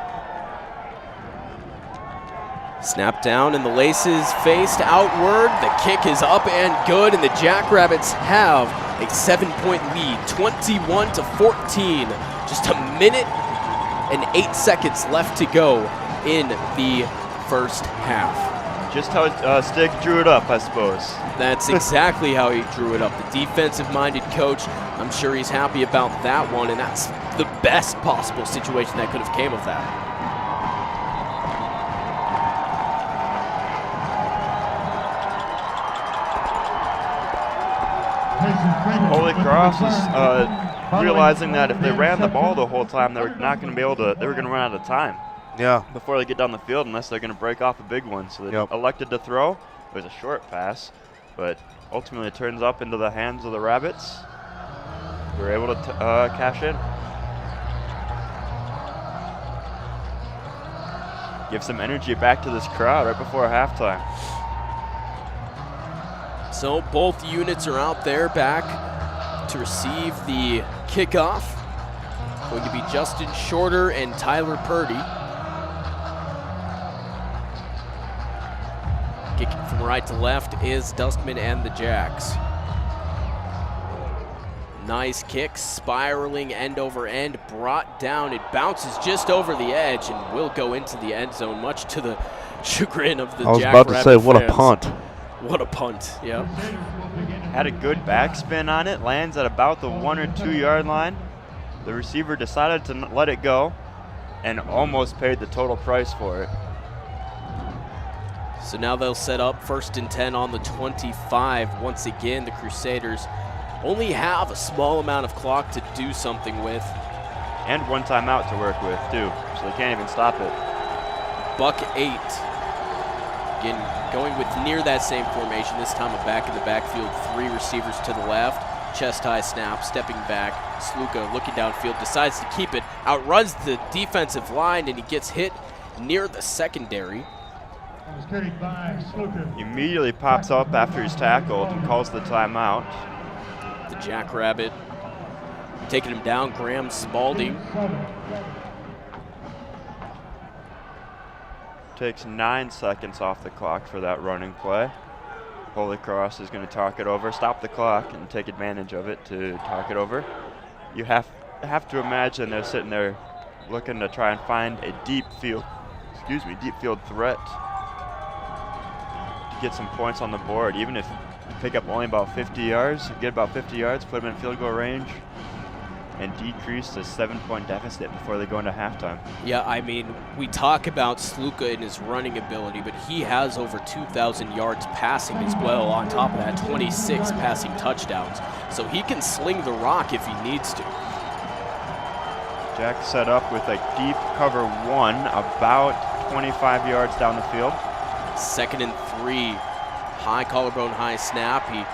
Snap down and the laces faced outward. The kick is up and good, and the Jackrabbits have a 7-point lead, 21-14. Just a minute and 8 seconds left to go in the first half. Just how Stig drew it up, I suppose. That's exactly how he drew it up. The defensive-minded coach, I'm sure he's happy about that one, and that's the best possible situation that could have came of that. Holy Cross is realizing that if they ran the ball the whole time, they were not going to be able to. They were going to run out of time. Yeah. Before they get down the field, unless they're going to break off a big one. So they elected to throw. It was a short pass, but ultimately it turns up into the hands of the Rabbits. We were able to cash in. Give some energy back to this crowd right before halftime. So both units are out there back to receive the kickoff. Going to be Justin Shorter and Tyler Purdy. Kicking from right to left is Duskman and the Jacks. Nice kick, spiraling end over end, brought down. It bounces just over the edge and will go into the end zone, much to the chagrin of the Jackrabbit fans. I was about to say, what a punt. What a punt, yeah. Had a good backspin on it, lands at about the 1 or 2 yard line. The receiver decided to let it go, and almost paid the total price for it. So now they'll set up 1st and 10 on the 25. Once again, the Crusaders only have a small amount of clock to do something with. And 1 timeout to work with, too, so they can't even stop it. Buck 8. Again, going with near that same formation, this time a back in the backfield, 3 receivers to the left. Chest high snap, stepping back. Sluka looking downfield, decides to keep it, outruns the defensive line, and he gets hit near the secondary. Immediately pops up after he's tackled and calls the timeout. The Jackrabbit taking him down, Graham Spalding. Takes 9 seconds off the clock for that running play. Holy Cross is going to talk it over, stop the clock, and take advantage of it to talk it over. You have to imagine they're sitting there looking to try and find a deep field threat to get some points on the board. Even if you pick up only about 50 yards, get about 50 yards, put them in field goal range, and decrease the 7-point deficit before they go into halftime. Yeah, I mean, we talk about Sluka and his running ability, but he has over 2,000 yards passing as well. On top of that, 26 passing touchdowns. So he can sling the rock if he needs to. Jack set up with a deep cover 1, about 25 yards down the field. 2nd and 3, high collarbone, high snap. He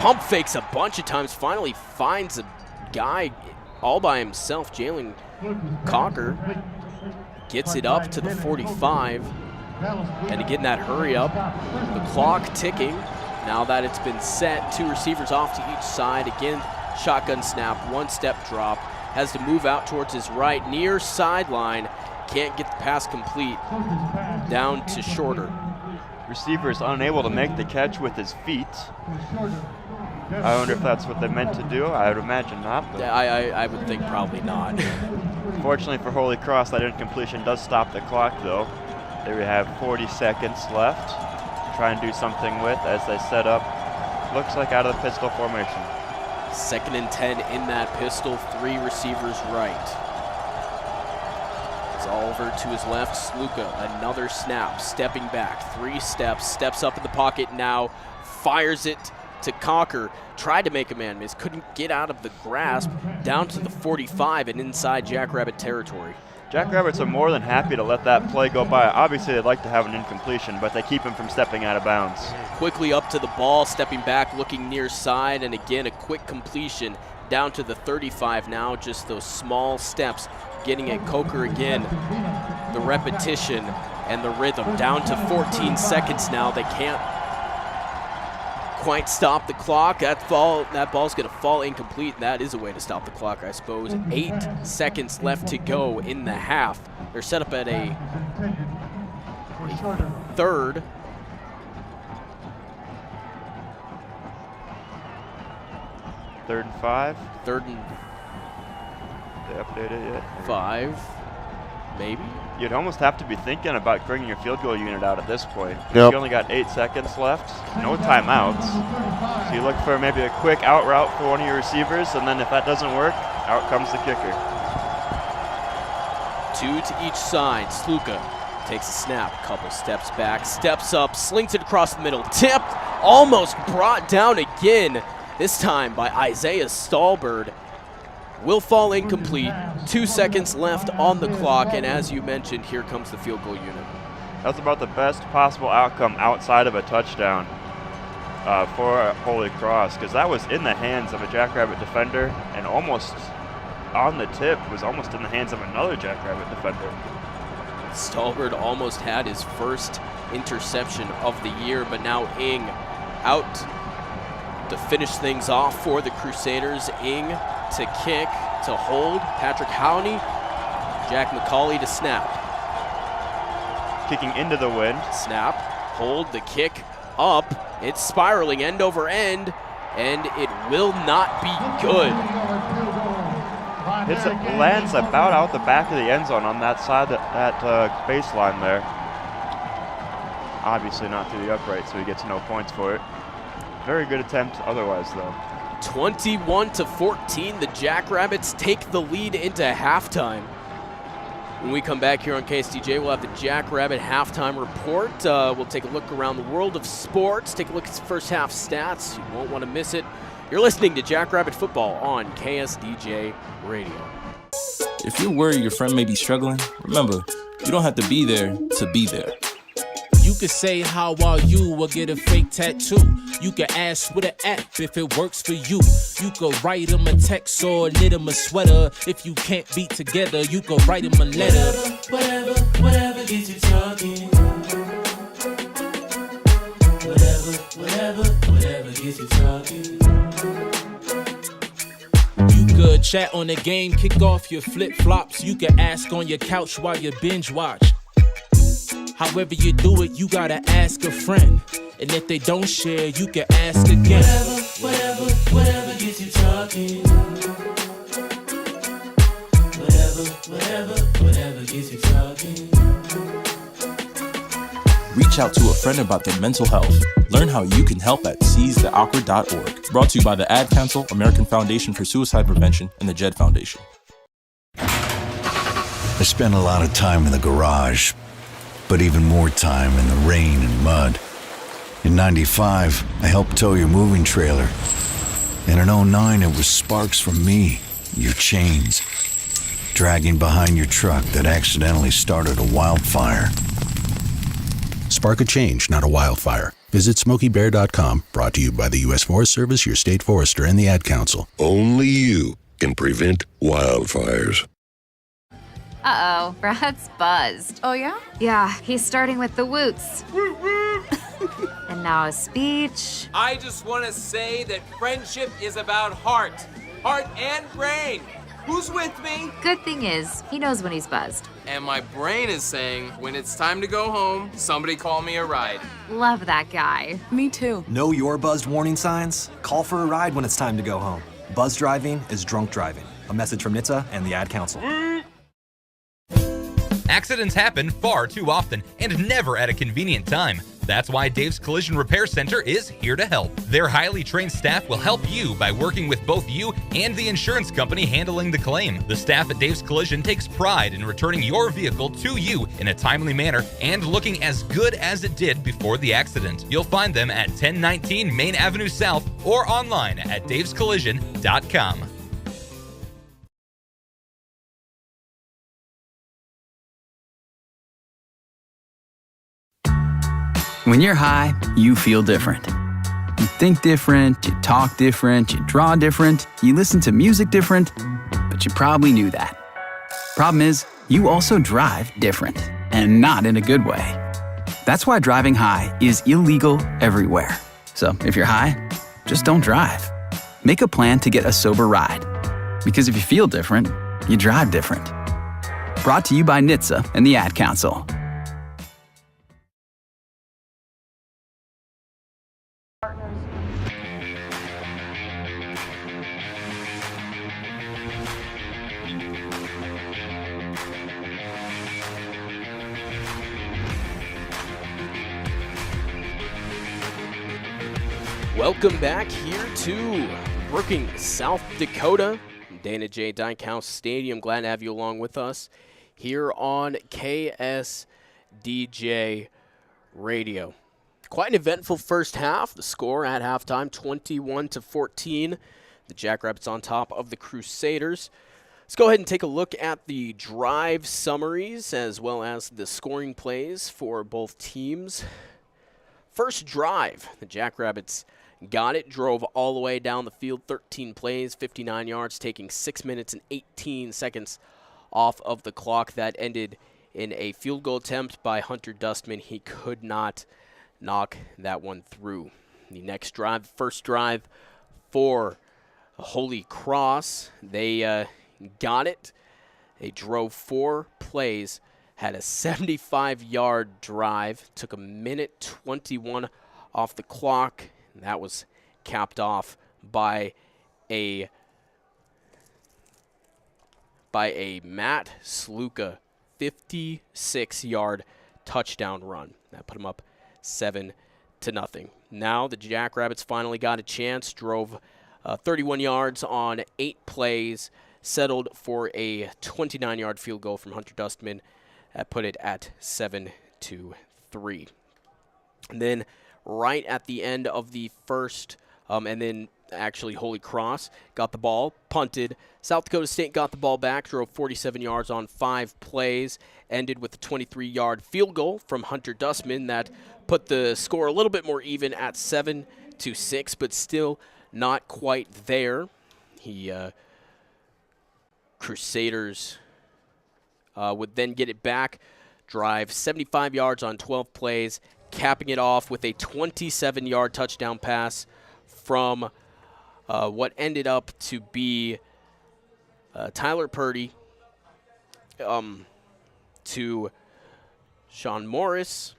pump fakes a bunch of times, finally finds a guy all by himself. Jalen Cocker gets it up to the 45. And again, that hurry up, the clock ticking. Now that it's been set, 2 receivers off to each side. Again, shotgun snap, 1-step drop. Has to move out towards his right, near sideline. Can't get the pass complete. Down to Shorter. Receiver is unable to make the catch with his feet. I wonder if that's what they meant to do. I would imagine not. But I would think probably not. Fortunately for Holy Cross, that incompletion does stop the clock, though. There we have 40 seconds left to try and do something with as they set up, looks like out of the pistol formation. 2nd and 10 in that pistol, 3 receivers right. Oliver to his left, Sluka, another snap, stepping back, 3 steps, steps up in the pocket now, fires it to Cocker, tried to make a man miss, couldn't get out of the grasp, down to the 45 and inside Jackrabbit territory. Jackrabbits are more than happy to let that play go by. Obviously, they'd like to have an incompletion, but they keep him from stepping out of bounds. Quickly up to the ball, stepping back, looking near side, and again, a quick completion down to the 35 now, just those small steps, getting at Coker again. The repetition and the rhythm, down to 14 seconds now. They can't quite stop the clock. That ball's gonna fall incomplete, and that is a way to stop the clock, I suppose. 8 seconds left to go in the half. They're set up at a 3rd. Third and 5. 3rd and they updated it yet? 5, maybe? You'd almost have to be thinking about bringing your field goal unit out at this point. Yep. You only got 8 seconds left, no timeouts. So you look for maybe a quick out route for one of your receivers, and then if that doesn't work, out comes the kicker. 2 to each side. Sluka takes a snap, couple steps back, steps up, slings it across the middle, tipped, almost brought down again, this time by Isaiah Stallbird. Will fall incomplete. 2 seconds left on the clock, and as you mentioned, here comes the field goal unit. That's about the best possible outcome outside of a touchdown for Holy Cross, because that was in the hands of a Jackrabbit defender, and almost on the tip was almost in the hands of another Jackrabbit defender. Stallbird almost had his first interception of the year, but now Ing out to finish things off for the Crusaders. Ing to kick, to hold, Patrick Howney, Jack McCauley to snap. Kicking into the wind. Snap, hold, the kick up, it's spiraling end over end, and it will not be good. It lands about out the back of the end zone on that side, that baseline there. Obviously not to the upright, so he gets no points for it. Very good attempt otherwise, though. 21-14, the Jackrabbits take the lead into halftime. When we come back here on KSDJ, we'll have the Jackrabbit halftime report. We'll take a look around the world of sports, take a look at the first half stats. You won't want to miss it. You're listening to Jackrabbit Football on KSDJ Radio. If you're worried your friend may be struggling, remember, you don't have to be there to be there. You could say how are you or get a fake tattoo. You could ask with an app if it works for you. You could write him a text or knit him a sweater. If you can't be together, you could write him a letter. Whatever gets you talking. Whatever gets you talking. You could chat on the game, kick off your flip-flops. You could ask on your couch while you binge watch. However you do it, you gotta ask a friend. And if they don't share, you can ask again. Whatever gets you talking. Whatever gets you talking. Reach out to a friend about their mental health. Learn how you can help at seizetheawkward.org. Brought to you by the Ad Council, American Foundation for Suicide Prevention, and the JED Foundation. I spent a lot of time in the garage, but even more time in the rain and mud. In '95, I helped tow your moving trailer. And in '09, it was sparks from me, your chains, dragging behind your truck that accidentally started a wildfire. Spark a change, not a wildfire. Visit SmokeyBear.com, brought to you by the U.S. Forest Service, your state forester, and the Ad Council. Only you can prevent wildfires. Uh-oh, Brad's buzzed. Oh, yeah? Yeah, he's starting with the woots. And now a speech. I just want to say that friendship is about heart and brain. Who's with me? Good thing is, he knows when he's buzzed. And my brain is saying, when it's time to go home, somebody call me a ride. Love that guy. Me too. Know your buzzed warning signs? Call for a ride when it's time to go home. Buzz driving is drunk driving. A message from NHTSA and the Ad Council. Accidents happen far too often and never at a convenient time. That's why Dave's Collision Repair Center is here to help. Their highly trained staff will help you by working with both you and the insurance company handling the claim. The staff at Dave's Collision takes pride in returning your vehicle to you in a timely manner and looking as good as it did before the accident. You'll find them at 1019 Main Avenue South or online at davescollision.com. When you're high, you feel different. You think different, you talk different, you draw different, you listen to music different, but you probably knew that. Problem is, you also drive different, and not in a good way. That's why driving high is illegal everywhere. So if you're high, just don't drive. Make a plan to get a sober ride. Because if you feel different, you drive different. Brought to you by NHTSA and the Ad Council. Welcome back here to Brookings, South Dakota, Dana J. Dykhouse Stadium. Glad to have you along with us here on KSDJ Radio. Quite an eventful first half. The score at halftime, 21-14. The Jackrabbits on top of the Crusaders. Let's go ahead and take a look at the drive summaries as well as the scoring plays for both teams. First drive, the Jackrabbits got it, drove all the way down the field, 13 plays, 59 yards, taking 6 minutes and 18 seconds off of the clock. That ended in a field goal attempt by Hunter Dustman. He could not knock that one through. The next drive, first drive for Holy Cross, they got it. They drove 4 plays, had a 75-yard drive, took a minute 21 off the clock, and that was capped off by a Matt Sluka 56-yard touchdown run. That put him up 7-0. Now the Jackrabbits finally got a chance, drove 31 yards on 8 plays, settled for a 29-yard field goal from Hunter Dustman that put it at 7-3. And then right at the end of the first, and then actually Holy Cross got the ball, punted. South Dakota State got the ball back, drove 47 yards on 5 plays, ended with a 23-yard field goal from Hunter Dustman that put the score a little bit more even at 7-6, but still not quite there. Crusaders would then get it back, drive 75 yards on 12 plays, capping it off with a 27-yard touchdown pass from what ended up to be Tyler Purdy to Sean Morris.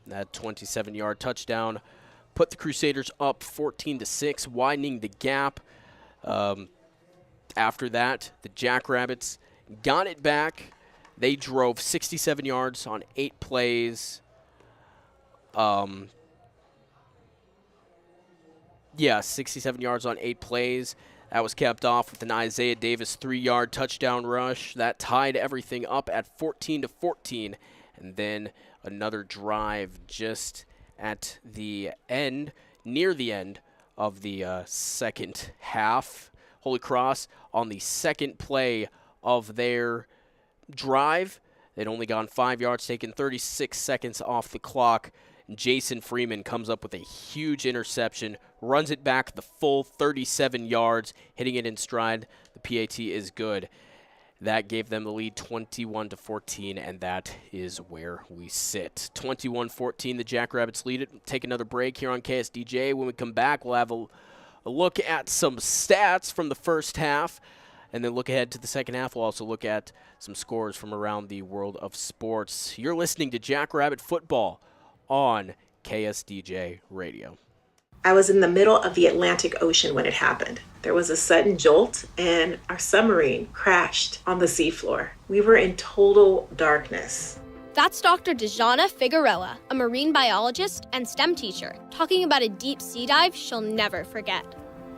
That 27-yard touchdown put the Crusaders up 14-6, widening the gap. After that, the Jackrabbits got it back. They drove 67 yards on 8 plays. 67 yards on 8 plays. That was capped off with an Isaiah Davis 3-yard touchdown rush. That tied everything up at 14-14. And then another drive just at the end, near the end of the second half. Holy Cross on the second play of their drive. They'd only gone 5 yards, taken 36 seconds off the clock. Jason Freeman comes up with a huge interception, runs it back the full 37 yards, hitting it in stride. The PAT is good. That gave them the lead 21-14, and that is where we sit. 21-14, the Jackrabbits lead it. Take another break here on KSDJ. When we come back, we'll have a look at some stats from the first half, and then look ahead to the second half. We'll also look at some scores from around the world of sports. You're listening to Jackrabbit Football on KSDJ Radio. I was in the middle of the Atlantic Ocean when it happened. There was a sudden jolt and our submarine crashed on the seafloor. We were in total darkness. That's Dr. Dejana Figueroa, a marine biologist and STEM teacher, talking about a deep sea dive she'll never forget.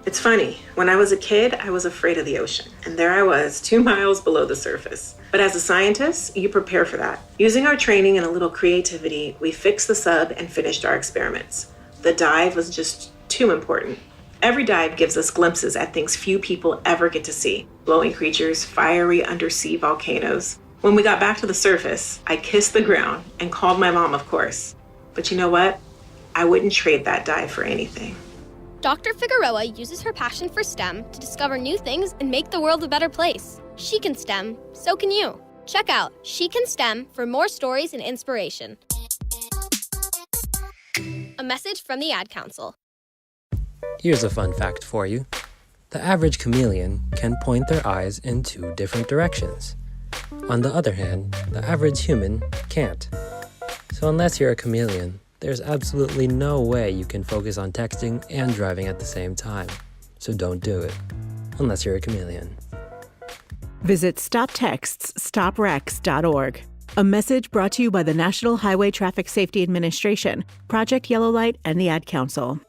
It's funny, when I was a kid, I was afraid of the ocean, and there I was, 2 miles below the surface. But as a scientist, you prepare for that. Using our training and a little creativity, we fixed the sub and finished our experiments. The dive was just too important. Every dive gives us glimpses at things few people ever get to see. Glowing creatures, fiery undersea volcanoes. When we got back to the surface, I kissed the ground and called my mom, of course. But you know what? I wouldn't trade that dive for anything. Dr. Figueroa uses her passion for STEM to discover new things and make the world a better place. She can STEM, so can you. Check out She Can STEM for more stories and inspiration. A message from the Ad Council. Here's a fun fact for you. The average chameleon can point their eyes in 2 different directions. On the other hand, the average human can't. So unless you're a chameleon, there's absolutely no way you can focus on texting and driving at the same time. So don't do it, unless you're a chameleon. Visit StopTextsStopWrecks.org. A message brought to you by the National Highway Traffic Safety Administration, Project Yellow Light, and the Ad Council.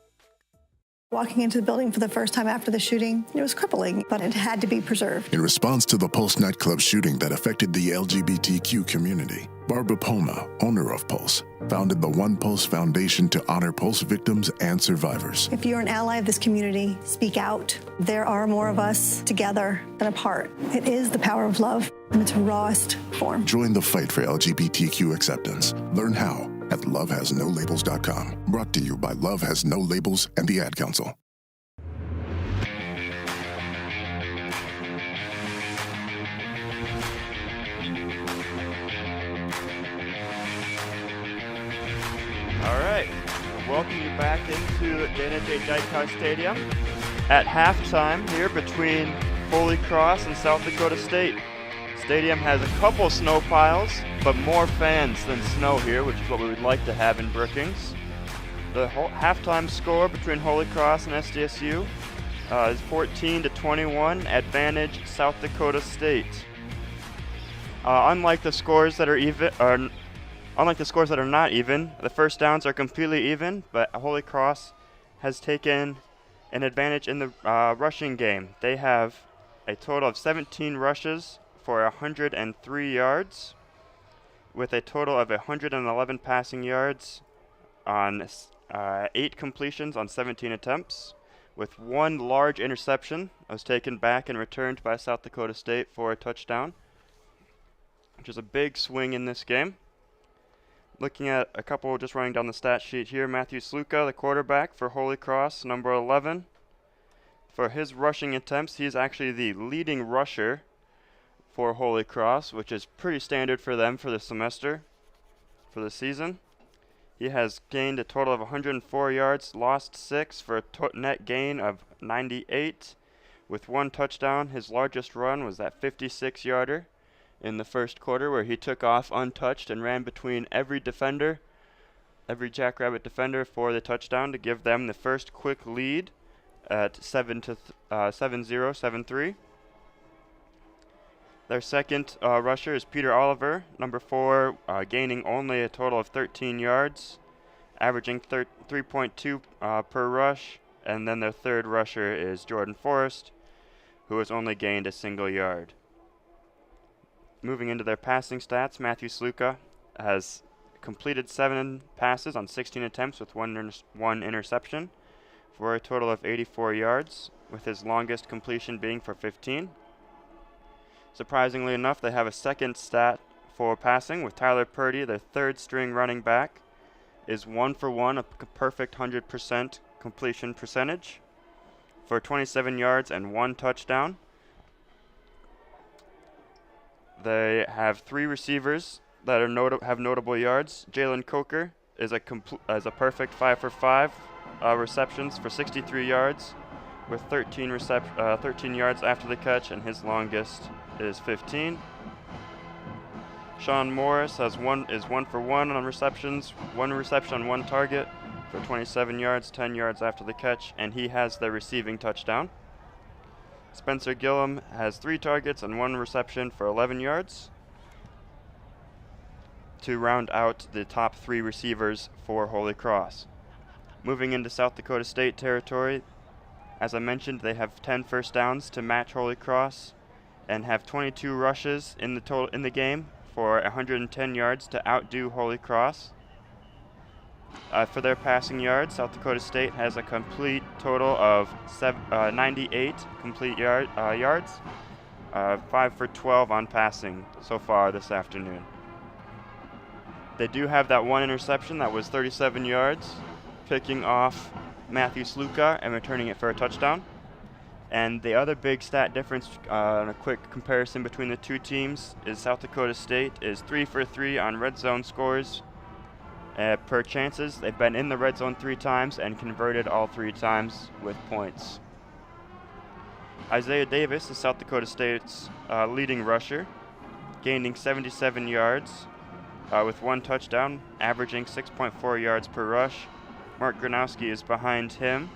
Walking into the building for the first time after the shooting, it was crippling, but it had to be preserved. In response to the Pulse nightclub shooting that affected the LGBTQ community, Barbara Poma, owner of Pulse, founded the One Pulse Foundation to honor Pulse victims and survivors. If you're an ally of this community, speak out. There are more of us together than apart. It is the power of love in its rawest form. Join the fight for LGBTQ acceptance. Learn how at lovehasnolabels.com. Brought to you by Love Has No Labels and the Ad Council. All right, welcome you back into Dana J. Dykhouse Stadium at halftime here between Holy Cross and South Dakota State. Stadium has a couple snow piles, but more fans than snow here, which is what we would like to have in Brookings. The halftime score between Holy Cross and SDSU is 14-21, advantage South Dakota State. Unlike the scores that are not even, the first downs are completely even, but Holy Cross has taken an advantage in the rushing game. They have a total of 17 rushes for 103 yards, with a total of 111 passing yards on 8 completions on 17 attempts, with 1 large interception that was taken back and returned by South Dakota State for a touchdown, which is a big swing in this game. Looking at a couple, just running down the stat sheet here, Matthew Sluka, the quarterback for Holy Cross, number 11. For his rushing attempts, he's actually the leading rusher for Holy Cross, which is pretty standard for them for the semester, for the season. He has gained a total of 104 yards, lost 6 for a net gain of 98 with 1 touchdown. His largest run was that 56-yarder in the first quarter where he took off untouched and ran between every defender, every Jackrabbit defender for the touchdown to give them the first quick lead at 7-0, 7-3. Their second rusher is Peter Oliver, number 4, gaining only a total of 13 yards, averaging 3.2 per rush. And then their third rusher is Jordan Forrest, who has only gained a single yard. Moving into their passing stats, Matthew Sluka has completed 7 passes on 16 attempts with one interception for a total of 84 yards, with his longest completion being for 15. Surprisingly enough, they have a second stat for passing with Tyler Purdy, their third string running back, is 1 for 1, a perfect 100% completion percentage for 27 yards and 1 touchdown. They have 3 receivers that are have notable yards. Jalen Coker is a perfect 5 for 5 receptions for 63 yards with 13 yards after the catch, and his longest is 15. Sean Morris is 1 for 1 on receptions, 1 reception on 1 target for 27 yards, 10 yards after the catch, and he has the receiving touchdown. Spencer Gillum has 3 targets and 1 reception for 11 yards to round out the top 3 receivers for Holy Cross. Moving into South Dakota State territory, as I mentioned, they have 10 first downs to match Holy Cross and have 22 rushes in the game for 110 yards to outdo Holy Cross. For their passing yards, South Dakota State has a complete total of 98 complete yards, 5 for 12 on passing so far this afternoon. They do have that 1 interception that was 37 yards, picking off Matthew Sluka and returning it for a touchdown. And the other big stat difference, on a quick comparison between the two teams, is South Dakota State is 3 for 3 on red zone scores per chances. They've been in the red zone 3 times and converted all 3 times with points. Isaiah Davis is South Dakota State's leading rusher, gaining 77 yards with 1 touchdown, averaging 6.4 yards per rush. Mark Gronowski is behind him,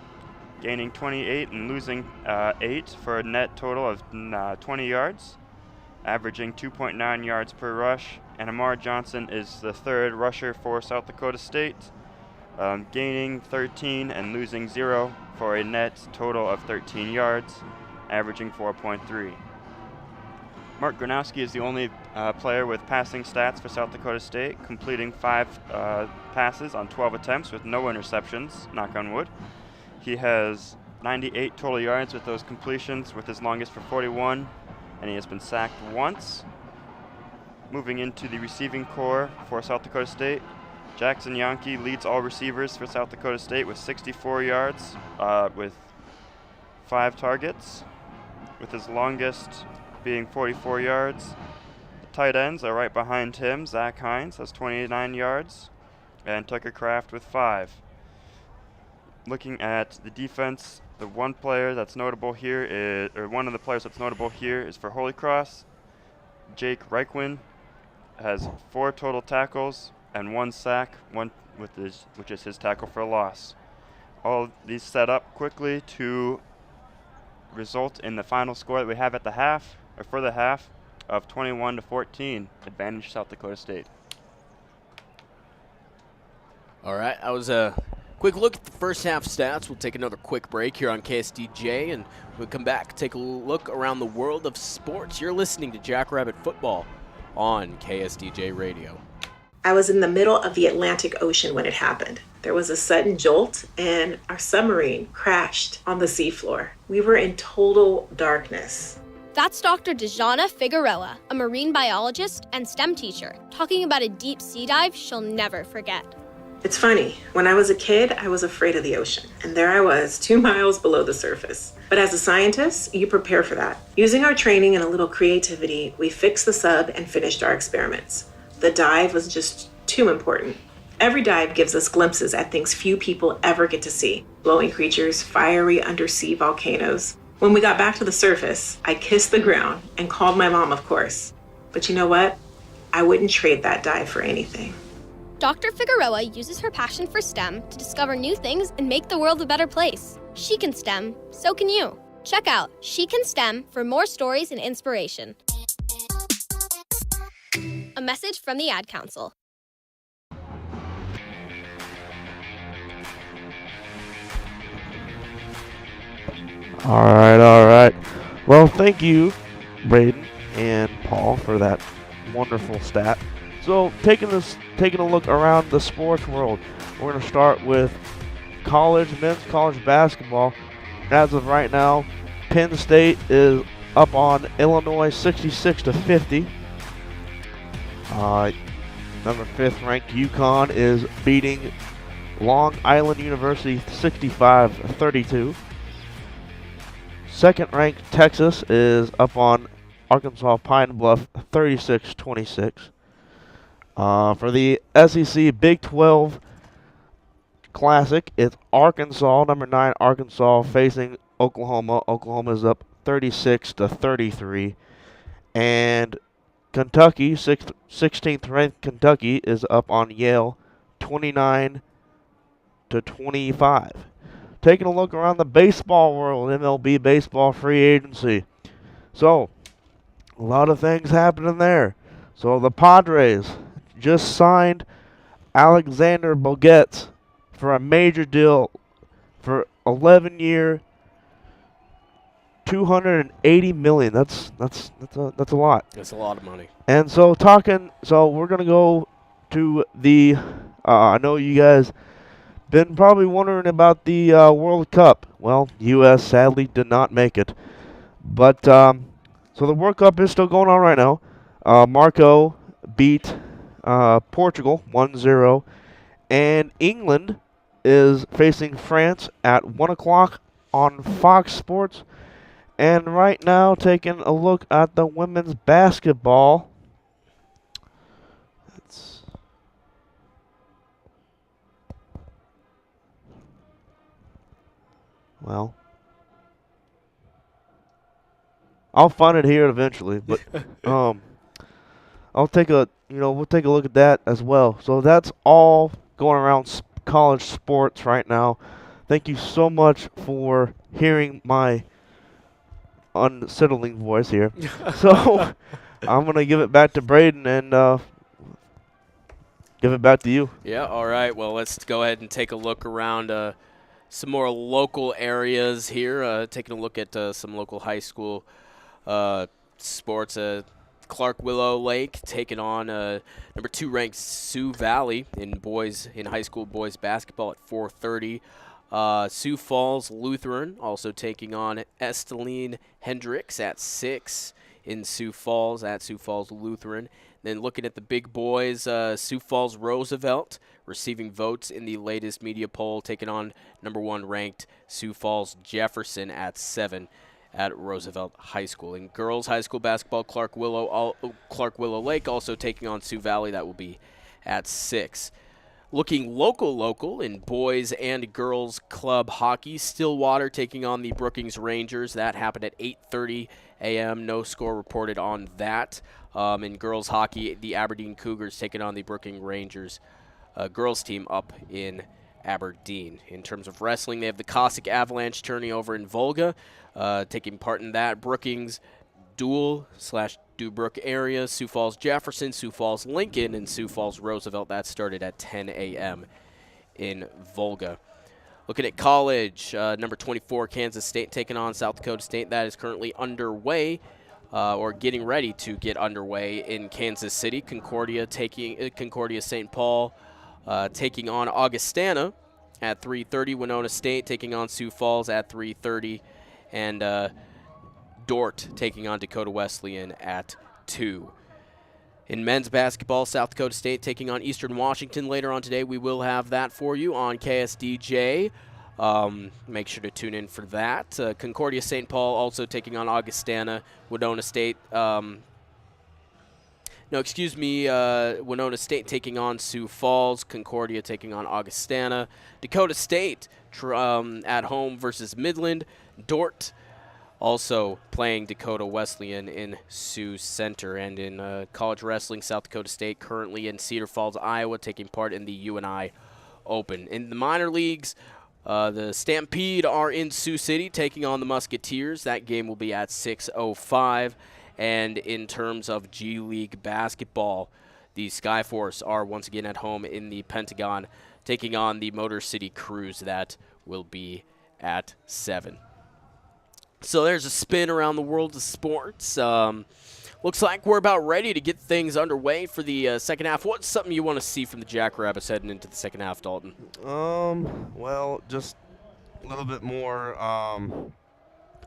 gaining 28 and losing 8 for a net total of 20 yards, averaging 2.9 yards per rush. And Amar Johnson is the third rusher for South Dakota State, gaining 13 and losing 0 for a net total of 13 yards, averaging 4.3. Mark Gronowski is the only player with passing stats for South Dakota State, completing 5 passes on 12 attempts with no interceptions, knock on wood. He has 98 total yards with those completions, with his longest for 41, and he has been sacked once. Moving into the receiving core for South Dakota State, Jackson Yankee leads all receivers for South Dakota State with 64 yards with 5 targets, with his longest being 44 yards. The tight ends are right behind him. Zach Hines has 29 yards, and Tucker Kraft with 5. Looking at the defense, the one player that's notable here is, or one of the players that's notable here is for Holy Cross. Jake Reichwin has 4 total tackles and 1 sack, which is his tackle for loss. All of these set up quickly to result in the final score that we have at the half, or for the half, of 21-14, advantage South Dakota State. All right, that was a Quick look at the first half stats. We'll take another quick break here on KSDJ, and we'll come back, take a look around the world of sports. You're listening to Jackrabbit Football on KSDJ Radio. I was in the middle of the Atlantic Ocean when it happened. There was a sudden jolt, and our submarine crashed on the seafloor. We were in total darkness. That's Dr. Dejana Figueroa, a marine biologist and STEM teacher, talking about a deep sea dive she'll never forget. It's funny, when I was a kid, I was afraid of the ocean, and there I was, 2 miles below the surface. But as a scientist, you prepare for that. Using our training and a little creativity, we fixed the sub and finished our experiments. The dive was just too important. Every dive gives us glimpses at things few people ever get to see. Glowing creatures, fiery undersea volcanoes. When we got back to the surface, I kissed the ground and called my mom, of course. But you know what? I wouldn't trade that dive for anything. Dr. Figueroa uses her passion for STEM to discover new things and make the world a better place. She can STEM, so can you. Check out She Can STEM for more stories and inspiration. A message from the Ad Council. All right. Well, thank you, Braden and Paul, for that wonderful stat. So, taking a look around the sports world, we're going to start with men's college basketball. As of right now, Penn State is up on Illinois 66-50. Number 5th ranked UConn is beating Long Island University 65-32. Second ranked Texas is up on Arkansas Pine Bluff 36-26. For the SEC Big 12 Classic, it's Arkansas, number 9 Arkansas facing Oklahoma. Oklahoma is up 36-33. And Kentucky, 16th ranked Kentucky, is up on Yale 29-25. Taking a look around the baseball world, MLB baseball free agency. So, a lot of things happening there. So the Padres just signed Alexander Boguets for a major deal for 11-year, $280 million. That's a lot. That's a lot of money. And so we're gonna go to the. I know you guys been probably wondering about the World Cup. Well, U.S. sadly did not make it, but so the World Cup is still going on right now. Marco beat Portugal 1-0, and England is facing France at 1 o'clock on Fox Sports. And right now, taking a look at the women's basketball. Well, I'll find it here eventually, but we'll take a look at that as well. So that's all going around college sports right now. Thank you so much for hearing my unsettling voice here. So I'm going to give it back to Braden and give it back to you. Yeah, all right. Well, let's go ahead and take a look around some more local areas here. Taking a look at some local high school sports. Clark Willow Lake taking on number 2 ranked Sioux Valley in high school boys basketball at 4:30. Sioux Falls Lutheran also taking on Esteline Hendricks at 6 in Sioux Falls at Sioux Falls Lutheran. Then looking at the big boys, Sioux Falls Roosevelt receiving votes in the latest media poll, taking on number 1 ranked Sioux Falls Jefferson at 7 at Roosevelt High School. In girls high school basketball, Clark Willow Lake also taking on Sioux Valley. That will be at 6. Looking local in boys and girls club hockey, Stillwater taking on the Brookings Rangers. That happened at 8:30 a.m. No score reported on that. In girls hockey, the Aberdeen Cougars taking on the Brookings Rangers girls team up in Aberdeen. In terms of wrestling, they have the Cossack Avalanche tourney over in Volga, taking part in that. Brookings Dual/Dubrook area, Sioux Falls Jefferson, Sioux Falls Lincoln, and Sioux Falls Roosevelt. That started at 10 a.m. in Volga. Looking at college, number 24, Kansas State taking on South Dakota State. That is currently underway or getting ready to get underway in Kansas City. Concordia St. Paul taking on Augustana at 3:30. Winona State taking on Sioux Falls at 3:30. And Dort taking on Dakota Wesleyan at 2. In men's basketball, South Dakota State taking on Eastern Washington later on today. We will have that for you on KSDJ. Make sure to tune in for that. Concordia St. Paul also taking on Augustana. Winona State, Winona State taking on Sioux Falls. Concordia taking on Augustana. Dakota State at home versus Midland. Dort also playing Dakota Wesleyan in Sioux Center. And in college wrestling, South Dakota State currently in Cedar Falls, Iowa, taking part in the UNI Open. In the minor leagues, the Stampede are in Sioux City taking on the Musketeers. That game will be at 6:05. And in terms of G League basketball, the Skyforce are once again at home in the Pentagon taking on the Motor City Cruise. That will be at 7. So there's a spin around the world of sports. Looks like we're about ready to get things underway for the second half. What's something you want to see from the Jackrabbits heading into the second half, Dalton? Well, just a little bit more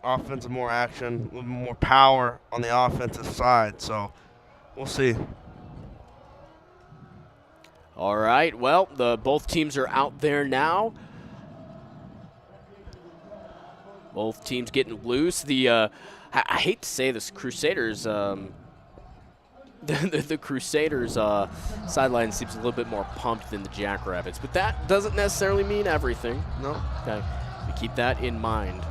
offensive, more action, a little bit more power on the offensive side. So we'll see. All right. Well, both teams are out there now. Both teams getting loose. I hate to say this, Crusaders. The Crusaders sideline seems a little bit more pumped than the Jackrabbits, but that doesn't necessarily mean everything. No. Okay, we keep that in mind.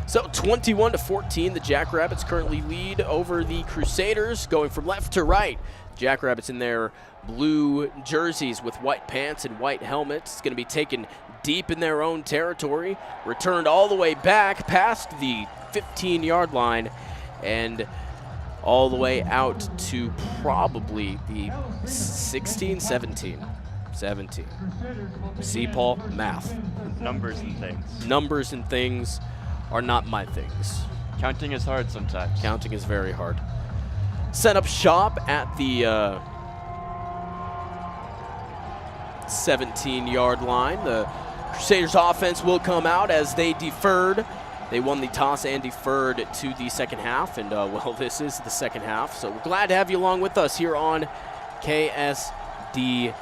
So 21-14, the Jackrabbits currently lead over the Crusaders, going from left to right. Jackrabbits in their blue jerseys with white pants and white helmets. It's going to be taken deep in their own territory, returned all the way back past the 15-yard line and all the way out to probably the 17. See, Paul? Math. Numbers and things. Numbers and things are not my things. Counting is hard sometimes. Counting is very hard. Set up shop at the 17-yard line. The Crusaders offense will come out as they deferred. They won the toss and deferred to the second half. And, well, this is the second half. So we're glad to have you along with us here on KSDJ.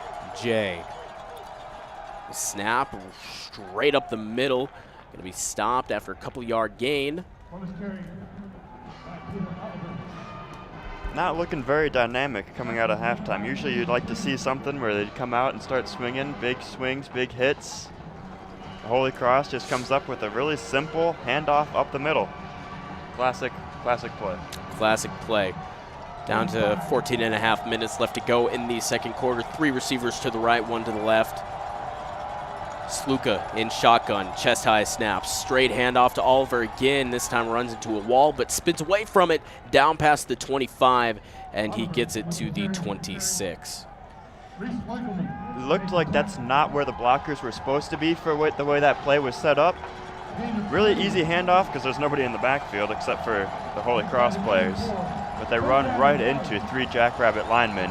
Snap straight up the middle. Going to be stopped after a couple-yard gain. Not looking very dynamic coming out of halftime. Usually you'd like to see something where they'd come out and start swinging, big swings, big hits. Holy Cross just comes up with a really simple handoff up the middle. Classic play. Classic play. Down to 14 and a half minutes left to go in the second quarter. 3 receivers to the right, 1 to the left. Sluka in shotgun, chest high snap, straight handoff to Oliver again. This time runs into a wall, but spins away from it, down past the 25, and he gets it to the 26. Looked like that's not where the blockers were supposed to be for the way that play was set up. Really easy handoff because there's nobody in the backfield except for the Holy Cross players. But they run right into 3 Jackrabbit linemen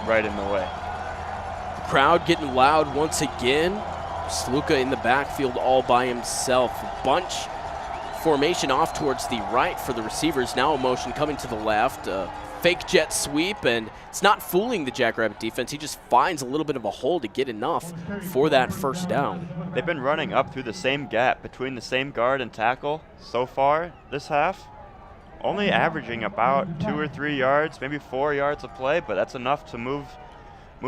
right in the way. Crowd getting loud once again. Sluka in the backfield all by himself. Bunch formation off towards the right for the receivers. Now a motion coming to the left. Fake jet sweep, and it's not fooling the Jackrabbit defense. He just finds a little bit of a hole to get enough for that first down. They've been running up through the same gap between the same guard and tackle so far this half. Only averaging about 2 or 3 yards, maybe 4 yards of play, but that's enough to move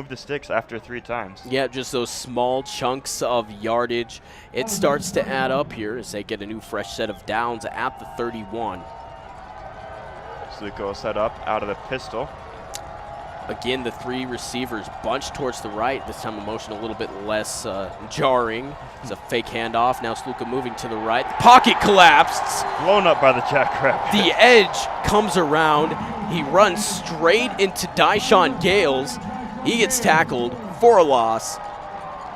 the sticks after 3 times. Yeah, just those small chunks of yardage. It starts to add up here as they get a new fresh set of downs at the 31. Sluko set up out of the pistol. Again, the 3 receivers bunched towards the right. This time a motion a little bit less jarring. It's a fake handoff. Now Sluka moving to the right. The pocket collapsed. Blown up by the Jackrabbit. The edge comes around. He runs straight into Dyshawn Gales. He gets tackled for a loss.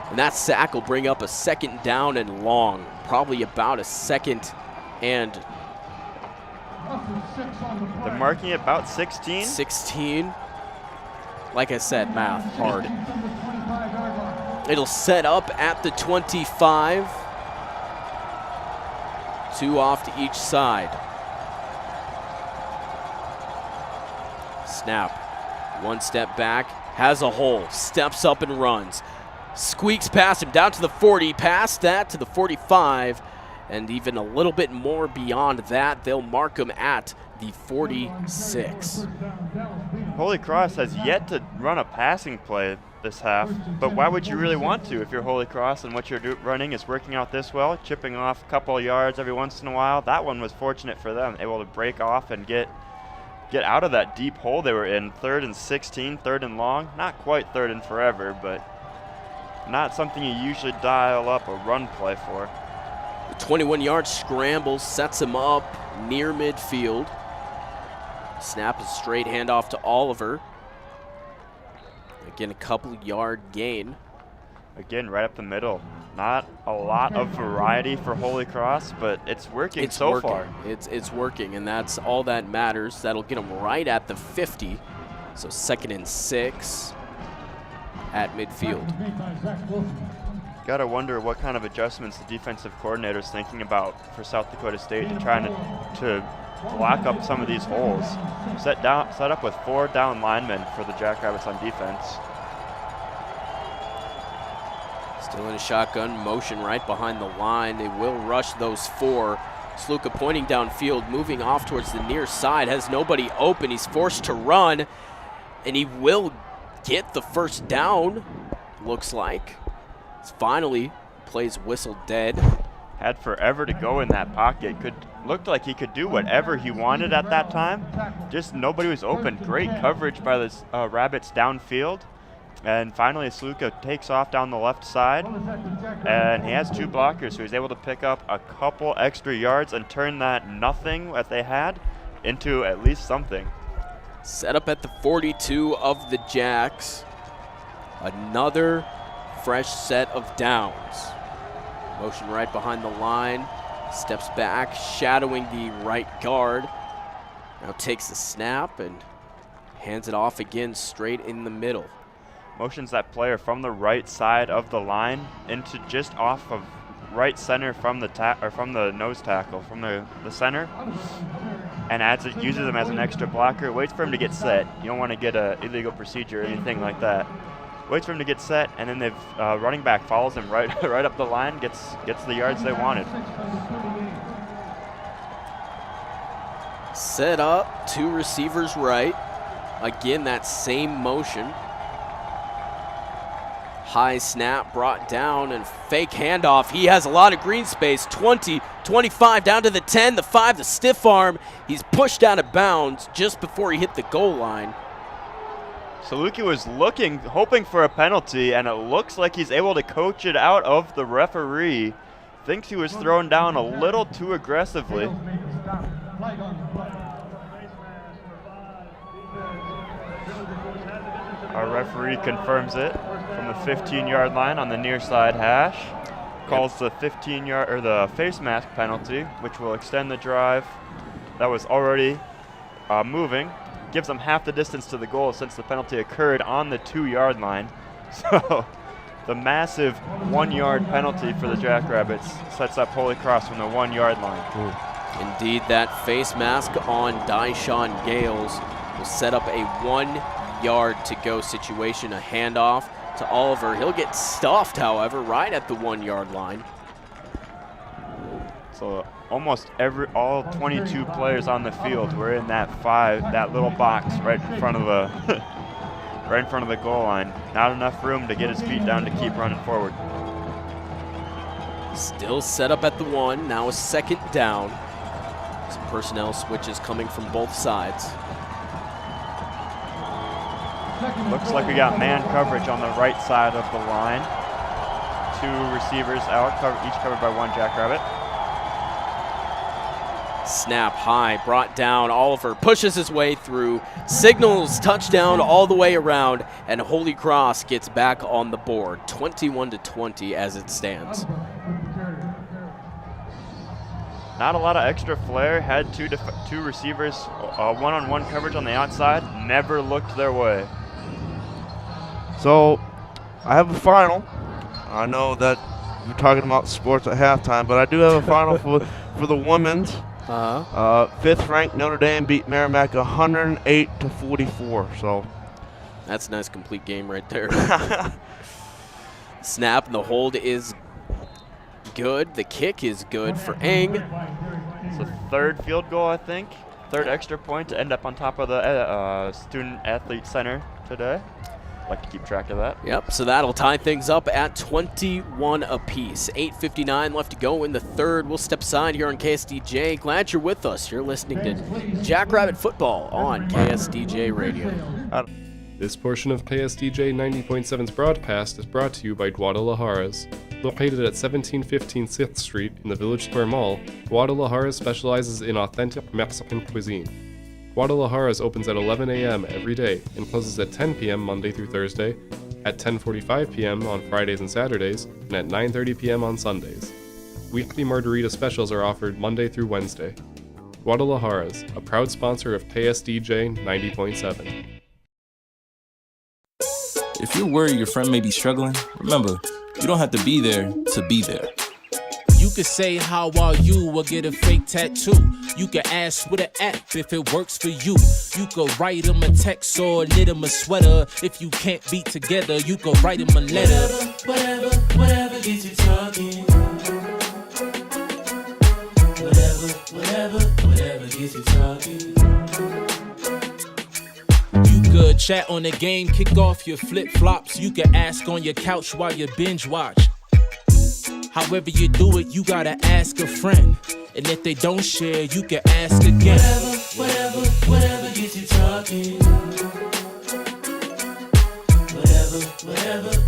And that sack will bring up a 2nd down and long, probably about a 2nd and... They're marking it about 16. 16. Like I said, math, hard. It'll set up at the 25. 2 off to each side. Snap. 1 step back, has a hole, steps up and runs. Squeaks past him, down to the 40, past that to the 45, and even a little bit more beyond that. They'll mark him at the 46. Holy Cross has yet to run a passing play this half, but why would you really want to if you're Holy Cross and what you're running is working out this well, chipping off a couple of yards every once in a while? That one was fortunate for them, able to break off and get out of that deep hole they were in. 3rd and 16, 3rd and long. Not quite 3rd and forever, but not something you usually dial up a run play for. The 21-yard scramble sets him up near midfield. Snap a straight handoff to Oliver. Again, a couple yard gain. Again, right up the middle. Not a lot of variety for Holy Cross, but it's working so far. It's working, and that's all that matters. That'll get them right at the 50. So 2nd and 6 at midfield. Gotta wonder what kind of adjustments the defensive coordinator is thinking about for South Dakota State, trying to block up some of these holes. Set up with 4 down linemen for the Jackrabbits on defense. Still in a shotgun motion right behind the line. They will rush those 4. Sluka pointing downfield, moving off towards the near side, has nobody open. He's forced to run, and he will get the 1st down, looks like. It's finally, plays whistle dead. Had forever to go in that pocket. Looked like he could do whatever he wanted at that time. Just nobody was open. Great coverage by the Rabbits downfield. And finally, Sluka takes off down the left side. And he has 2 blockers, so he's able to pick up a couple extra yards and turn that nothing that they had into at least something. Set up at the 42 of the Jacks. Another fresh set of downs. Motion right behind the line. Steps back, shadowing the right guard. Now takes the snap and hands it off again straight in the middle. Motions that player from the right side of the line into just off of right center from the nose tackle, from the center, and uses him as an extra blocker. Waits for him to get set. You don't want to get an illegal procedure or anything like that. Waits for him to get set, and then running back follows him right up the line, gets the yards they wanted. Set up, 2 receivers right. Again, that same motion. High snap brought down and fake handoff. He has a lot of green space. 20, 25, down to the 10, the 5, the stiff arm. He's pushed out of bounds just before he hit the goal line. Saluki was hoping for a penalty, and it looks like he's able to coach it out of the referee. Thinks he was thrown down a little too aggressively. Our referee confirms it from the 15-yard line on the near side hash. Calls the 15-yard or the face mask penalty, which will extend the drive that was already moving. Gives them half the distance to the goal since the penalty occurred on the 2-yard line. So the massive 1-yard penalty for the Jackrabbits sets up Holy Cross from the 1-yard line. Indeed, that face mask on Dyshawn Gales will set up a 1-yard to go situation, a handoff to Oliver. He'll get stuffed, however, right at the 1-yard line. So almost all 22 players on the field were in that little box right in front of the goal line. Not enough room to get his feet down to keep running forward. Still set up at the 1, now a 2nd down. Some personnel switches coming from both sides. Looks like we got man coverage on the right side of the line. 2 receivers out, each covered by 1 Jackrabbit. Snap high, brought down. Oliver pushes his way through, signals touchdown all the way around, and Holy Cross gets back on the board, 21-20 as it stands. Not a lot of extra flair. Had two receivers, one-on-one coverage on the outside. Never looked their way. So, I have a final. I know that you're talking about sports at halftime, but I do have a final for the women's. Fifth ranked Notre Dame beat Merrimack 108-44. So, that's a nice complete game right there. Snap and the hold is good. The kick is good for Eng. It's the third field goal, I think. Third extra point to end up on top of the Student Athlete Center today. Like to keep track of that. Yep, so that'll tie things up at 21 apiece. 8:59 left to go in the third. We'll step aside here on KSDJ. Glad you're with us. You're listening to Jackrabbit Football on KSDJ Radio. This portion of KSDJ 90.7's broadcast is brought to you by Guadalajara's. Located at 1715 6th Street in the Village Square Mall, Guadalajara specializes in authentic Mexican cuisine. Guadalajara's opens at 11 a.m. every day and closes at 10 p.m. Monday through Thursday, at 10:45 p.m. on Fridays and Saturdays, and at 9:30 p.m. on Sundays. Weekly margarita specials are offered Monday through Wednesday. Guadalajara's, a proud sponsor of KSDJ 90.7. If you're worried your friend may be struggling, remember, you don't have to be there to be there. You could say how are you or get a fake tattoo. You could ask with an app if it works for you. You could write them a text or knit them a sweater. If you can't be together, you could write them a letter. Whatever gets you talking. Whatever gets you talking. You could chat on the game, kick off your flip-flops. You could ask on your couch while you binge watch. However you do it, you gotta ask a friend. And if they don't share, you can ask again. Whatever gets you talking.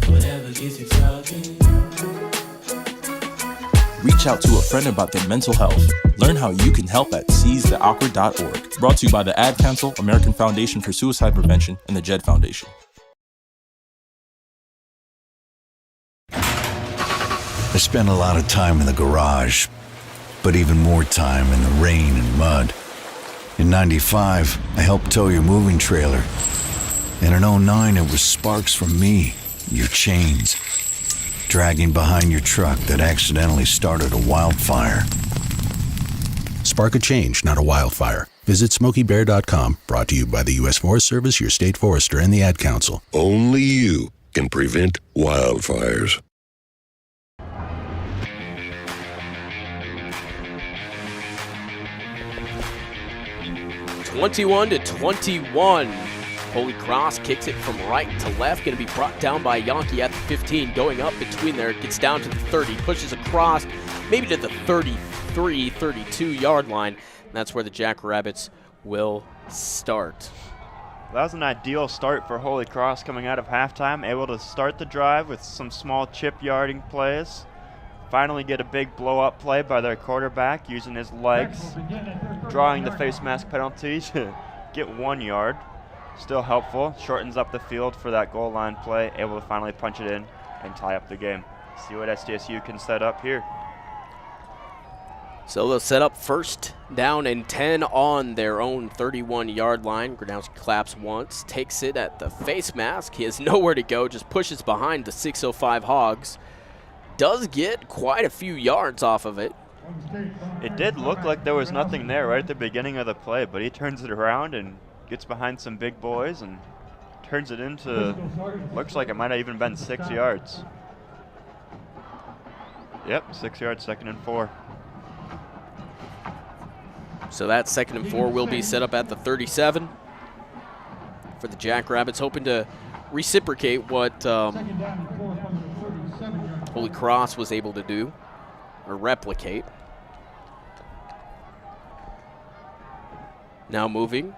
Whatever gets you talking. Reach out to a friend about their mental health. Learn how you can help at seizetheawkward.org. Brought to you by the Ad Council, American Foundation for Suicide Prevention, and the JED Foundation. I spent a lot of time in the garage, but even more time in the rain and mud. In '95, I helped tow your moving trailer. And in '09, it was sparks from me, your chains, dragging behind your truck that accidentally started a wildfire. Spark a change, not a wildfire. Visit SmokeyBear.com, brought to you by the U.S. Forest Service, your state forester, and the Ad Council. Only you can prevent wildfires. (21-21). Holy Cross kicks it from right to left. Going to be brought down by Yankee at the 15. Going up between there. Gets down to the 30. Pushes across. Maybe to the 33, 32-yard line. And that's where the Jackrabbits will start. That was an ideal start for Holy Cross coming out of halftime. Able to start the drive with some small chip yarding plays. Finally get a big blow-up play by their quarterback using his legs, drawing the face mask penalty to get 1 yard. Still helpful. Shortens up the field for that goal line play. Able to finally punch it in and tie up the game. See what SDSU can set up here. So they'll set up first down and 10 on their own 31-yard line. Gronowski claps once, takes it at the face mask. He has nowhere to go, just pushes behind the 605 Hogs. Does get quite a few yards off of it. It did look like there was nothing there right at the beginning of the play, but he turns it around and gets behind some big boys and turns it into, looks like it might have even been 6 yards. Yep, 6 yards, 2nd and 4. So that 2nd and 4 will be set up at the 37 for the Jackrabbits, hoping to reciprocate what Holy Cross was able to do, or replicate. Now moving.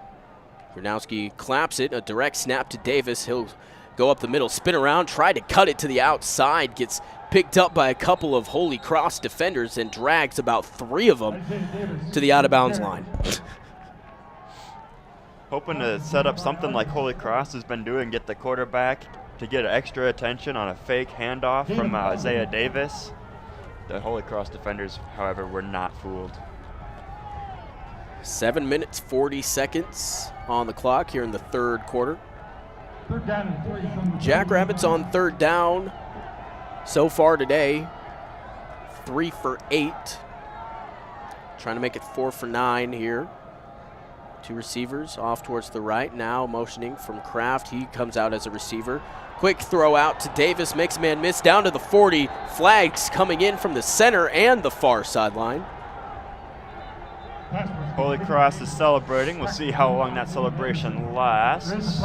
Gronowski claps it, a direct snap to Davis. He'll go up the middle, spin around, try to cut it to the outside, gets picked up by a couple of Holy Cross defenders and drags about 3 of them to the out-of-bounds line. Hoping to set up something like Holy Cross has been doing, get the quarterback to get extra attention on a fake handoff from Isaiah Davis. The Holy Cross defenders, however, were not fooled. 7 minutes, 40 seconds on the clock here in the third quarter. Jackrabbits on third down so far today. 3 for 8. Trying to make it 4 for 9 here. 2 receivers off towards the right. Now motioning from Kraft. He comes out as a receiver. Quick throw out to Davis. Makes a man miss down to the 40. Flags coming in from the center and the far sideline. Holy Cross is celebrating. We'll see how long that celebration lasts,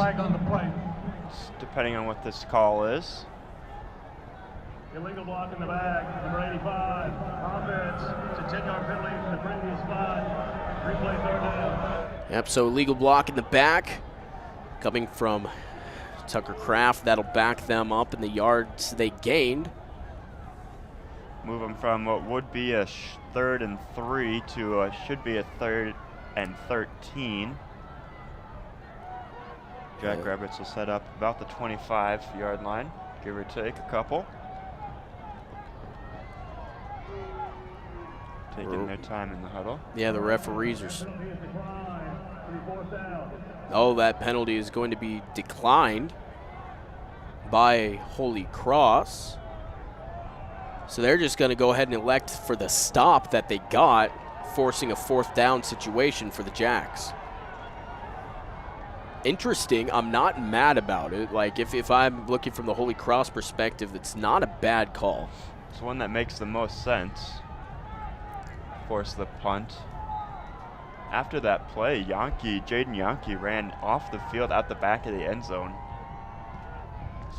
depending on what this call is. Illegal block in the back, number 85. Offense. It's a 10-yard penalty from the previous spot. Replay third down. Yep, so illegal block in the back coming from Tucker Kraft. That'll back them up in the yards they gained. Move them from what would be a 3rd and 3 to should be a 3rd and 13. Jackrabbits will set up about the 25-yard line, give or take a couple. Taking their time in the huddle. Yeah, the referees are. Oh, that penalty is going to be declined by Holy Cross. So they're just going to go ahead and elect for the stop that they got, forcing a 4th down situation for the Jacks. Interesting. I'm not mad about it. Like, if I'm looking from the Holy Cross perspective, it's not a bad call. It's one that makes the most sense. Force the punt. After that play, Jaden Yonke ran off the field out the back of the end zone.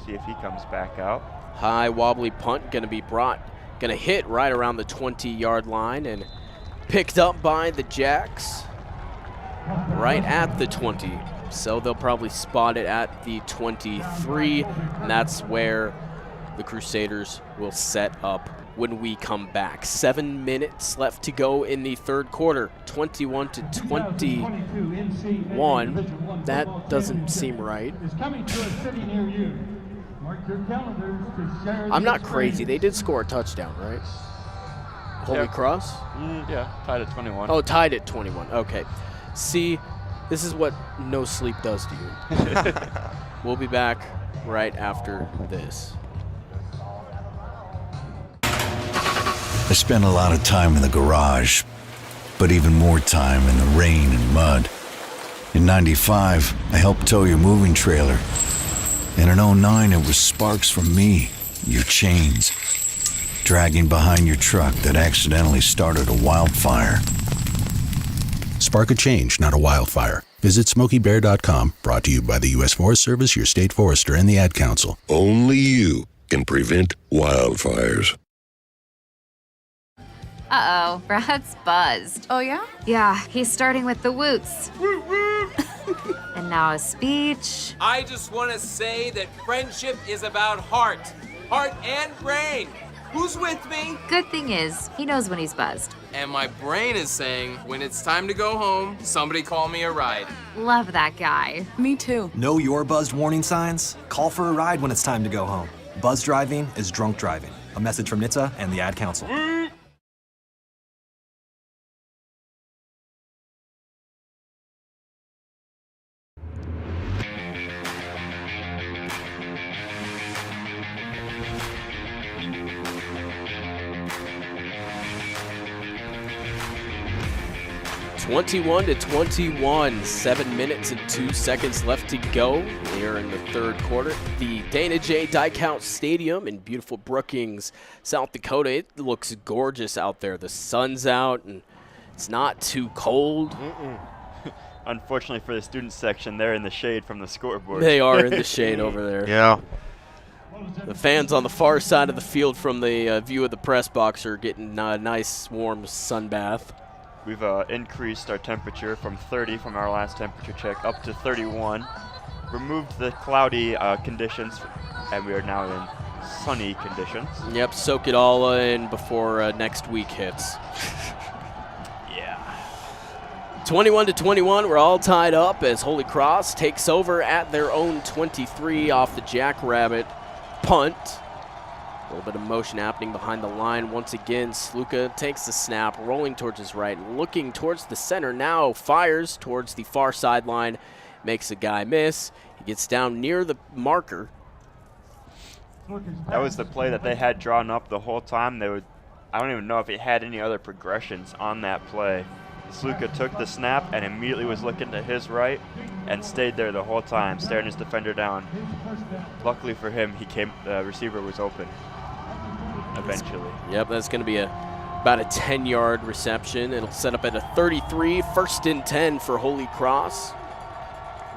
See if he comes back out. High wobbly punt going to hit right around the 20-yard line and picked up by the Jacks right at the 20. So they'll probably spot it at the 23, and that's where the Crusaders will set up when we come back. 7 minutes left to go in the third quarter. 21-21. That doesn't seem right. I'm not crazy. They did score a touchdown, right? Holy Cross? Yeah, tied at 21. Oh, tied at 21. Okay. See, this is what no sleep does to you. We'll be back right after this. I spent a lot of time in the garage, but even more time in the rain and mud. In '95, I helped tow your moving trailer. And in '09, it was sparks from me, your chains, dragging behind your truck that accidentally started a wildfire. Spark a change, not a wildfire. Visit SmokeyBear.com, brought to you by the U.S. Forest Service, your state forester, and the Ad Council. Only you can prevent wildfires. Uh-oh, Brad's buzzed. Oh, yeah? Yeah, he's starting with the woots. And now a speech. I just want to say that friendship is about heart and brain. Who's with me? Good thing is, he knows when he's buzzed. And my brain is saying, when it's time to go home, somebody call me a ride. Love that guy. Me too. Know your buzzed warning signs? Call for a ride when it's time to go home. Buzz driving is drunk driving. A message from NHTSA and the Ad Council. 21-21, 7 minutes and 2 seconds left to go here in the third quarter. The Dana J. Dykhouse Stadium in beautiful Brookings, South Dakota. It looks gorgeous out there. The sun's out and it's not too cold. Unfortunately for the student section, they're in the shade from the scoreboard. They are in the shade over there. Yeah. The fans on the far side of the field from the view of the press box are getting a nice warm sun bath. We've increased our temperature from 30 from our last temperature check up to 31. Removed the cloudy conditions, and we are now in sunny conditions. Yep, soak it all in before next week hits. Yeah. 21-21, we're all tied up as Holy Cross takes over at their own 23 off the Jackrabbit punt. A little bit of motion happening behind the line. Once again, Sluka takes the snap, rolling towards his right, looking towards the center. Now fires towards the far sideline, makes a guy miss. He gets down near the marker. That was the play that they had drawn up the whole time. I don't even know if it had any other progressions on that play. Sluka took the snap and immediately was looking to his right and stayed there the whole time, staring his defender down. Luckily for him, the receiver was open eventually. Yep, that's going to be about a 10-yard reception. It'll set up at a 33, 1st and 10 for Holy Cross.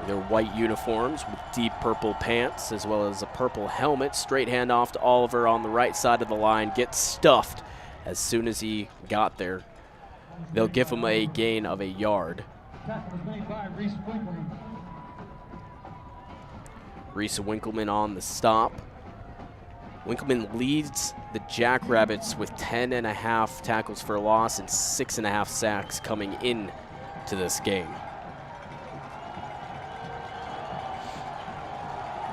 Their white uniforms with deep purple pants as well as a purple helmet. Straight handoff to Oliver on the right side of the line. Gets stuffed as soon as he got there. They'll give him a gain of a yard. Reese Winkleman on the stop. Winkleman leads the Jackrabbits with 10.5 tackles for loss and 6.5 sacks coming in to this game.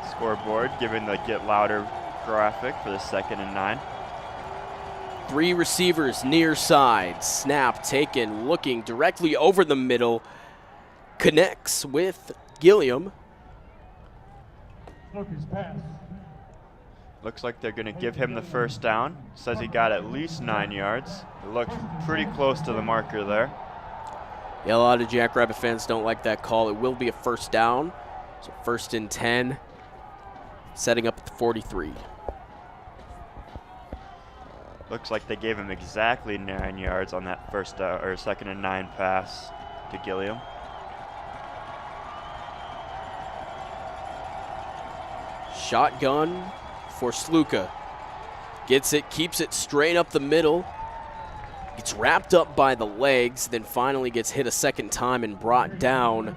Scoreboard giving the Get Louder graphic for the 2nd and 9. 3 receivers near side. Snap taken, looking directly over the middle. Connects with Gilliam. Looks like they're going to give him the first down. Says he got at least 9 yards. It looked pretty close to the marker there. Yeah, a lot of Jackrabbit fans don't like that call. It will be a first down. So 1st and 10. Setting up at the 43. Looks like they gave him exactly 9 yards on that 2nd and 9 pass to Gilliam. Shotgun for Sluka. Gets it, keeps it straight up the middle. Gets wrapped up by the legs, then finally gets hit a second time and brought down.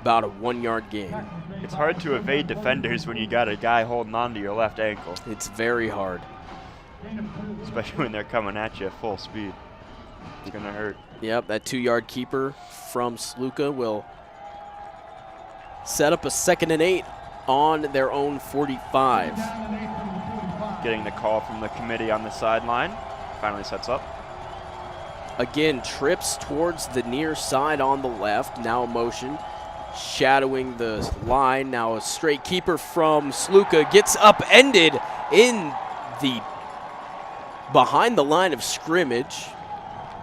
About a 1-yard gain. It's hard to evade defenders when you got a guy holding on to your left ankle. It's very hard. Especially when they're coming at you at full speed. It's going to hurt. Yep, that 2-yard keeper from Sluka will set up a 2nd and 8 on their own 45. Getting the call from the committee on the sideline. Finally sets up. Again, trips towards the near side on the left. Now motion. Shadowing the line. Now a straight keeper from Sluka gets upended in the behind the line of scrimmage.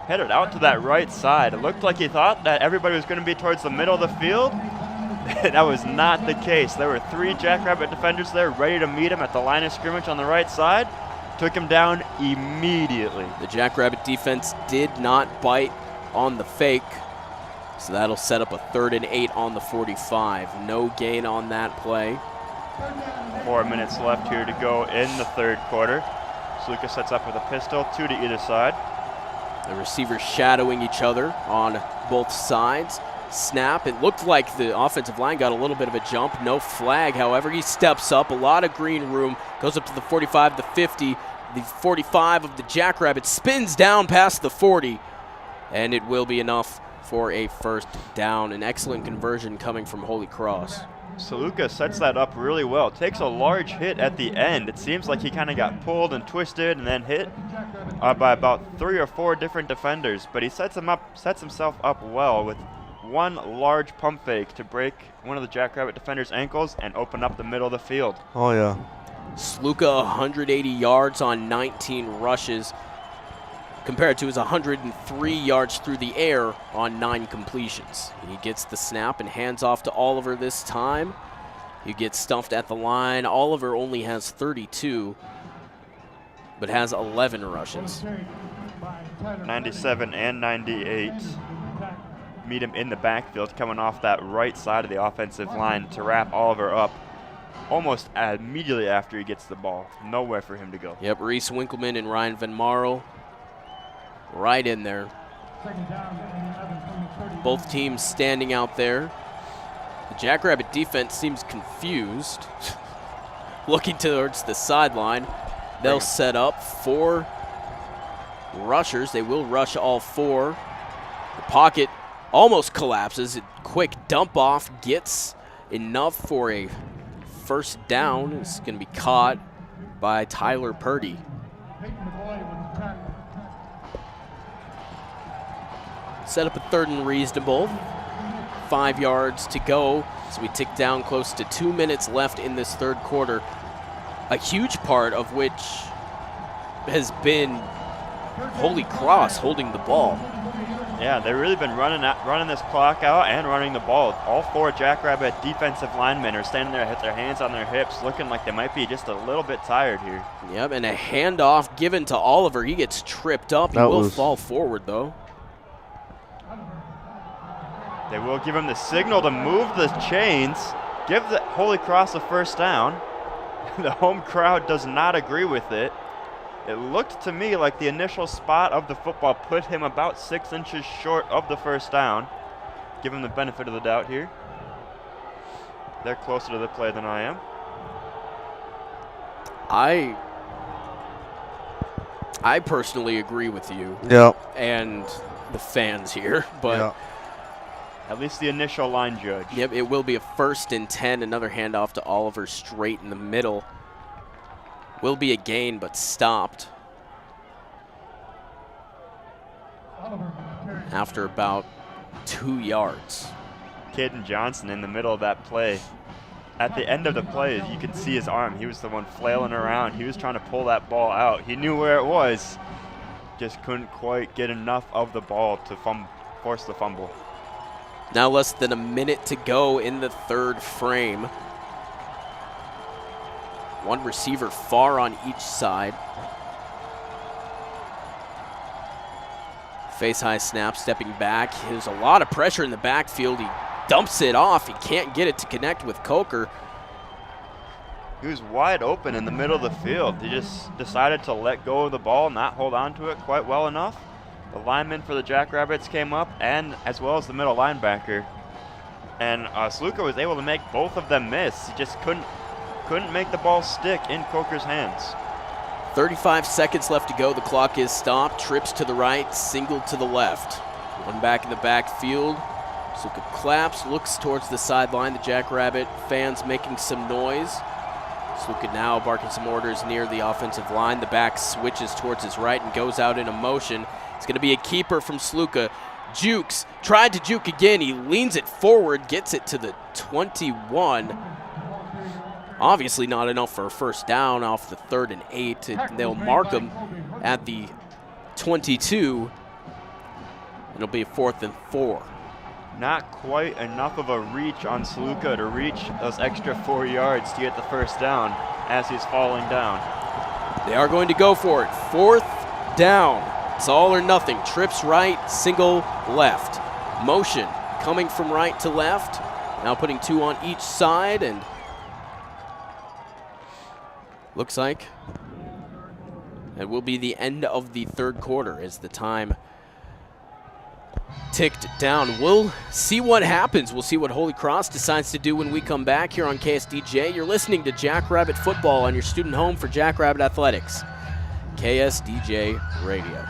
Headed out to that right side. It looked like he thought that everybody was going to be towards the middle of the field. That was not the case. There were 3 Jackrabbit defenders there ready to meet him at the line of scrimmage on the right side. Took him down immediately. The Jackrabbit defense did not bite on the fake. So that'll set up a 3rd and 8 on the 45. No gain on that play. 4 minutes left here to go in the 3rd quarter. Sluka sets up with a pistol, 2 to either side. The receivers shadowing each other on both sides. Snap. It looked like the offensive line got a little bit of a jump. No flag, however. He steps up. A lot of green room. Goes up to the 45, the 50. The 45 of the Jackrabbit spins down past the 40. And it will be enough for a 1st down. An excellent conversion coming from Holy Cross. Sluka sets that up really well. Takes a large hit at the end. It seems like he kind of got pulled and twisted and then hit by about 3 or 4 different defenders. But he sets himself up well with one large pump fake to break one of the Jackrabbit defenders' ankles and open up the middle of the field. Oh, yeah. Sluka 180 yards on 19 rushes compared to his 103 yards through the air on 9 completions. He gets the snap and hands off to Oliver this time. He gets stuffed at the line. Oliver only has 32, but has 11 rushes. 97 and 98. Meet him in the backfield coming off that right side of the offensive line to wrap Oliver up almost immediately after he gets the ball. Nowhere for him to go. Yep, Reese Winkleman and Ryan Van Marl right in there. Both teams standing out there. The Jackrabbit defense seems confused. looking towards the sideline. They'll set up 4 rushers. They will rush all 4. The pocket almost collapses. A quick dump off gets enough for a first down. It's going to be caught by Tyler Purdy. Set up a 3rd and reasonable. 5 yards to go. So we tick down close to 2 minutes left in this 3rd quarter. A huge part of which has been Holy Cross holding the ball. Yeah, they've really been running this clock out and running the ball. All 4 Jackrabbit defensive linemen are standing there with their hands on their hips, looking like they might be just a little bit tired here. Yep, and a handoff given to Oliver. He gets tripped up. He will fall forward, though. They will give him the signal to move the chains, give the Holy Cross a first down. The home crowd does not agree with it. It looked to me like the initial spot of the football put him about 6 inches short of the first down. Give him the benefit of the doubt here. They're closer to the play than I am. I personally agree with you. Yep. And the fans here, but yep. At least the initial line judge. Yep, it will be a 1st and 10. Another handoff to Oliver straight in the middle. Will be a gain, but stopped after about 2 yards. Caden Johnson in the middle of that play. At the end of the play, you can see his arm. He was the one flailing around. He was trying to pull that ball out. He knew where it was, just couldn't quite get enough of the ball to force the fumble. Now less than a minute to go in the 3rd frame. 1 receiver far on each side. Face high snap, stepping back. There's a lot of pressure in the backfield. He dumps it off. He can't get it to connect with Coker. He was wide open in the middle of the field. He just decided to let go of the ball, not hold on to it quite well enough. The lineman for the Jackrabbits came up, and as well as the middle linebacker. And Sluka was able to make both of them miss. He just couldn't make the ball stick in Coker's hands. 35 seconds left to go. The clock is stopped. Trips to the right, single to the left. 1 back in the backfield. Sluka claps, looks towards the sideline. The Jackrabbit fans making some noise. Sluka now barking some orders near the offensive line. The back switches towards his right and goes out in a motion. It's going to be a keeper from Sluka. Jukes, tried to juke again. He leans it forward, gets it to the 21. Obviously not enough for a first down off the 3rd and 8. They'll mark him at the 22. It'll be a 4th and 4. Not quite enough of a reach on Sluka to reach those extra 4 yards to get the first down as he's falling down. They are going to go for it. 4th down. It's all or nothing. Trips right, single left. Motion coming from right to left. Now putting 2 on each side, and looks like it will be the end of the 3rd quarter as the time ticked down. We'll see what happens. We'll see what Holy Cross decides to do when we come back here on KSDJ. You're listening to Jackrabbit Football on your student home for Jackrabbit Athletics. KSDJ Radio.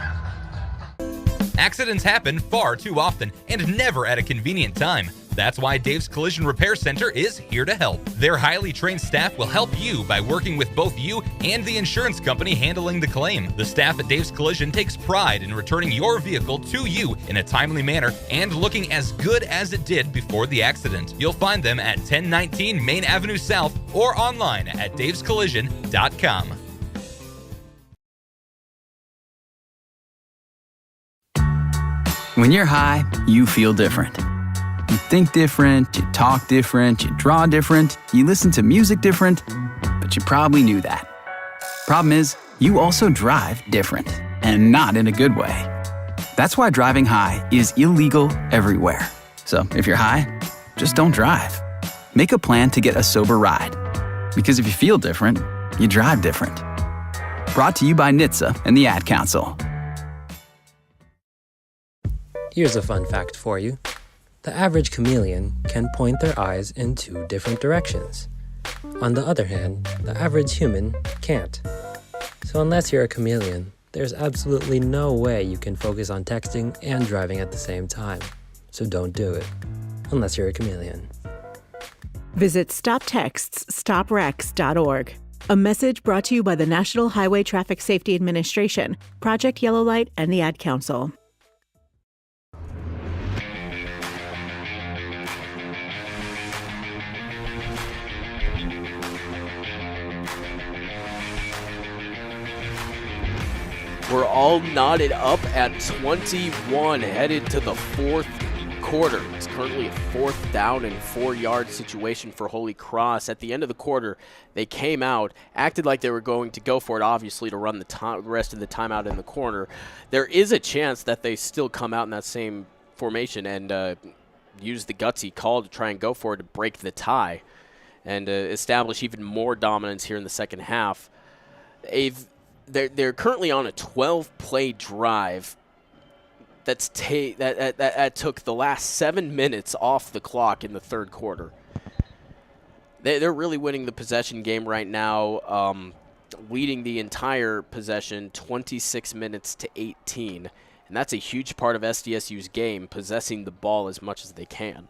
Accidents happen far too often and never at a convenient time. That's why Dave's Collision Repair Center is here to help. Their highly trained staff will help you by working with both you and the insurance company handling the claim. The staff at Dave's Collision takes pride in returning your vehicle to you in a timely manner and looking as good as it did before the accident. You'll find them at 1019 Main Avenue South or online at davescollision.com. When you're high, you feel different. You think different, you talk different, you draw different, you listen to music different, but you probably knew that. Problem is, you also drive different, and not in a good way. That's why driving high is illegal everywhere. So if you're high, just don't drive. Make a plan to get a sober ride. Because if you feel different, you drive different. Brought to you by NHTSA and the Ad Council. Here's a fun fact for you. The average chameleon can point their eyes in 2 different directions. On the other hand, the average human can't. So unless you're a chameleon, there's absolutely no way you can focus on texting and driving at the same time. So don't do it, unless you're a chameleon. Visit StopTextsStopWrecks.org. A message brought to you by the National Highway Traffic Safety Administration, Project Yellow Light, and the Ad Council. We're all knotted up at 21, headed to the fourth quarter. It's currently a 4th down and 4-yard situation for Holy Cross. At the end of the quarter, they came out, acted like they were going to go for it, obviously, to run the rest of the time out in the corner. There is a chance that they still come out in that same formation and use the gutsy call to try and go for it to break the tie and establish even more dominance here in the second half. They're currently on a 12-play drive that took the last 7 minutes off the clock in the third quarter. They're really winning the possession game right now, leading the entire possession 26 minutes to 18. And that's a huge part of SDSU's game, possessing the ball as much as they can.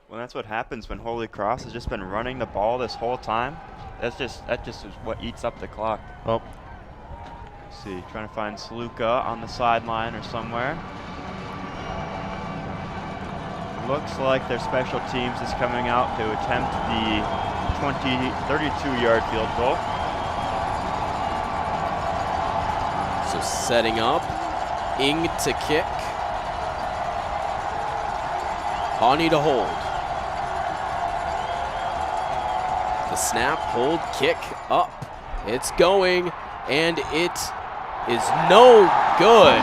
Well, that's what happens when Holy Cross has just been running the ball this whole time. That just is what eats up the clock. Oh. See, trying to find Sluka on the sideline or somewhere. Looks like their special teams is coming out to attempt the 32-yard field goal. So setting up, Ing to kick. Pawnee to hold. The snap, hold, kick, up. It's going, and it is no good.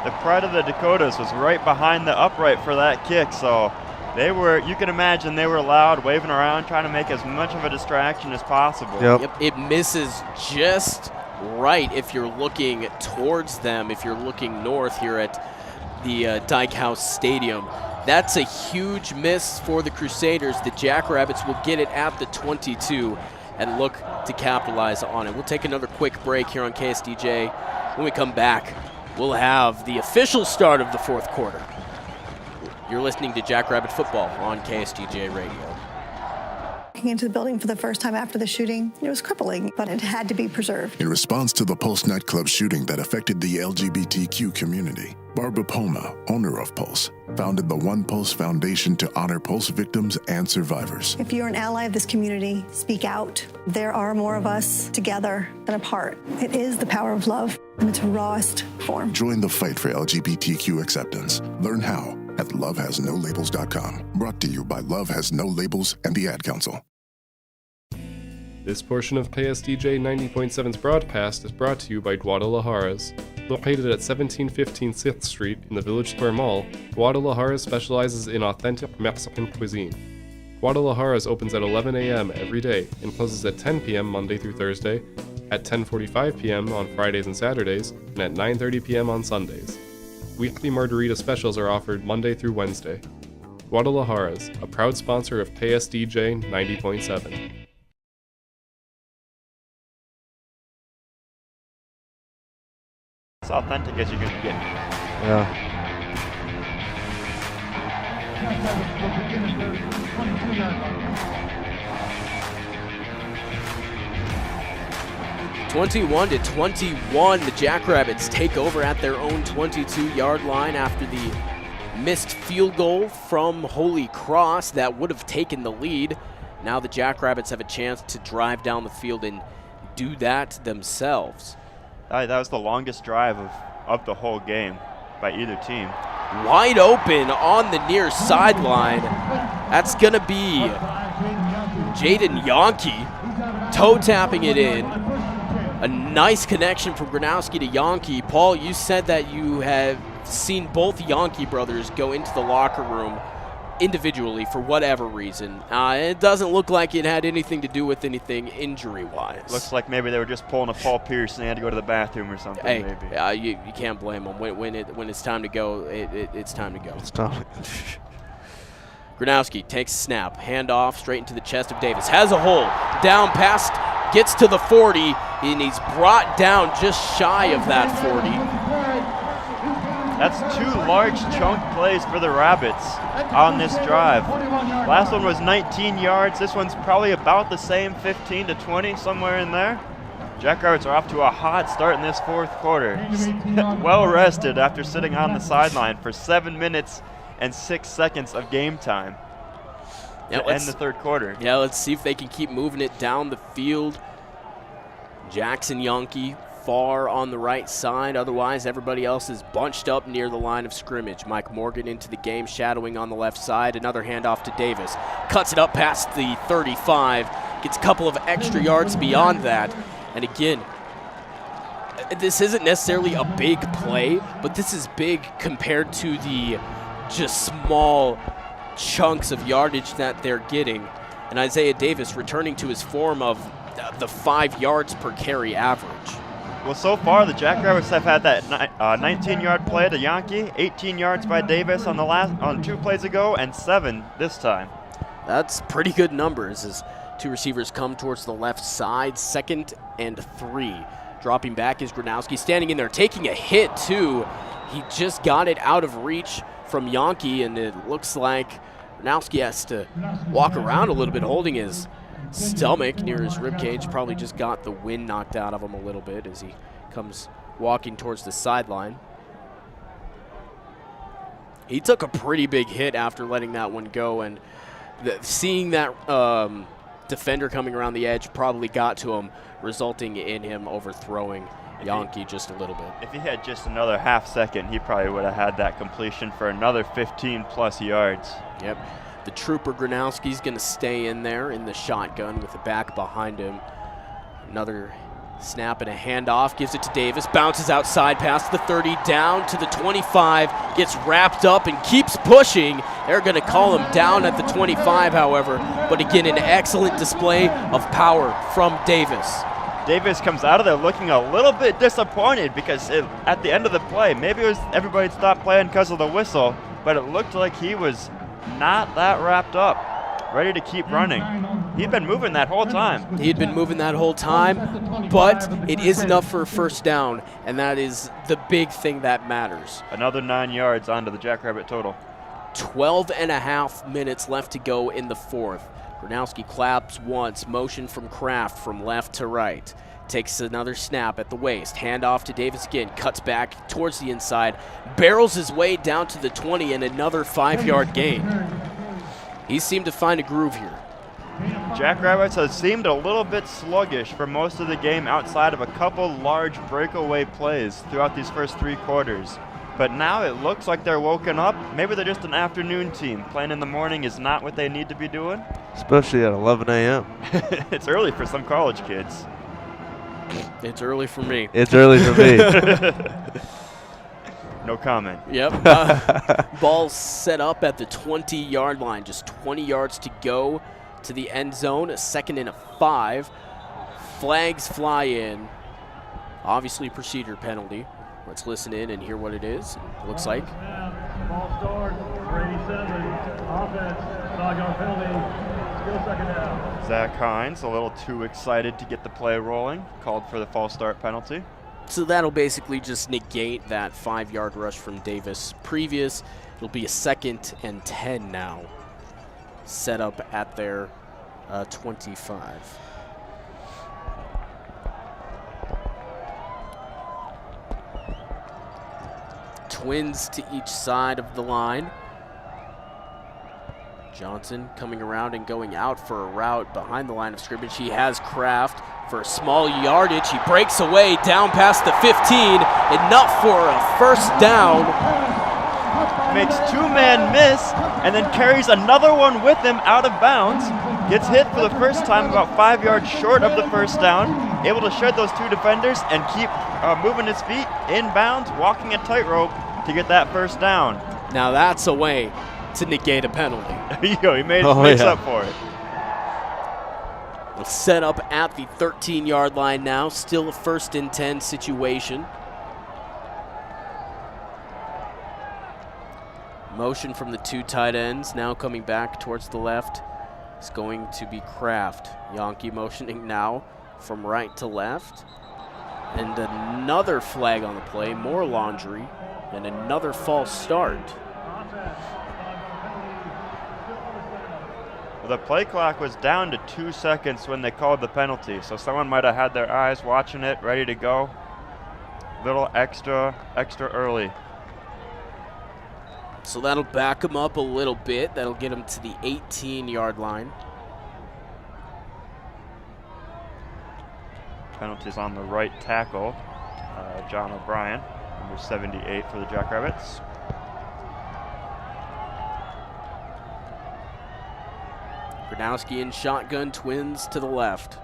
The pride of the Dakotas was right behind the upright for that kick, so they were, you can imagine they were loud, waving around, trying to make as much of a distraction as possible. Yep, it misses just right if you're looking towards them, if you're looking north here at the Dyke House Stadium. That's a huge miss for the Crusaders. The Jackrabbits will get it at the 22 and look to capitalize on it. We'll take another quick break here on KSDJ. When we come back, we'll have the official start of the fourth quarter. You're listening to Jackrabbit Football on KSDJ Radio. Walking into the building for the first time after the shooting, it was crippling, but it had to be preserved. In response to the Pulse nightclub shooting that affected the LGBTQ community, Barbara Poma, owner of Pulse, founded the One Pulse Foundation to honor Pulse victims and survivors. If you're an ally of this community, speak out. There are more of us together than apart. It is the power of love in its rawest form. Join the fight for LGBTQ acceptance. Learn how at lovehasnolabels.com. Brought to you by Love Has No Labels and the Ad Council. This portion of KSDJ 90.7's broadcast is brought to you by Guadalajaras. Located at 1715 6th Street in the Village Square Mall, Guadalajaras specializes in authentic Mexican cuisine. Guadalajaras opens at 11 a.m. every day and closes at 10 p.m. Monday through Thursday, at 10:45 p.m. on Fridays and Saturdays, and at 9:30 p.m. on Sundays. Weekly margarita specials are offered Monday through Wednesday. Guadalajaras, a proud sponsor of KSDJ 90.7. As authentic as you can get. Yeah. (21-21), the Jackrabbits take over at their own 22-yard line after the missed field goal from Holy Cross that would have taken the lead. Now the Jackrabbits have a chance to drive down the field and do that themselves. That was the longest drive of the whole game by either team. Wide open on the near sideline. That's going to be Jaden Yonke toe tapping it in. A nice connection from Gronowski to Yonke. Paul, you said that you have seen both Yonke brothers go into the locker room individually for whatever reason. It doesn't look like it had anything to do with anything injury-wise. Looks like maybe they were just pulling a Paul Pierce and they had to go to the bathroom or something. Hey, maybe. You can't blame them. When it's time to go, it's time to go. It's time. Gronowski takes a snap, handoff straight into the chest of Davis. Has a hole, down past, gets to the 40, and he's brought down just shy of that 40. That's 2 large chunk plays for the Rabbits on this drive. Last one was 19 yards. This one's probably about the same, 15 to 20, somewhere in there. Jackrabbits are off to a hot start in this 4th quarter. Well rested after sitting on the sideline for 7 minutes and 6 seconds of game time to end the 3rd quarter. Yeah, let's see if they can keep moving it down the field. Jackson Yonke far on the right side. Otherwise, everybody else is bunched up near the line of scrimmage. Mike Morgan into the game, shadowing on the left side. Another handoff to Davis. Cuts it up past the 35. Gets a couple of extra yards beyond that. And again, this isn't necessarily a big play, but this is big compared to the just small chunks of yardage that they're getting. And Isaiah Davis returning to his form of the 5 yards per carry average. Well, so far the Jackrabbits have had that 19-yard play to Yonke, 18 yards by Davis on 2 plays ago, and 7 this time. That's pretty good numbers as 2 receivers come towards the left side, 2nd and 3. Dropping back is Gronowski, standing in there, taking a hit too. He just got it out of reach from Yonke, and it looks like Gronowski has to walk around a little bit, holding his stomach near his ribcage. Probably just got the wind knocked out of him a little bit as he comes walking towards the sideline. He took a pretty big hit after letting that one go, and seeing that defender coming around the edge probably got to him, resulting in him overthrowing Yonke just a little bit. If he had just another half second, he probably would have had that completion for another 15-plus yards. Yep. The trooper Gronowski's going to stay in there in the shotgun with the back behind him. Another snap and a handoff, gives it to Davis, bounces outside past the 30, down to the 25, gets wrapped up and keeps pushing. They're going to call him down at the 25, however, but again, an excellent display of power from Davis. Davis comes out of there looking a little bit disappointed because at the end of the play, maybe it was everybody stopped playing because of the whistle, but it looked like he was not that wrapped up, ready to keep running. He'd been moving that whole time. He'd been moving that whole time, but it is enough for a first down, and that is the big thing that matters. Another 9 yards onto the Jackrabbit total. 12 and a half minutes left to go in the 4th. Gronowski claps once, motion from Kraft from left to right. Takes another snap at the waist, handoff to Davis again, cuts back towards the inside, barrels his way down to the 20 and another 5-yard gain. He seemed to find a groove here. Jackrabbits has seemed a little bit sluggish for most of the game outside of a couple large breakaway plays throughout these first 3 quarters. But now it looks like they're woken up. Maybe they're just an afternoon team. Playing in the morning is not what they need to be doing. Especially at 11 a.m. It's early for some college kids. It's early for me. It's early for me. No comment. Yep. Ball set up at the 20-yard line. Just 20 yards to go to the end zone. A 2nd and a 5. Flags fly in. Obviously, procedure penalty. Let's listen in and hear what it is. It looks like. Ball start, Brady 7. Offense, 5-yard penalty. Still 2nd down. Zach Hines a little too excited to get the play rolling. Called for the false start penalty. So that'll basically just negate that 5-yard rush from Davis previous. It'll be a 2nd and 10 now. Set up at their 25. Twins to each side of the line. Johnson coming around and going out for a route behind the line of scrimmage. He has Kraft for a small yardage. He breaks away down past the 15, enough for a first down. Makes 2-man miss and then carries another one with him out of bounds. Gets hit for the first time about 5 yards short of the first down. Able to shed those 2 defenders and keep moving his feet inbounds, walking a tightrope to get that first down. Now that's a way to negate a penalty. There you go. He makes up for it. We'll set up at the 13-yard line now. Still a 1st and 10 situation. Motion from the two tight ends. Now coming back towards the left is going to be Kraft. Yankee motioning now from right to left. And another flag on the play, more laundry, and another false start. Well, the play clock was down to 2 seconds when they called the penalty, so someone might have had their eyes watching it, ready to go. Little extra early. So that'll back him up a little bit. That'll get him to the 18-yard line. Penalties on the right tackle. John O'Brien, number 78 for the Jackrabbits. Gronowski in shotgun, twins to the left.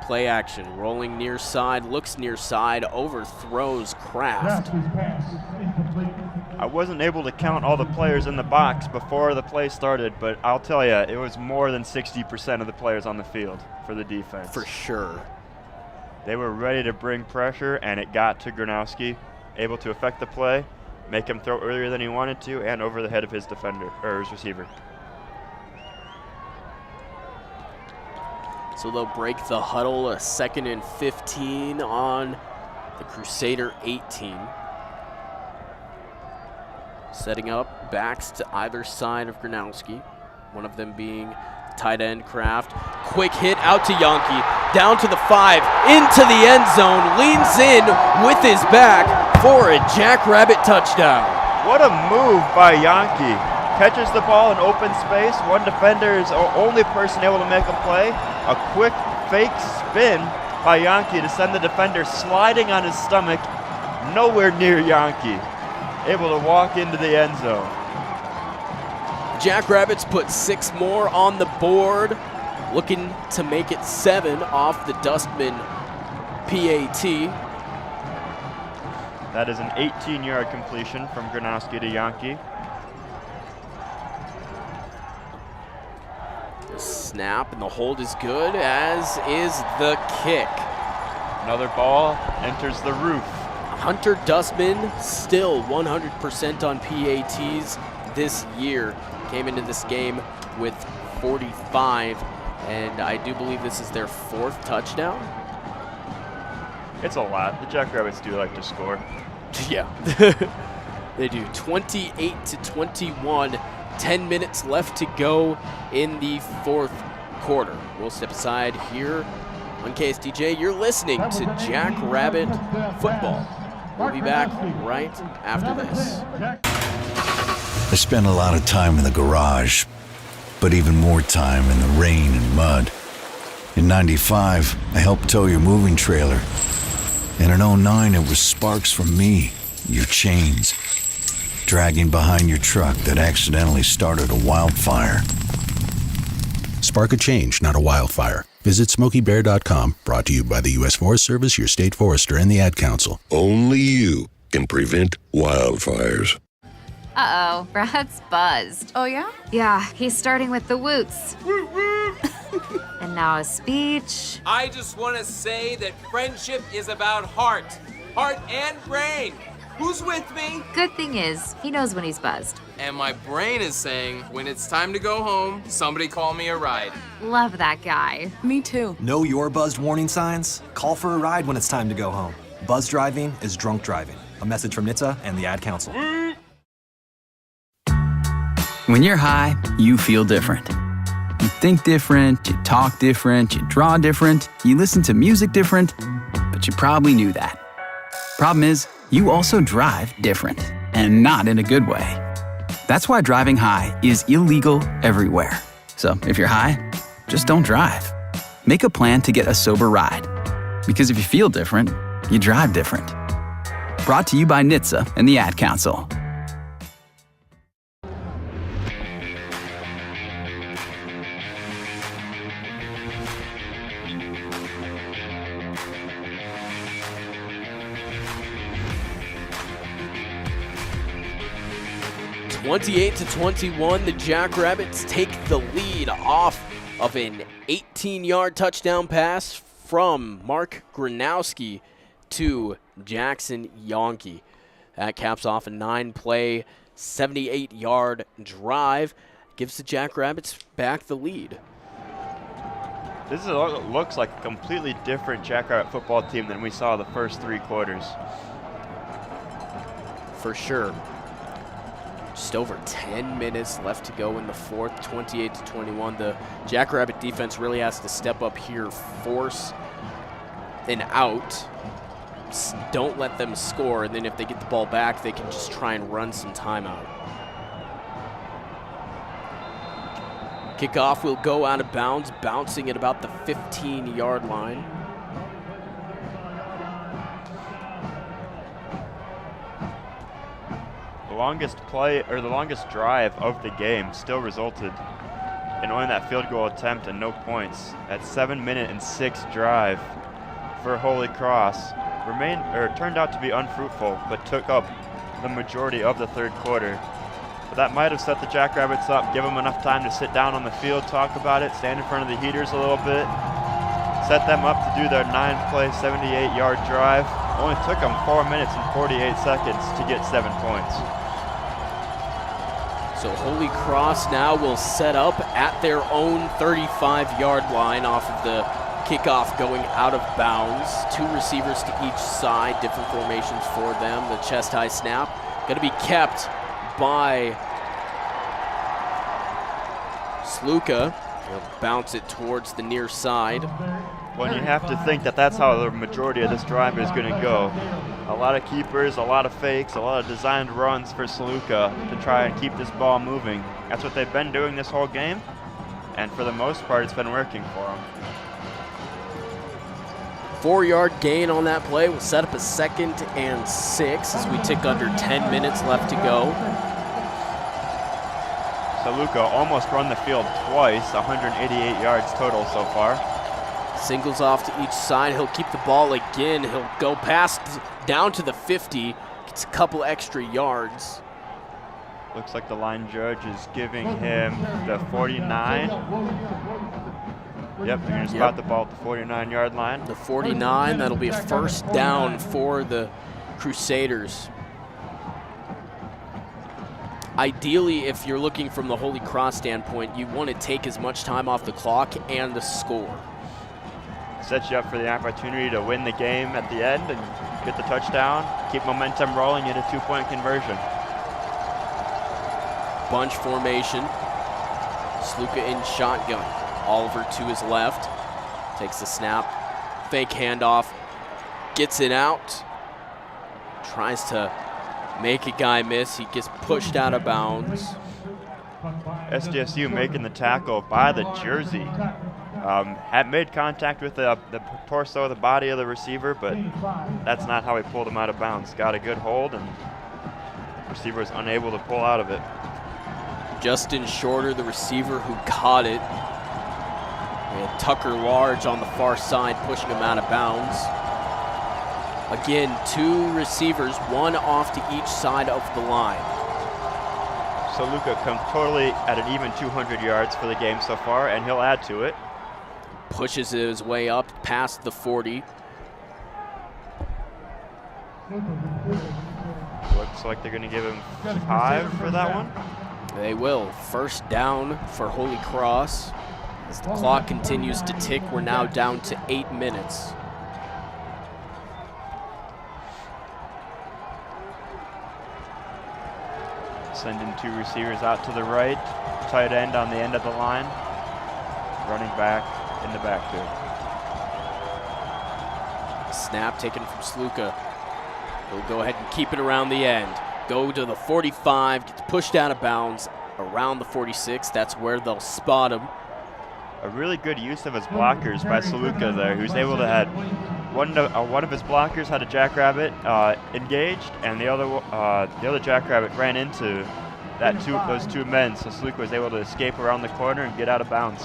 Play action, rolling near side, looks near side, overthrows Kraft. I wasn't able to count all the players in the box before the play started, but I'll tell you, it was more than 60% of the players on the field for the defense. For sure. They were ready to bring pressure, and it got to Gronowski, able to affect the play, make him throw earlier than he wanted to, and over the head of his defender, or his receiver. So they'll break the huddle, a 2nd and 15 on the Crusader 18. Setting up backs to either side of Gronowski, one of them being tight end Kraft. Quick hit out to Yankee, down to the 5, into the end zone, leans in with his back for a Jackrabbit touchdown. What a move by Yankee. Catches the ball in open space. One defender is the only person able to make a play. A quick fake spin by Yankee to send the defender sliding on his stomach. Nowhere near Yankee. Able to walk into the end zone. Jackrabbits put 6 more on the board, looking to make it 7 off the Dustman PAT. That is an 18-yard completion from Gronowski to Yankee. The snap and the hold is good, as is the kick. Another ball enters the roof. Hunter Dustman still 100% on PATs this year. Came into this game with 45, and I do believe this is their 4th touchdown. It's a lot. The Jackrabbits do like to score. Yeah, they do. 28-21, 10 minutes left to go in the 4th quarter. We'll step aside here on KSDJ. You're listening to Jackrabbit Football. We'll be back right after this. I spent a lot of time in the garage, but even more time in the rain and mud. In '95, I helped tow your moving trailer. And in '09, it was sparks from me, your chains, dragging behind your truck that accidentally started a wildfire. Spark a change, not a wildfire. Visit SmokeyBear.com, brought to you by the U.S. Forest Service, your state forester, and the Ad Council. Only you can prevent wildfires. Uh-oh, Brad's buzzed. Oh, yeah? Yeah, he's starting with the woots. And now a speech. I just want to say that friendship is about heart and brain. Who's with me? Good thing is, he knows when he's buzzed. And my brain is saying, when it's time to go home, somebody call me a ride. Love that guy. Me too. Know your buzzed warning signs? Call for a ride when it's time to go home. Buzz driving is drunk driving. A message from NHTSA and the Ad Council. When you're high, you feel different. You think different, you talk different, you draw different, you listen to music different, but you probably knew that. Problem is, you also drive different, and not in a good way. That's why driving high is illegal everywhere. So if you're high, just don't drive. Make a plan to get a sober ride. Because if you feel different, you drive different. Brought to you by NHTSA and the Ad Council. (28-21), the Jackrabbits take the lead off of an 18-yard touchdown pass from Mark Gronowski to Jackson Yankee. That caps off a 9-play, 78-yard drive. Gives the Jackrabbits back the lead. This looks like a completely different Jackrabbit football team than we saw the first 3 quarters. For sure. Just over 10 minutes left to go in the fourth, 28-21. The Jackrabbit defense really has to step up here, force an out. Don't let them score, and then if they get the ball back, they can just try and run some time out. Kickoff will go out of bounds, bouncing at about the 15-yard line. The longest play, or the longest drive of the game still resulted in only that field goal attempt and no points. That 7-minute and 6 drive for Holy Cross turned out to be unfruitful, but took up the majority of the third quarter. But that might have set the Jackrabbits up, give them enough time to sit down on the field, talk about it, stand in front of the heaters a little bit, set them up to do their 9-play, 78-yard drive. Only took them 4 minutes and 48 seconds to get 7 points. So Holy Cross now will set up at their own 35-yard line off of the kickoff going out of bounds. 2 receivers to each side, different formations for them. The chest-high snap going to be kept by Sluka. He'll bounce it towards the near side. Well, you have to think that that's how the majority of this drive is going to go. A lot of keepers, a lot of fakes, a lot of designed runs for Sluka to try and keep this ball moving. That's what they've been doing this whole game, and for the most part, it's been working for them. 4-yard gain on that play will set up a 2nd and 6 as we tick under 10 minutes left to go. Sluka almost run the field twice, 188 yards total so far. Singles off to each side. He'll keep the ball again. He'll go past down to the 50. Gets a couple extra yards. Looks like the line judge is giving him the 49. Yep, they're going to spot the ball at the 49-yard line. The 49, that'll be a first down for the Crusaders. Ideally, if you're looking from the Holy Cross standpoint, you want to take as much time off the clock and the score. Sets you up for the opportunity to win the game at the end and get the touchdown, keep momentum rolling, get a 2-point conversion. Bunch formation. Sluka in shotgun. Oliver to his left. Takes the snap. Fake handoff. Gets it out. Tries to make a guy miss. He gets pushed out of bounds. SDSU making the tackle by the jersey. Had made contact with the torso, the body of the receiver, but that's not how he pulled him out of bounds. Got a good hold, and the receiver was unable to pull out of it. Justin Shorter, the receiver who caught it. We had Tucker Large on the far side pushing him out of bounds. Again, 2 receivers, 1 off to each side of the line. So Luka comes totally at an even 200 yards for the game so far, and he'll add to it. Pushes his way up past the 40. Looks like they're going to give him 5 for that one. They will. First down for Holy Cross. As the clock continues to tick, we're now down to 8 minutes. Sending 2 receivers out to the right. Tight end on the end of the line. Running back in the backfield. Snap taken from Sluka. He'll go ahead and keep it around the end. Go to the 45, gets pushed out of bounds around the 46. That's where they'll spot him. A really good use of his blockers by Sluka there, who's able to have one of his blockers had a Jackrabbit engaged, and the other Jackrabbit ran into those 2 men, so Sluka was able to escape around the corner and get out of bounds.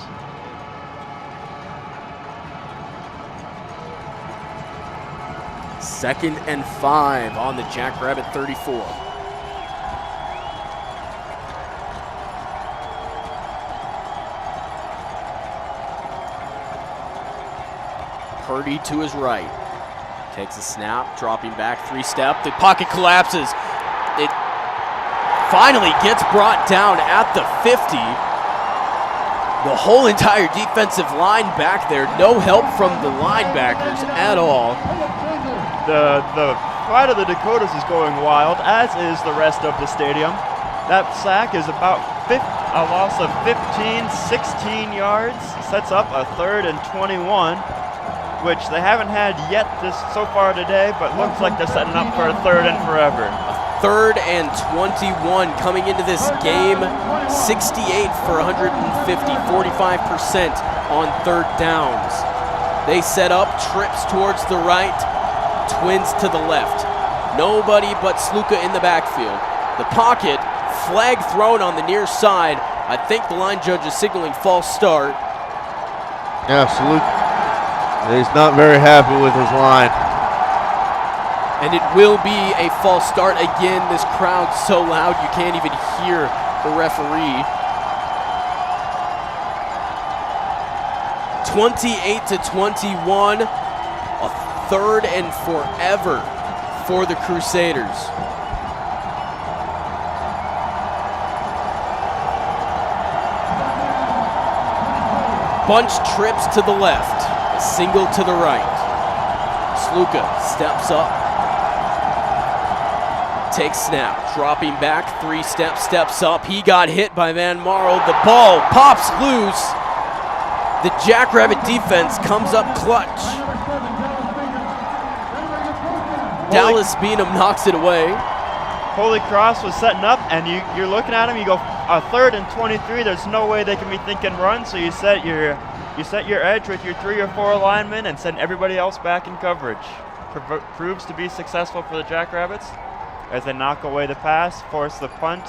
Second and 5 on the Jackrabbit 34. Purdy to his right. Takes a snap, dropping back 3-step. The pocket collapses. It finally gets brought down at the 50. The whole entire defensive line back there. No help from the linebackers at all. The pride of the Dakotas is going wild, as is the rest of the stadium. That sack is about a loss of 15, 16 yards. Sets up a 3rd and 21. Which they haven't had yet so far today, but looks like they're setting up for a 3rd and forever. 3rd and 21 coming into this game. 68 for 150, 45% on 3rd downs. They set up, trips towards the right, twins to the left. Nobody but Sluka in the backfield. The pocket, flag thrown on the near side. I think the line judge is signaling false start. Yeah, Sluka. He's not very happy with his line. And it will be a false start. Again, this crowd's so loud you can't even hear the referee. 28-21, a 3rd and forever for the Crusaders. Bunch trips to the left. A single to the right. Sluka steps up. Takes snap. Dropping back. 3-step, steps up. He got hit by Van Marl. The ball pops loose. The Jackrabbit defense comes up clutch. Dallas Beanham knocks it away. Holy Cross was setting up, and you're looking at him. You go a 3rd and 23. There's no way they can be thinking run, so you set your edge with your 3 or 4 linemen and send everybody else back in coverage. Proves to be successful for the Jackrabbits as they knock away the pass, force the punt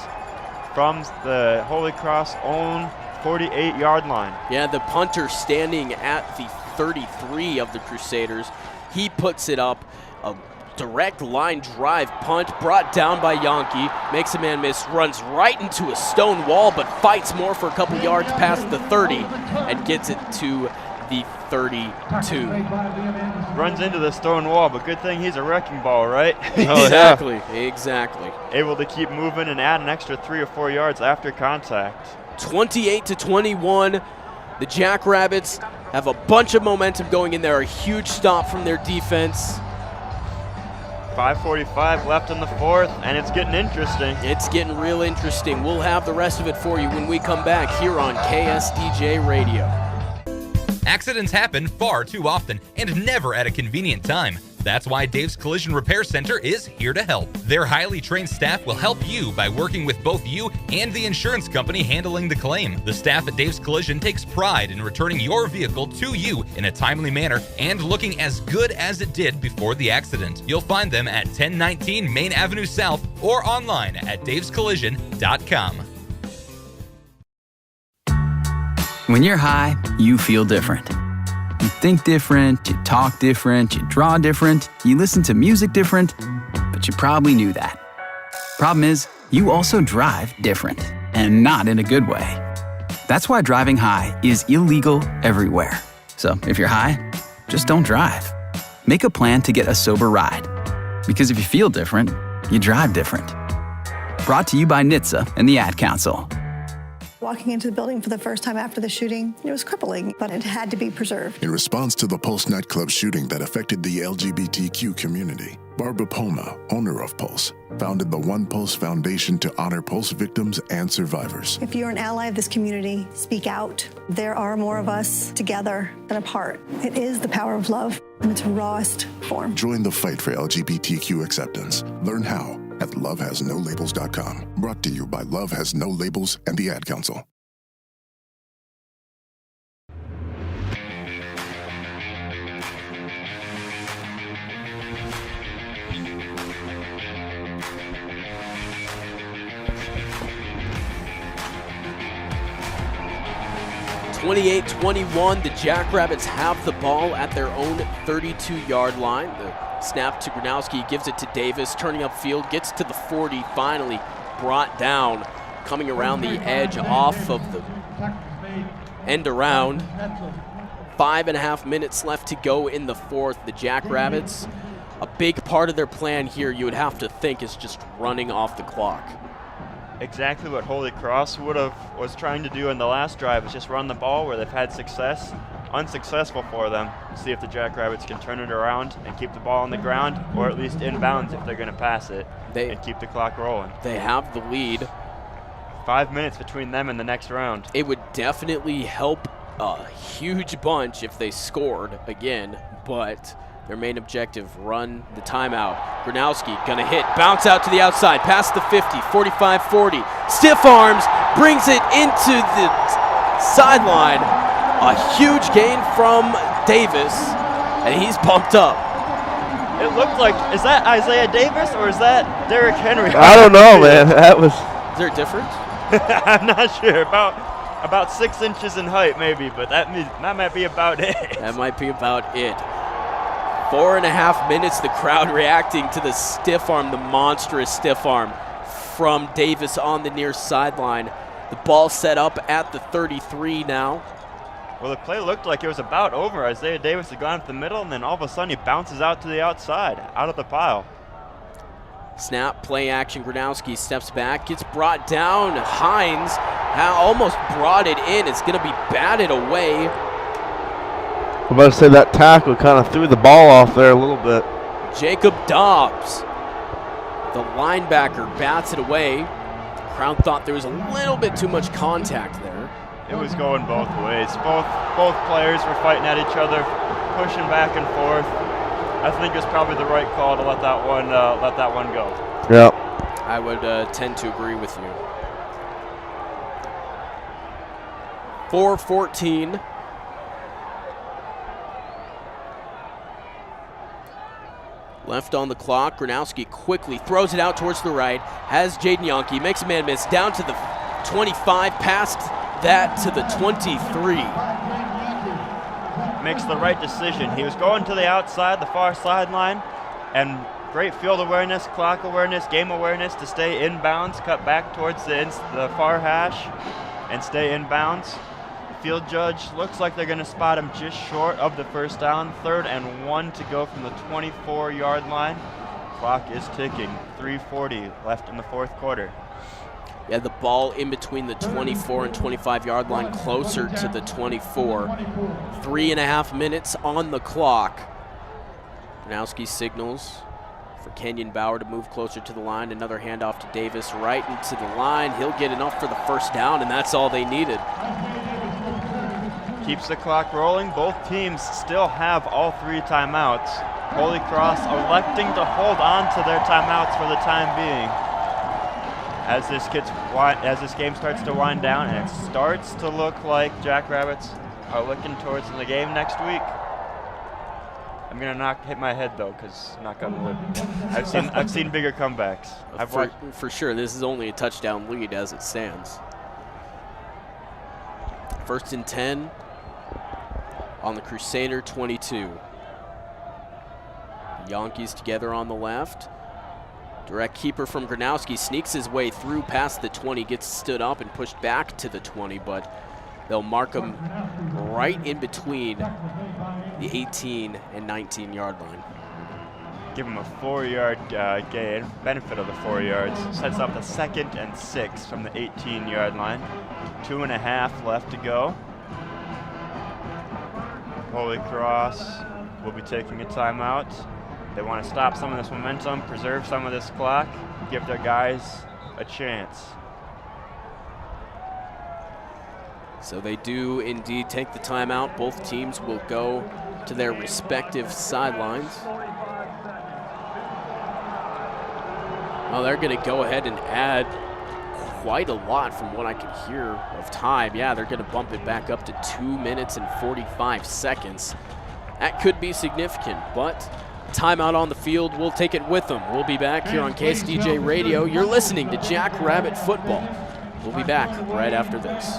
from the Holy Cross own 48-yard line. Yeah, the punter standing at the 33 of the Crusaders. He puts it up. A direct line drive punt brought down by Yankee. Makes a man miss, runs right into a stone wall, but fights more for a couple yards past the 30 and gets it to the 32. Runs into the stone wall, but good thing he's a wrecking ball, right? Exactly, exactly. Able to keep moving and add an extra 3 or 4 yards after contact. 28-21. The Jackrabbits have a bunch of momentum going in there. A huge stop from their defense. 5:45 left in the 4th, and it's getting interesting. It's getting real interesting. We'll have the rest of it for you when we come back here on KSDJ Radio. Accidents happen far too often and never at a convenient time. That's why Dave's Collision Repair Center is here to help. Their highly trained staff will help you by working with both you and the insurance company handling the claim. The staff at Dave's Collision takes pride in returning your vehicle to you in a timely manner and looking as good as it did before the accident. You'll find them at 1019 Main Avenue South or online at davescollision.com. When you're high, you feel different. You think different, you talk different, you draw different, you listen to music different, but you probably knew that. Problem is, you also drive different, and not in a good way. That's why driving high is illegal everywhere. So if you're high, just don't drive. Make a plan to get a sober ride. Because if you feel different, you drive different. Brought to you by NHTSA and the Ad Council. Walking into the building for the first time after the shooting, it was crippling, but it had to be preserved. In response to the Pulse nightclub shooting that affected the LGBTQ community, Barbara Poma, owner of Pulse, founded the One Pulse Foundation to honor Pulse victims and survivors. If you're an ally of this community, speak out. There are more of us together than apart. It is the power of love in its rawest form. Join the fight for LGBTQ acceptance. Learn how at lovehasnolabels.com. Brought to you by Love Has No Labels and the Ad Council. (28-21). The Jackrabbits have the ball at their own 32-yard line. The snap to Gronowski, gives it to Davis, turning upfield, gets to the 40, finally brought down, coming around the edge off of the end around. 5.5 minutes left to go in the 4th. The Jackrabbits a big part of their plan here, you would have to think, is just running off the clock. Exactly what Holy Cross was trying to do in the last drive, is just run the ball where they've had success. Unsuccessful for them. See if the Jackrabbits can turn it around and keep the ball on the ground, or at least inbounds if they're going to pass it, and keep the clock rolling. They have the lead. 5 minutes between them and the next round. It would definitely help a huge bunch if they scored again, but their main objective, run the timeout. Gronowski gonna hit, bounce out to the outside, past the 50, 45-40. Stiff arms, brings it into the sideline. A huge gain from Davis, and he's pumped up. It looked like, is that Isaiah Davis or is that Derrick Henry? I don't know, man. That was. Is there a difference? I'm not sure. About 6 inches in height, maybe, but that might be about it. That might be about it. 4.5 minutes, the crowd reacting to the stiff arm, the monstrous stiff arm from Davis on the near sideline. The ball set up at the 33 now. Well, the play looked like it was about over. Isaiah Davis had gone up the middle, and then all of a sudden he bounces out to the outside, out of the pile. Snap, play action. Gronowski steps back, gets brought down. Hines almost brought it in. It's going to be batted away. I'm about to say that tackle kind of threw the ball off there a little bit. Jacob Dobbs, the linebacker, bats it away. The crowd thought there was a little bit too much contact there. It was going both ways. Both players were fighting at each other, pushing back and forth. I think it was probably the right call to let that one go. Yep. I would tend to agree with you. 4:14. Left on the clock. Gronowski quickly throws it out towards the right. Has Jaden Yonke, makes a man miss, down to the 25, past that to the 23. Makes the right decision. He was going to the outside, the far sideline, and great field awareness, clock awareness, game awareness to stay inbounds, cut back towards the far hash, and stay inbounds. Field judge looks like they're going to spot him just short of the first down. 3rd and 1 to go from the 24-yard line. Clock is ticking. 3:40 left in the fourth quarter. Yeah, the ball in between the 24 and 25-yard line, closer to the 24. 3.5 minutes on the clock. Gronowski signals for Kenyon Bauer to move closer to the line. Another handoff to Davis right into the line. He'll get enough for the first down, and that's all they needed. Keeps the clock rolling. Both teams still have all 3 timeouts. Holy Cross electing to hold on to their timeouts for the time being. As this game starts to wind down, and it starts to look like Jackrabbits are looking towards the game next week. I'm gonna hit my head though, because knock on wood. I've seen bigger comebacks. For sure, this is only a touchdown lead as it stands. 1st and 10 on the Crusader 22. Yankees together on the left. Direct keeper from Gronowski sneaks his way through past the 20, gets stood up and pushed back to the 20, but they'll mark him right in between the 18 and 19-yard line. Give him a 4-yard gain, benefit of the 4 yards. Sets up the 2nd and 6 from the 18-yard line. 2.5 left to go. Holy Cross will be taking a timeout. They want to stop some of this momentum, preserve some of this clock, give their guys a chance. So they do indeed take the timeout. Both teams will go to their respective sidelines. Well, they're going to go ahead and add quite a lot from what I can hear of time. Yeah, they're going to bump it back up to 2 minutes and 45 seconds. That could be significant, but timeout on the field, we'll take it with them. We'll be back here on KSDJ Radio. You're listening to Jackrabbit Football. We'll be back right after this.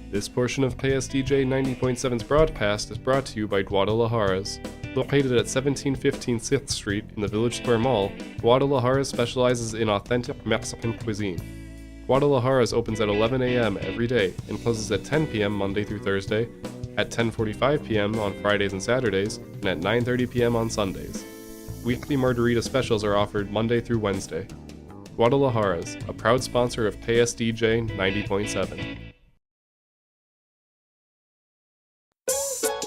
This portion of KSDJ 90.7's broadcast is brought to you by Guadalajaras. Located at 1715 6th Street in the Village Square Mall, Guadalajaras specializes in authentic Mexican cuisine. Guadalajaras opens at 11 a.m. every day and closes at 10 p.m. Monday through Thursday, at 10:45 p.m. on Fridays and Saturdays, and at 9:30 p.m. on Sundays. Weekly margarita specials are offered Monday through Wednesday. Guadalajara's, a proud sponsor of KSDJ 90.7.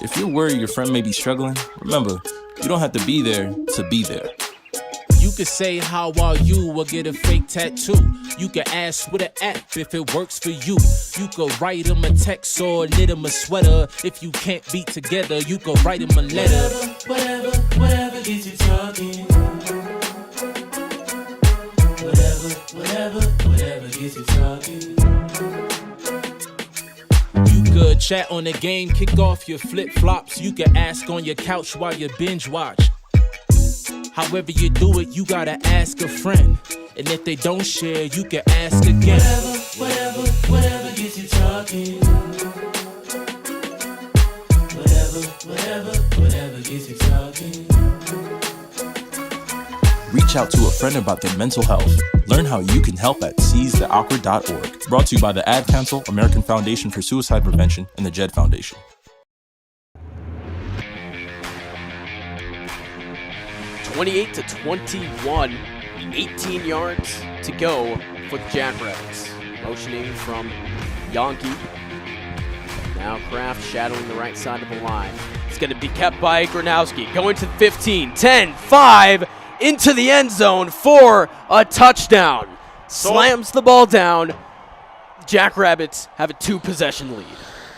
If you're worried your friend may be struggling, remember, you don't have to be there to be there. You could say how are you or get a fake tattoo. You could ask with an app if it works for you. You could write them a text or knit them a sweater. If you can't be together, you could write them a letter. Whatever gets you talking. Whatever gets you talking. You could chat on the game, kick off your flip-flops. You could ask on your couch while you binge watch. However you do it, you gotta ask a friend. And if they don't share, you can ask again. Whatever gets you talking. Whatever gets you talking. Reach out to a friend about their mental health. Learn how you can help at seizetheawkward.org. Brought to you by the Ad Council, American Foundation for Suicide Prevention, and the JED Foundation. 28-21, 18 yards to go for the Jackrabbits. Motioning from Yonke. Now Kraft shadowing the right side of the line. It's going to be kept by Gronowski. Going to the 15, 10, 5, into the end zone for a touchdown. Slams the ball down. Jackrabbits have a 2-possession lead.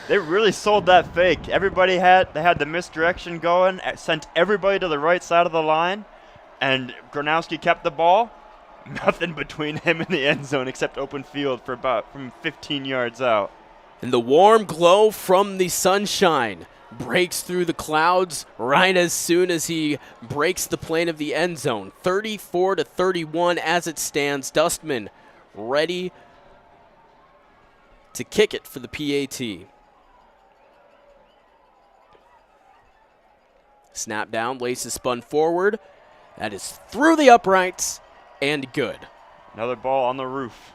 They really sold that fake. They had the misdirection going, sent everybody to the right side of the line, and Gronowski kept the ball. Nothing between him and the end zone except open field from 15 yards out. And the warm glow from the sunshine breaks through the clouds right as soon as he breaks the plane of the end zone. 34-31 as it stands. Dustman ready to kick it for the PAT. Snap down, laces spun forward. That is through the uprights and good. Another ball on the roof.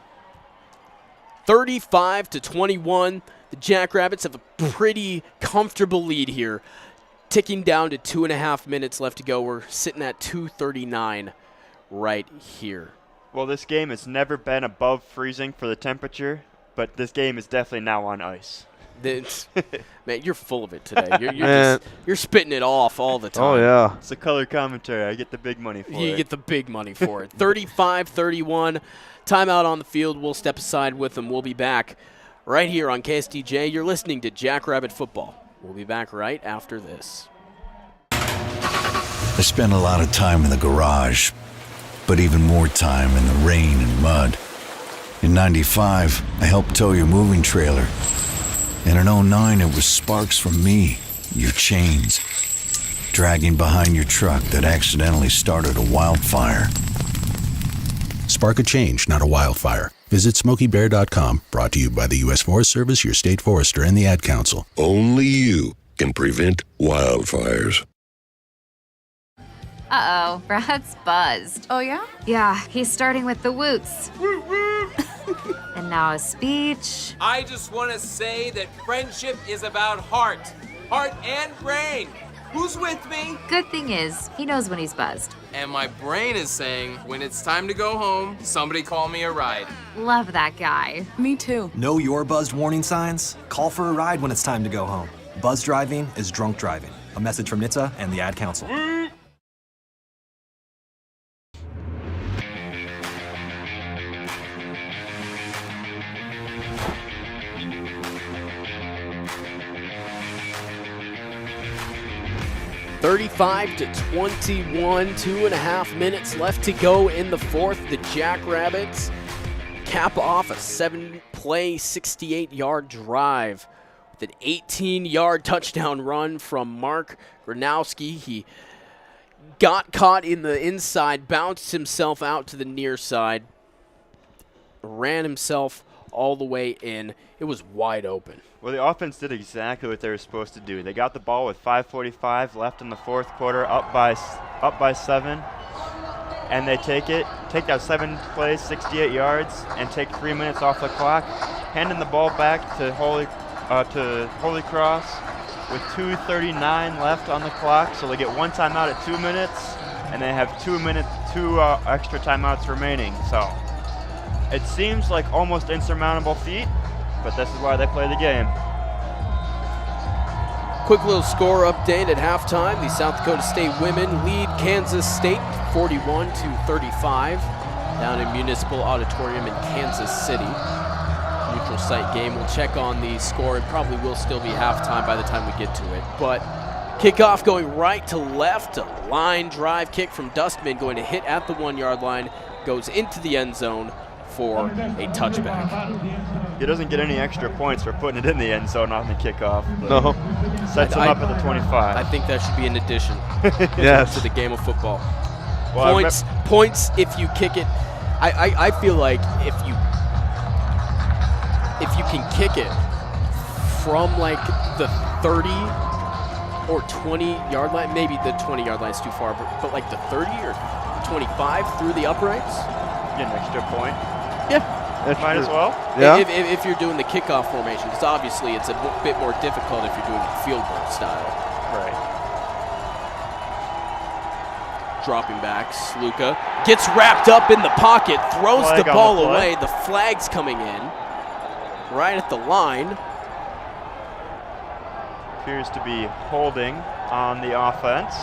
35-21. The Jackrabbits have a pretty comfortable lead here. Ticking down to 2.5 minutes left to go. We're sitting at 2:39 right here. Well, this game has never been above freezing for the temperature, but this game is definitely now on ice. Man, you're full of it today. You're spitting it off all the time. Oh, yeah. It's a color commentary. I get the big money for it. You get the big money for it. 35-31. Timeout on the field. We'll step aside with them. We'll be back right here on KSDJ. You're listening to Jackrabbit Football. We'll be back right after this. I spent a lot of time in the garage, but even more time in the rain and mud. In '95, I helped tow your moving trailer. And in '09, it was sparks from me, your chains, dragging behind your truck that accidentally started a wildfire. Spark a change, not a wildfire. Visit SmokeyBear.com, brought to you by the U.S. Forest Service, your state forester, and the Ad Council. Only you can prevent wildfires. Uh-oh, Brad's buzzed. Oh, yeah? Yeah, he's starting with the woots. And now a speech. I just want to say that friendship is about heart and brain. Who's with me? Good thing is, he knows when he's buzzed. And my brain is saying, when it's time to go home, somebody call me a ride. Love that guy. Me too. Know your buzzed warning signs? Call for a ride when it's time to go home. Buzz driving is drunk driving. A message from NHTSA and the Ad Council. (35-21), 2.5 minutes left to go in the fourth. The Jackrabbits cap off a 7-play, 68-yard drive with an 18-yard touchdown run from Mark Gronowski. He got caught in the inside, bounced himself out to the near side, ran himself all the way in. It was wide open. Well, the offense did exactly what they were supposed to do. They got the ball with 5:45 left in the fourth quarter, up by 7, and they take that 7 plays, 68 yards, and take 3 minutes off the clock, handing the ball back to Holy Cross with 2:39 left on the clock. So they get one timeout at 2 minutes, and they have 2 extra timeouts remaining. So it seems like almost insurmountable feat, but this is why they play the game. Quick little score update at halftime. The South Dakota State women lead Kansas State 41-35 down in Municipal Auditorium in Kansas City. Neutral site game. We'll check on the score. It probably will still be halftime by the time we get to it. But kickoff going right to left. A line drive kick from Dustman going to hit at the 1 yard line. Goes into the end zone for a touchback. He doesn't get any extra points for putting it in the end zone on the kickoff. No. Sets him up at the 25. I think that should be an addition Yes. to the game of football. Well, Points if you kick it. I feel like if you can kick it from like the 30 or 20 yard line, maybe the 20 yard line is too far, but like the 30 or 25 through the uprights. Get an extra point. Yeah. Might as well. Yeah. If you're doing the kickoff formation, because obviously it's a bit more difficult if you're doing it field goal style. Right. Dropping back, Sluka gets wrapped up in the pocket, throws the ball away. The flag's coming in right at the line. Appears to be holding on the offense.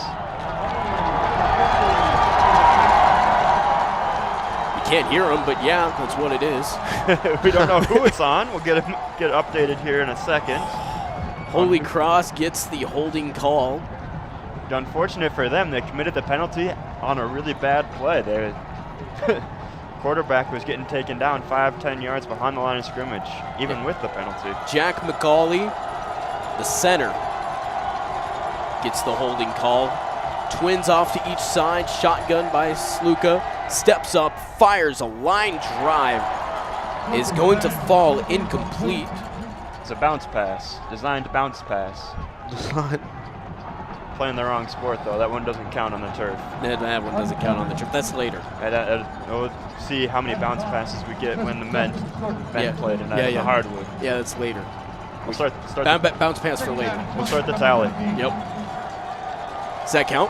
Can't hear him, but yeah, that's what it is. We don't know who it's on. We'll get updated here in a second. Holy Cross gets the holding call. Unfortunate for them, they committed the penalty on a really bad play. Their quarterback was getting taken down 5-10 yards behind the line of scrimmage, even with the penalty. Jack McCauley, the center, gets the holding call. Twins off to each side, shotgun by Sluka. Steps up, fires a line drive, is going to fall incomplete. It's a bounce pass, designed bounce pass. Playing the wrong sport though, that one doesn't count on the turf. That one doesn't count on the turf, that's later. We'll see how many bounce passes we get when the men play tonight on the hardwood. Yeah, that's later. We'll start bounce pass for later. We'll start the tally. Yep. Does that count?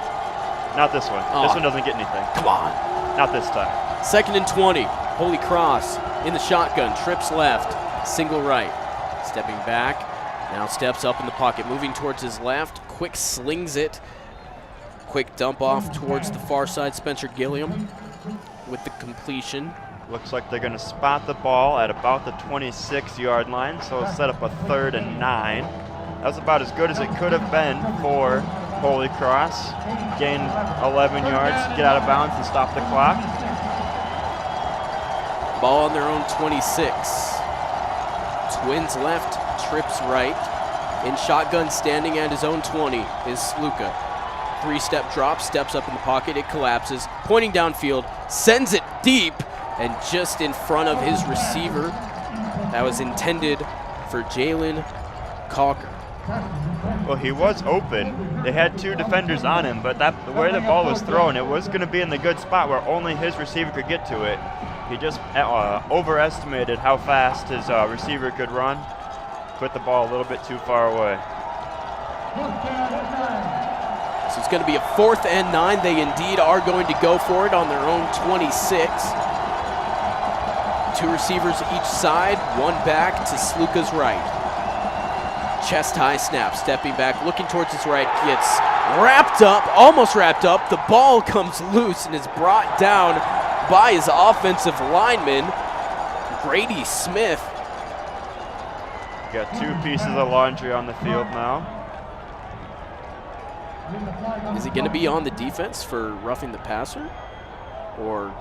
Not this one. Oh. This one doesn't get anything. Come on. Not this time. 2nd and 20. Holy Cross in the shotgun. Trips left. Single right. Stepping back. Now steps up in the pocket. Moving towards his left. Quick slings it. Quick dump off towards the far side. Spencer Gilliam with the completion. Looks like they're going to spot the ball at about the 26-yard line. So it'll set up a 3rd and 9. That was about as good as it could have been for Holy Cross. Gain 11 yards, get out of bounds and stop the clock. Ball on their own 26. Twins left, Trips right. In shotgun, standing at his own 20 is Sluka. 3-step drop, steps up in the pocket, it collapses. Pointing downfield, sends it deep, and just in front of his receiver. That was intended for Jalen Cocker. Well, he was open. They had 2 defenders on him, but the way the ball was thrown, it was going to be in the good spot where only his receiver could get to it. He just overestimated how fast his receiver could run. Put the ball a little bit too far away. So it's going to be a 4th and 9. They indeed are going to go for it on their own 26. 2 receivers each side, one back to Sluka's right. Chest high snap, stepping back, looking towards his right, gets wrapped up, almost wrapped up. The ball comes loose and is brought down by his offensive lineman, Grady Smith. Got 2 pieces of laundry on the field now. Is he going to be on the defense for roughing the passer? Or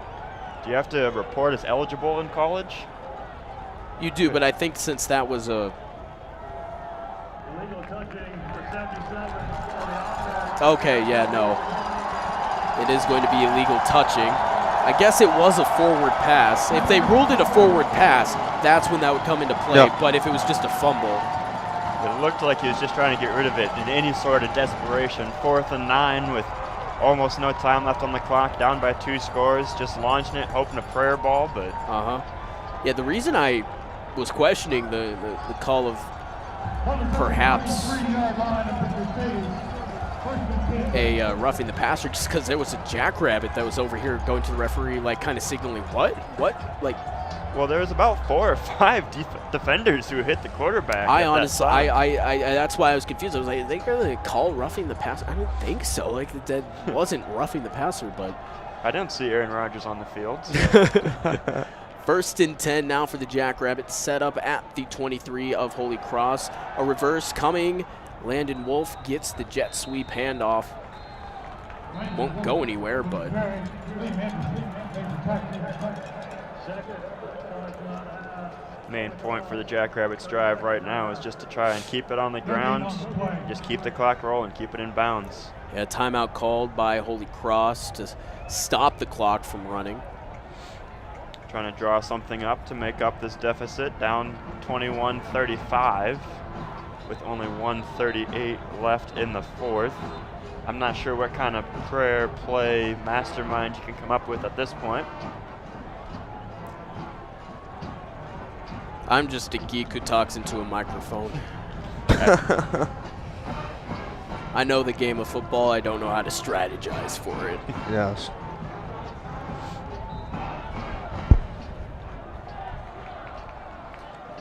do you have to report as eligible in college? You do, but I think since that was a... Okay, yeah, no. It is going to be illegal touching. I guess it was a forward pass. If they ruled it a forward pass, that's when that would come into play. Yep. But if it was just a fumble. It looked like he was just trying to get rid of it in any sort of desperation. 4th and 9 with almost no time left on the clock, down by 2 scores, just launching it, hoping a prayer ball, but... Yeah, the reason I was questioning the call of perhaps a roughing the passer just because there was a jackrabbit that was over here going to the referee, like kind of signaling what, like. Well, there was about 4 or 5 defenders who hit the quarterback. I honestly, I that's why I was confused. I was like, are they going to call roughing the passer? I don't think so. Like that wasn't roughing the passer, but I didn't see Aaron Rodgers on the field. So. 1st and 10 now for the Jackrabbits, set up at the 23 of Holy Cross. A reverse coming. Landon Wolf gets the jet sweep handoff. Won't go anywhere, but. Main point for the Jackrabbits drive right now is just to try and keep it on the ground, just keep the clock rolling, keep it in bounds. Yeah, timeout called by Holy Cross to stop the clock from running. Trying to draw something up to make up this deficit, down 21-35 with only 1:38 left in the 4th. I'm not sure what kind of prayer play mastermind you can come up with at this point. I'm just a geek who talks into a microphone. I know the game of football. I don't know how to strategize for it. Yes.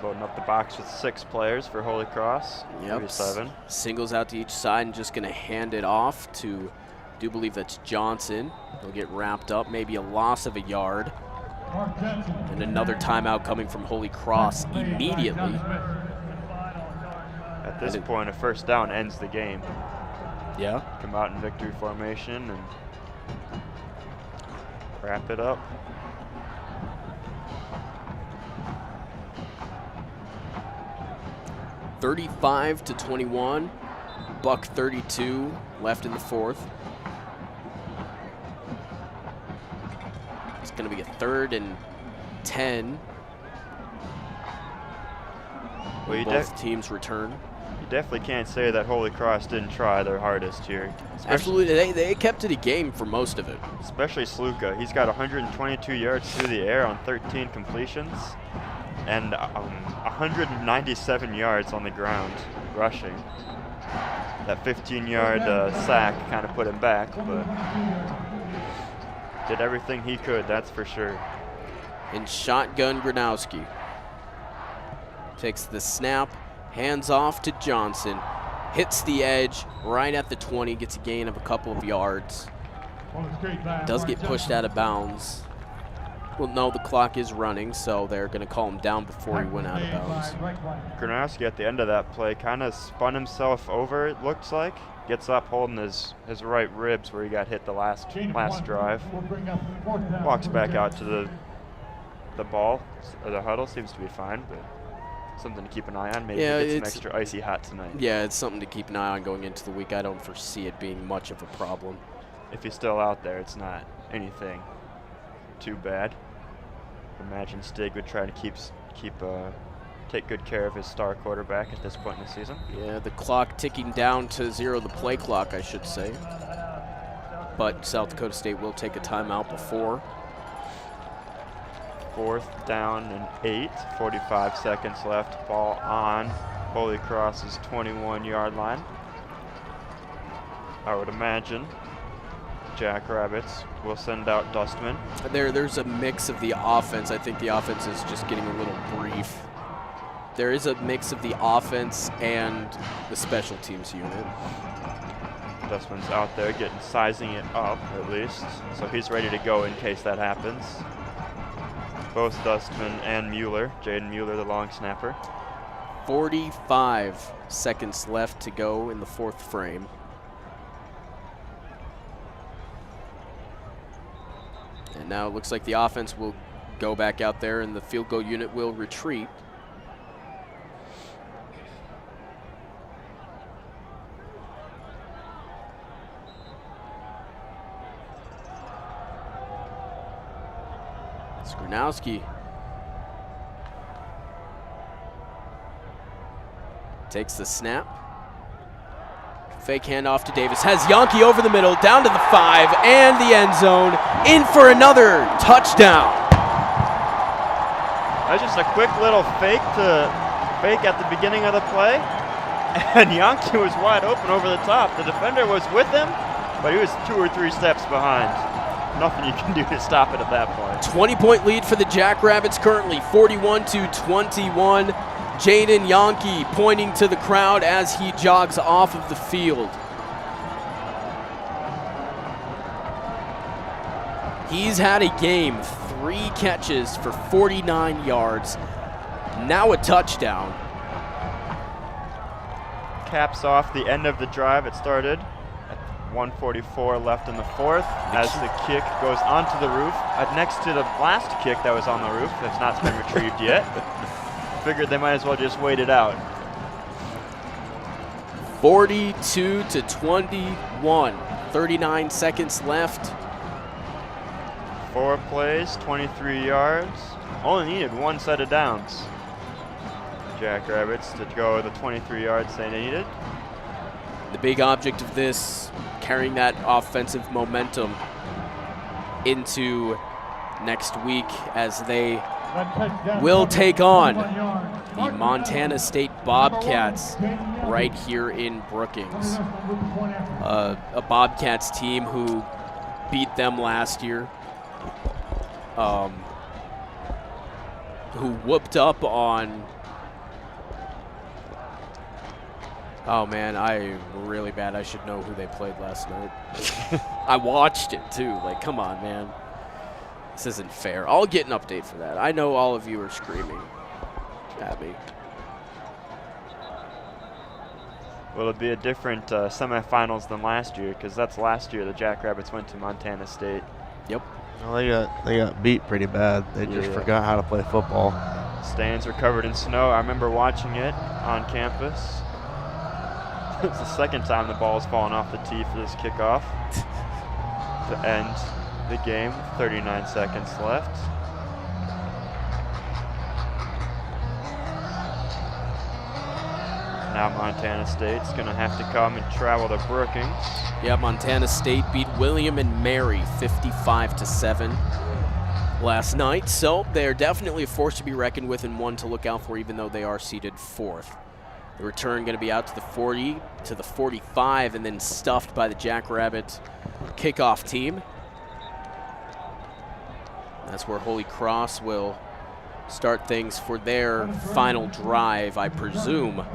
Loading up the box with 6 players for Holy Cross. Yep. 7. Singles out to each side and just going to hand it off to, I do believe that's Johnson. He'll get wrapped up, maybe a loss of a yard. And another timeout coming from Holy Cross immediately. At this point, a 1st down ends the game. Yeah. Come out in victory formation and wrap it up. $35-21. Buck 32 left in the 4th. It's going to be a 3rd and 10. Well, both teams return. You definitely can't say that Holy Cross didn't try their hardest here. Absolutely, they kept it a game for most of it. Especially Sluka. He's got 122 yards through the air on 13 completions and 197 yards on the ground rushing. That 15-yard sack kind of put him back, but did everything he could, that's for sure. And shotgun Gronowski takes the snap, hands off to Johnson, hits the edge right at the 20, gets a gain of a couple of yards. Does get pushed out of bounds. Well, no, the clock is running, so they're going to call him down before he went out of bounds. Gronowski at the end of that play kind of spun himself over, it looks like. Gets up holding his right ribs where he got hit the last drive. Walks back out to the ball, or the huddle, seems to be fine, but something to keep an eye on. Maybe it's an extra icy hot tonight. Yeah, it's something to keep an eye on going into the week. I don't foresee it being much of a problem. If he's still out there, it's not anything too bad. Imagine Stig would try to take good care of his star quarterback at this point in the season. Yeah, the clock ticking down to 0, the play clock, I should say. But South Dakota State will take a timeout before. 4th down and 8, 45 seconds left. Ball on Holy Cross's 21-yard line. I would imagine Jackrabbits will send out Dustman. There's a mix of the offense. I think the offense is just getting a little brief. There is a mix of the offense and the special teams unit. Dustman's out there sizing it up at least, so he's ready to go in case that happens. Both Dustman and Mueller, Jaden Mueller, the long snapper. 45 seconds left to go in the 4th frame. And now it looks like the offense will go back out there and the field goal unit will retreat. Gronowski takes the snap. Fake handoff to Davis. Has Yonke over the middle, down to the 5 and the end zone. In for another touchdown. That's just a quick little fake at the beginning of the play. And Yankee was wide open over the top. The defender was with him, but he was 2 or 3 steps behind. Nothing you can do to stop it at that point. 20-point lead for the Jackrabbits currently, 41-21. Jaden Yankee pointing to the crowd as he jogs off of the field. He's had a game, 3 catches for 49 yards, now a touchdown. Caps off the end of the drive. It started at 1:44 left in the 4th as the kick goes onto the roof. Next to the last kick that was on the roof that's not been retrieved yet. Figured they might as well just wait it out. 42-21, 39 seconds left. 4 plays, 23 yards. Only needed 1 set of downs. Jackrabbits to go the 23 yards they needed. The big object of this, carrying that offensive momentum into next week as they will take on the Montana State Bobcats right here in Brookings. A Bobcats team who beat them last year, who whooped up on... Oh man, I'm really bad. I should know who they played last night. I watched it too. Like, come on, man. This isn't fair. I'll get an update for that. I know all of you are screaming at me. Will it be a different semifinals than last year? Because that's last year the Jackrabbits went to Montana State. Yep. Well, they got beat pretty bad. They just forgot how to play football. Stands were covered in snow. I remember watching it on campus. It's the second time the ball's fallen off the tee for this kickoff to end the game. 39 seconds left. Now Montana State's going to have to come and travel to Brookings. Yeah, Montana State beat William and Mary 55-7 last night. So they're definitely a force to be reckoned with and one to look out for, even though they are seeded 4th. The return going to be out to the 40, to the 45, and then stuffed by the Jackrabbit kickoff team. That's where Holy Cross will start things for their final drive, I presume,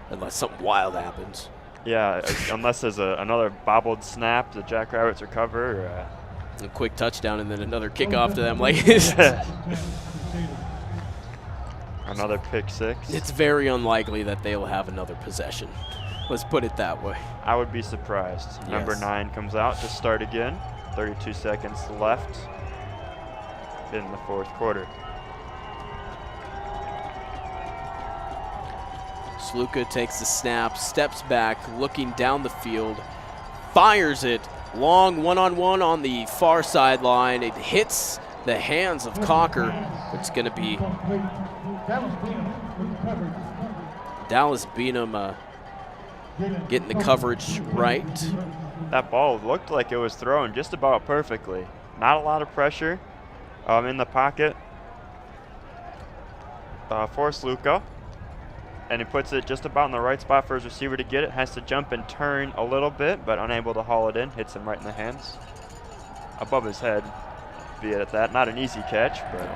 unless something wild happens. Yeah, unless there's another bobbled snap, the Jackrabbits recover. A quick touchdown and then another kickoff to them. Like another pick 6. It's very unlikely that they'll have another possession. Let's put it that way. I would be surprised. Yes. Number 9 comes out to start again. 32 seconds left in the 4th quarter. Sluka takes the snap, steps back, looking down the field, fires it, long one-on-one on the far sideline. It hits the hands of Cocker. It's going to be Dallas Beanham getting the coverage right. That ball looked like it was thrown just about perfectly. Not a lot of pressure in the pocket for Sluka. And he puts it just about in the right spot for his receiver to get it. Has to jump and turn a little bit, but unable to haul it in. Hits him right in the hands. Above his head, be it at that. Not an easy catch, but...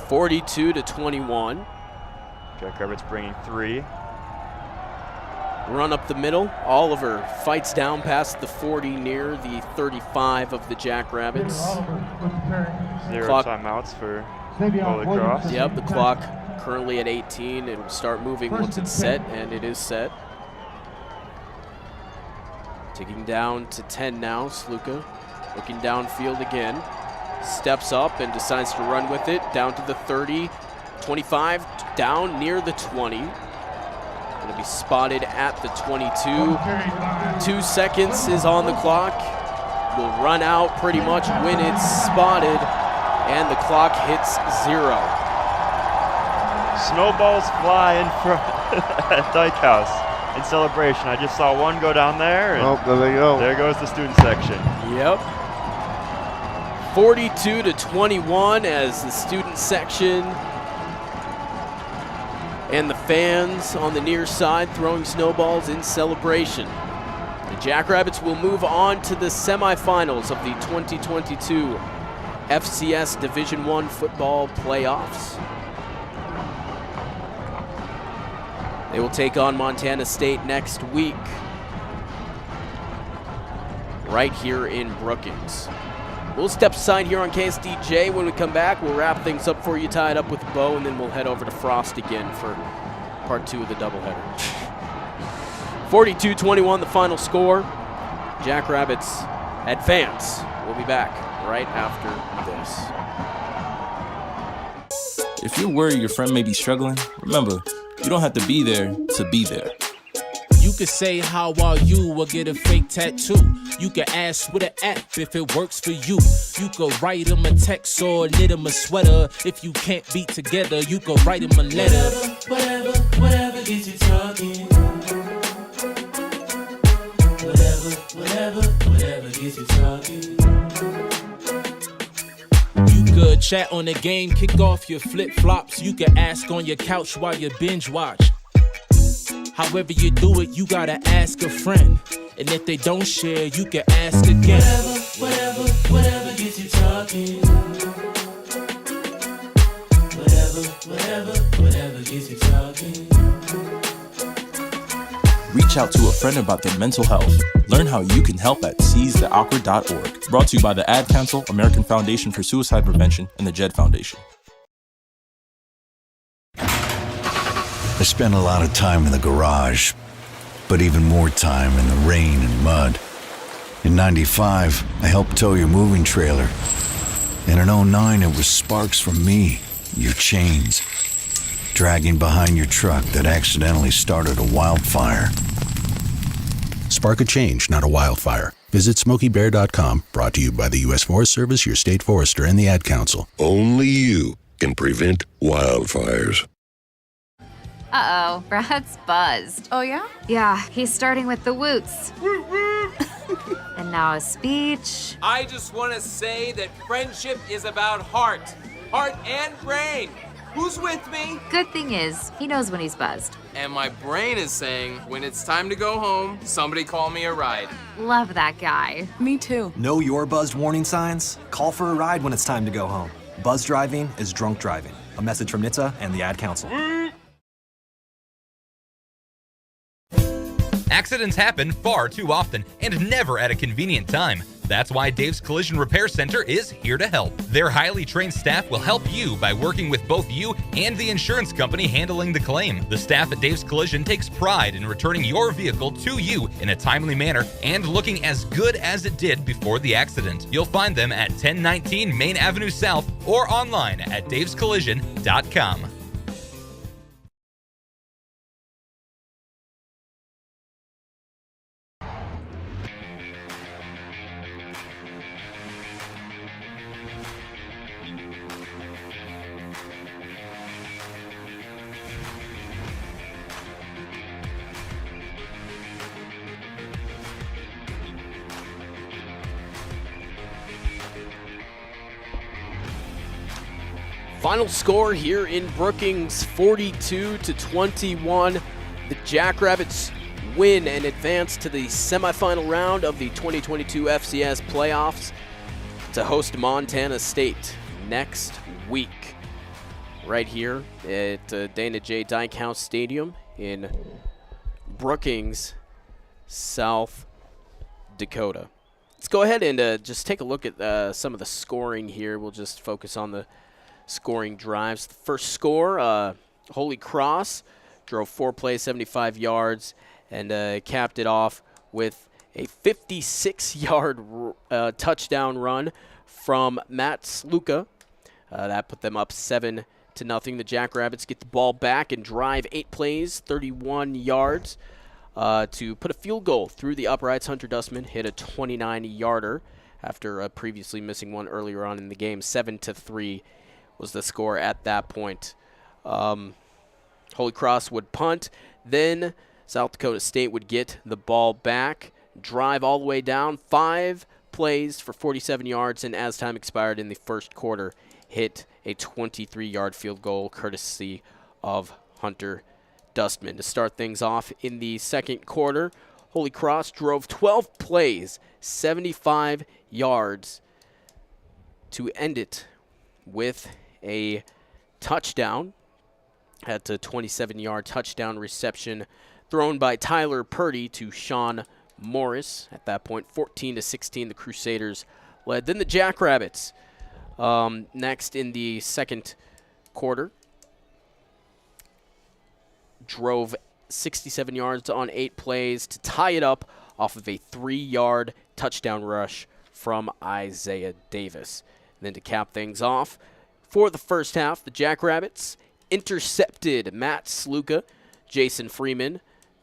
42-21. Jackrabbits bringing 3. Run up the middle. Oliver fights down past the 40 near the 35 of the Jackrabbits. 0 timeouts for Holy Cross. Yep, the clock currently at 18. It will start moving once it's set, and it is set. Ticking down to 10 now. Sluka looking downfield again. Steps up and decides to run with it. Down to the 30, 25, down near the 20. Going to be spotted at the 22. 2 seconds is on the clock. Will run out pretty much when it's spotted, and the clock hits 0. Snowballs fly in front at Dyke House in celebration. I just saw one go down there. And there they go. There goes the student section. Yep. 42-21 as the student section and the fans on the near side throwing snowballs in celebration. The Jackrabbits will move on to the semifinals of the 2022 FCS Division I football playoffs. They will take on Montana State next week, right here in Brookings. We'll step aside here on KSDJ. When we come back, we'll wrap things up for you, tie it up with a bow, and then we'll head over to Frost again for part 2 of the doubleheader. 42-21 the final score. Jackrabbits advance. We'll be back right after this. If you're worried your friend may be struggling, remember, you don't have to be there to be there. You could say how are you or get a fake tattoo. You could ask with an app if it works for you. You could write him a text or knit him a sweater. If you can't be together, you could write him a letter. Whatever gets you talking. Whatever gets you talking. You could chat on the game, kick off your flip-flops. You could ask on your couch while you binge watch. However you do it, you gotta ask a friend. And if they don't share, you can ask again. Whatever gets you talking. Whatever gets you talking. Reach out to a friend about their mental health. Learn how you can help at seizetheawkward.org. Brought to you by the Ad Council, American Foundation for Suicide Prevention, and the JED Foundation. I spent a lot of time in the garage, but even more time in the rain and mud. In '95, I helped tow your moving trailer. And in '09, it was sparks from me, your chains, dragging behind your truck that accidentally started a wildfire. Spark a change, not a wildfire. Visit SmokeyBear.com, brought to you by the U.S. Forest Service, your state forester, and the Ad Council. Only you can prevent wildfires. Uh-oh, Brad's buzzed. Oh, yeah? Yeah, he's starting with the woots. And now a speech. I just want to say that friendship is about heart and brain. Who's with me? Good thing is, he knows when he's buzzed. And my brain is saying, when it's time to go home, somebody call me a ride. Love that guy. Me too. Know your buzzed warning signs? Call for a ride when it's time to go home. Buzz driving is drunk driving. A message from NHTSA and the Ad Council. Accidents happen far too often and never at a convenient time. That's why Dave's Collision Repair Center is here to help. Their highly trained staff will help you by working with both you and the insurance company handling the claim. The staff at Dave's Collision takes pride in returning your vehicle to you in a timely manner and looking as good as it did before the accident. You'll find them at 1019 Main Avenue South or online at davescollision.com. Final score here in Brookings, 42-21. The Jackrabbits win and advance to the semifinal round of the 2022 FCS playoffs to host Montana State next week, right here at Dana J. Dykehouse Stadium in Brookings, South Dakota. Let's go ahead and just take a look at some of the scoring here. We'll just focus on the scoring drives. The first score, Holy Cross drove 4 plays, 75 yards, and capped it off with a 56-yard touchdown run from Matt Sluka. That put them up 7-0. The Jackrabbits get the ball back and drive 8 plays, 31 yards to put a field goal through the uprights. Hunter Dustman hit a 29-yarder after previously missing one earlier on in the game. 7-3 was the score at that point. Holy Cross would punt. Then South Dakota State would get the ball back, drive all the way down, 5 plays for 47 yards, and as time expired in the first quarter, hit a 23-yard field goal courtesy of Hunter Dustman to start things off in the second quarter. Holy Cross drove 12 plays, 75 yards to end it with a touchdown. Had a 27-yard touchdown reception thrown by Tyler Purdy to Sean Morris. At that point, 14-16, the Crusaders led. Then the Jackrabbits next in the second quarter drove 67 yards on 8 plays to tie it up off of a 3-yard touchdown rush from Isaiah Davis. And then to cap things off, for the first half, the Jackrabbits intercepted Matt Sluka. Jason Freeman,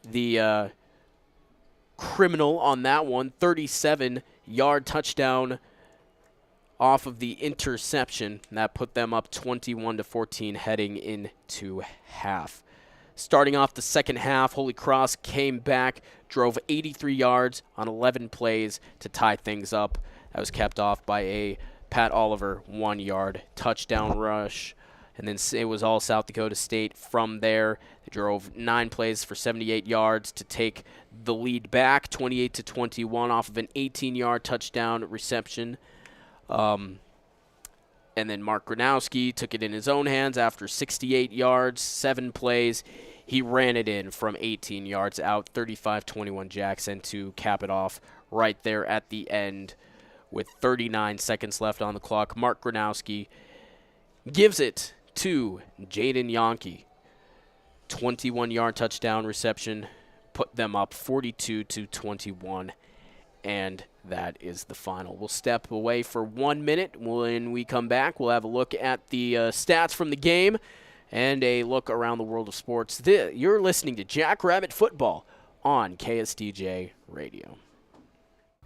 the criminal on that one, 37-yard touchdown off of the interception. And that put them up 21-14 heading into half. Starting off the second half, Holy Cross came back, drove 83 yards on 11 plays to tie things up. That was capped off by a Pat Oliver 1-yard touchdown rush. And then it was all South Dakota State from there. They drove 9 plays for 78 yards to take the lead back, 28-21 off of an 18-yard touchdown reception. And then Mark Gronowski took it in his own hands after 68 yards, 7 plays. He ran it in from 18 yards out, 35-21 Jackson to cap it off right there at the end with 39 seconds left on the clock. Mark Gronowski gives it to Jaden Yonke. 21-yard touchdown reception, put them up 42-21, and that is the final. We'll step away for 1 minute. When we come back, we'll have a look at the stats from the game and a look around the world of sports. You're listening to Jackrabbit Football on KSDJ Radio.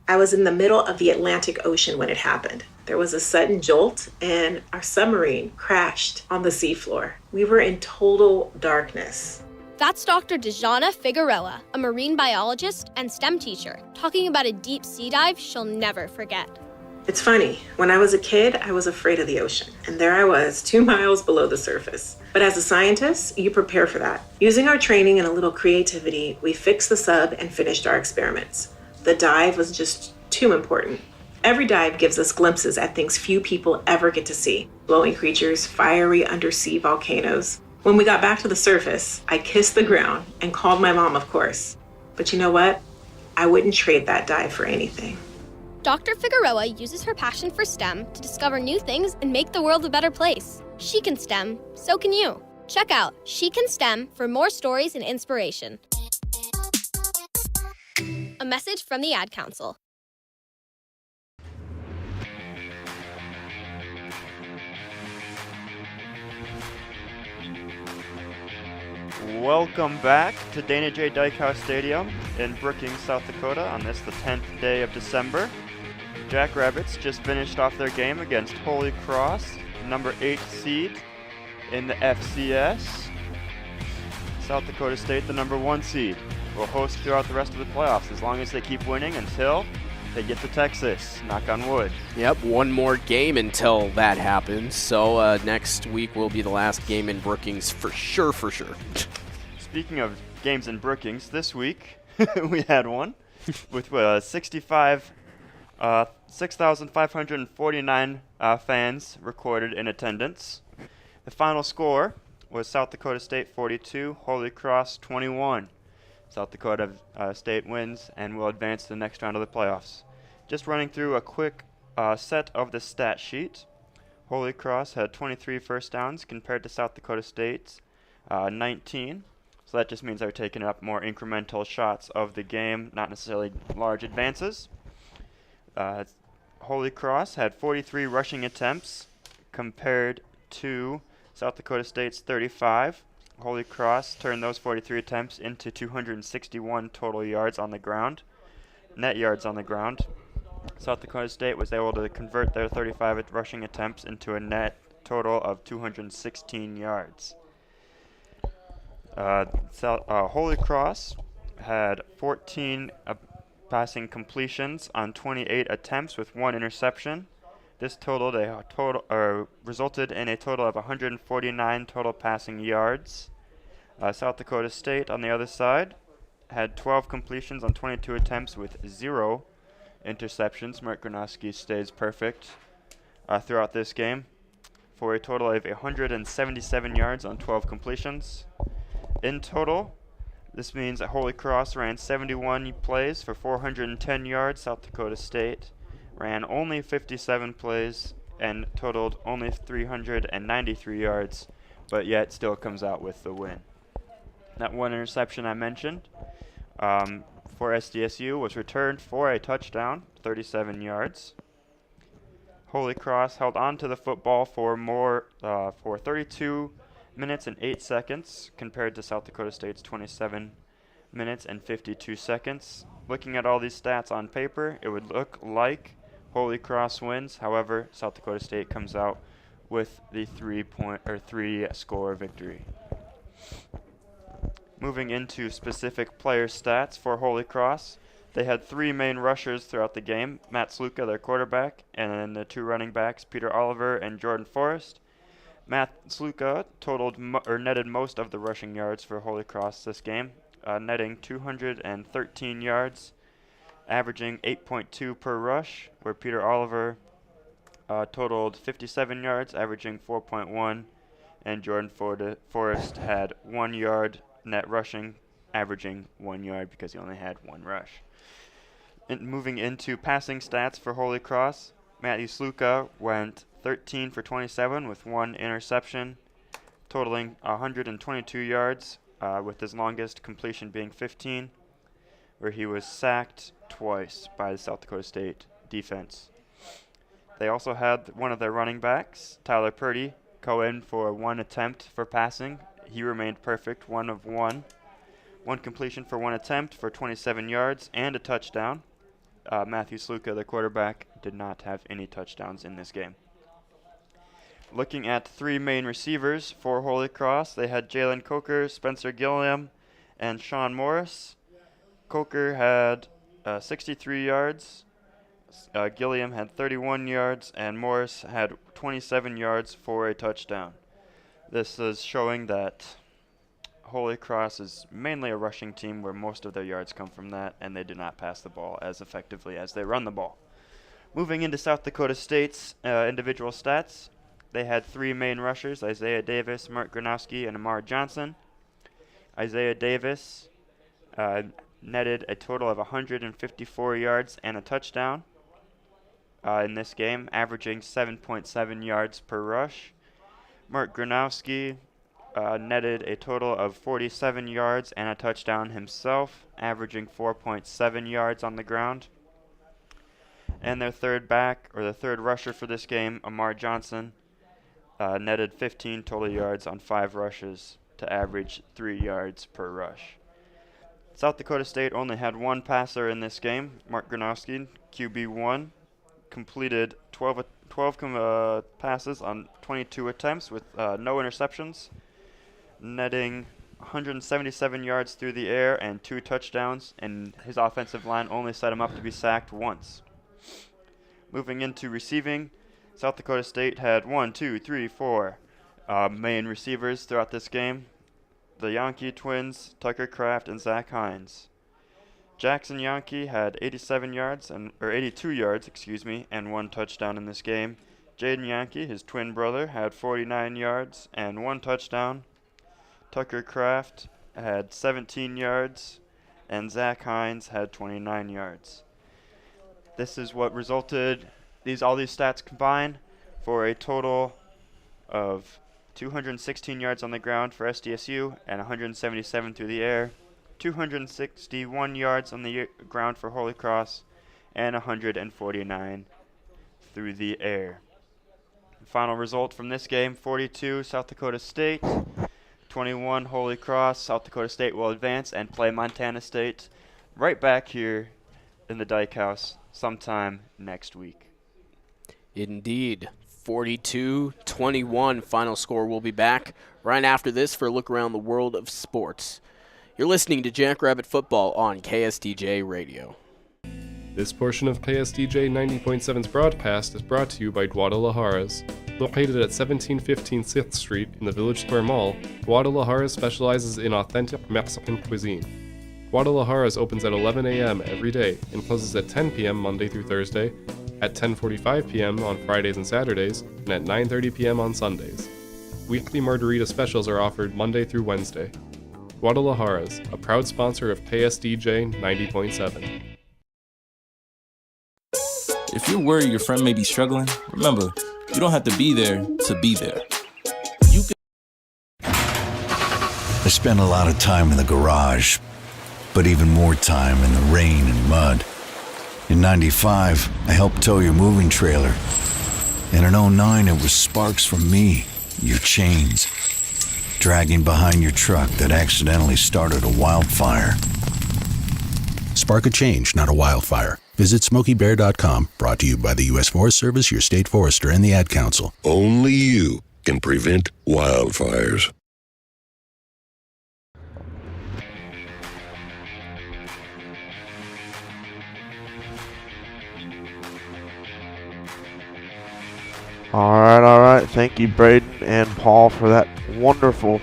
I was in the middle of the Atlantic Ocean when it happened. There was a sudden jolt, and our submarine crashed on the seafloor. We were in total darkness. That's Dr. Dejana Figueroa, a marine biologist and STEM teacher, talking about a deep sea dive she'll never forget. It's funny, when I was a kid, I was afraid of the ocean, and there I was, 2 miles below the surface. But as a scientist, you prepare for that. Using our training and a little creativity, we fixed the sub and finished our experiments. The dive was just too important. Every dive gives us glimpses at things few people ever get to see. Glowing creatures, fiery undersea volcanoes. When we got back to the surface, I kissed the ground and called my mom, of course. But you know what? I wouldn't trade that dive for anything. Dr. Figueroa uses her passion for STEM to discover new things and make the world a better place. She can STEM, so can you. Check out She Can STEM for more stories and inspiration. A message from the Ad Council. Welcome back to Dana J. Dykehouse Stadium in Brookings, South Dakota on this, the 10th day of December. Jackrabbits just finished off their game against Holy Cross, number 8 seed in the FCS. South Dakota State, the number 1 seed, will host throughout the rest of the playoffs as long as they keep winning until they get to Texas. Knock on wood. Yep, one more game until that happens. So next week will be the last game in Brookings for sure, for sure. Speaking of games in Brookings, this week we had one with 6,549 fans recorded in attendance. The final score was South Dakota State 42, Holy Cross 21. South Dakota State wins and will advance to the next round of the playoffs. Just running through a quick set of the stat sheet. Holy Cross had 23 first downs compared to South Dakota State's 19. So that just means they're taking up more incremental shots of the game, not necessarily large advances. Holy Cross had 43 rushing attempts compared to South Dakota State's 35. Holy Cross turned those 43 attempts into 261 total yards on the ground, net yards on the ground. South Dakota State was able to convert their 35 rushing attempts into a net total of 216 yards. Holy Cross had 14 passing completions on 28 attempts with 1 interception. This resulted in a total of 149 total passing yards. South Dakota State, on the other side, had 12 completions on 22 attempts with 0 interceptions. Mark Gronowski stays perfect throughout this game for a total of 177 yards on 12 completions. In total, this means that Holy Cross ran 71 plays for 410 yards. South Dakota State ran only 57 plays and totaled only 393 yards, but yet still comes out with the win. That one interception I mentioned for SDSU was returned for a touchdown, 37 yards. Holy Cross held on to the football for 32 minutes and 8 seconds compared to South Dakota State's 27 minutes and 52 seconds. Looking at all these stats on paper, it would look like Holy Cross wins. However, South Dakota State comes out with the 3-score victory. Moving into specific player stats for Holy Cross, they had 3 main rushers throughout the game: Matt Sluka, their quarterback, and then the 2 running backs, Peter Oliver and Jordan Forrest. Matt Sluka netted most of the rushing yards for Holy Cross this game, netting 213 yards, averaging 8.2 per rush, where Peter Oliver totaled 57 yards, averaging 4.1, and Jordan Forrest had 1 yard net rushing, averaging 1 yard because he only had 1 rush. Moving into passing stats for Holy Cross, Matthew Sluka went 13 for 27 with 1 interception, totaling 122 yards, with his longest completion being 15, where he was sacked twice by the South Dakota State defense. They also had one of their running backs, Tyler Purdy, go in for 1 attempt for passing. He remained perfect, 1 of 1. 1 completion for 1 attempt for 27 yards and a touchdown. Matthew Sluka, the quarterback, did not have any touchdowns in this game. Looking at 3 main receivers for Holy Cross, they had Jalen Coker, Spencer Gilliam, and Sean Morris. Coker had 63 yards, Gilliam had 31 yards, and Morris had 27 yards for a touchdown. This is showing that Holy Cross is mainly a rushing team where most of their yards come from that, and they do not pass the ball as effectively as they run the ball. Moving into South Dakota State's individual stats, they had 3 main rushers, Isaiah Davis, Mark Gronowski, and Amar Johnson. Isaiah Davis netted a total of 154 yards and a touchdown in this game, averaging 7.7 yards per rush. Mark Gronowski netted a total of 47 yards and a touchdown himself, averaging 4.7 yards on the ground. And their third rusher for this game, Amar Johnson, netted 15 total yards on 5 rushes to average 3 yards per rush. South Dakota State only had 1 passer in this game. Mark Gronowski, QB1, completed 12 passes on 22 attempts with no interceptions, netting 177 yards through the air and 2 touchdowns, and his offensive line only set him up to be sacked once. Moving into receiving, South Dakota State had 4 main receivers throughout this game. The Yankee twins, Tucker Kraft and Zach Hines. Jackson Yankee had 82 yards, and 1 touchdown in this game. Jaden Yankee, his twin brother, had 49 yards and 1 touchdown. Tucker Kraft had 17 yards, and Zach Hines had 29 yards. This is what resulted, all these stats combine for a total of 216 yards on the ground for SDSU and 177 through the air, 261 yards on the ground for Holy Cross, and 149 through the air. Final result from this game, 42 South Dakota State, 21 Holy Cross. South Dakota State will advance and play Montana State right back here in the Dyke House sometime next week. Indeed. 42-21 final score. We'll be back right after this for a look around the world of sports. You're listening to Jackrabbit Football on KSTJ Radio. This portion of KSDJ 90.7's broadcast is brought to you by Guadalajaras. Located at 1715 6th Street in the Village Square Mall, Guadalajaras specializes in authentic Mexican cuisine. Guadalajaras opens at 11 a.m. every day and closes at 10 p.m. Monday through Thursday, at 10:45 p.m. on Fridays and Saturdays, and at 9:30 p.m. on Sundays. Weekly margarita specials are offered Monday through Wednesday. Guadalajaras, a proud sponsor of KSDJ 90.7. If you're worried your friend may be struggling, remember, you don't have to be there to be there. I spent a lot of time in the garage, but even more time in the rain and mud. In 95, I helped tow your moving trailer. And in 09, it was sparks from me, your chains, dragging behind your truck that accidentally started a wildfire. Spark a change, not a wildfire. Visit SmokeyBear.com, brought to you by the U.S. Forest Service, your state forester, and the Ad Council. Only you can prevent wildfires. All right. Thank you, Braden and Paul, for that wonderful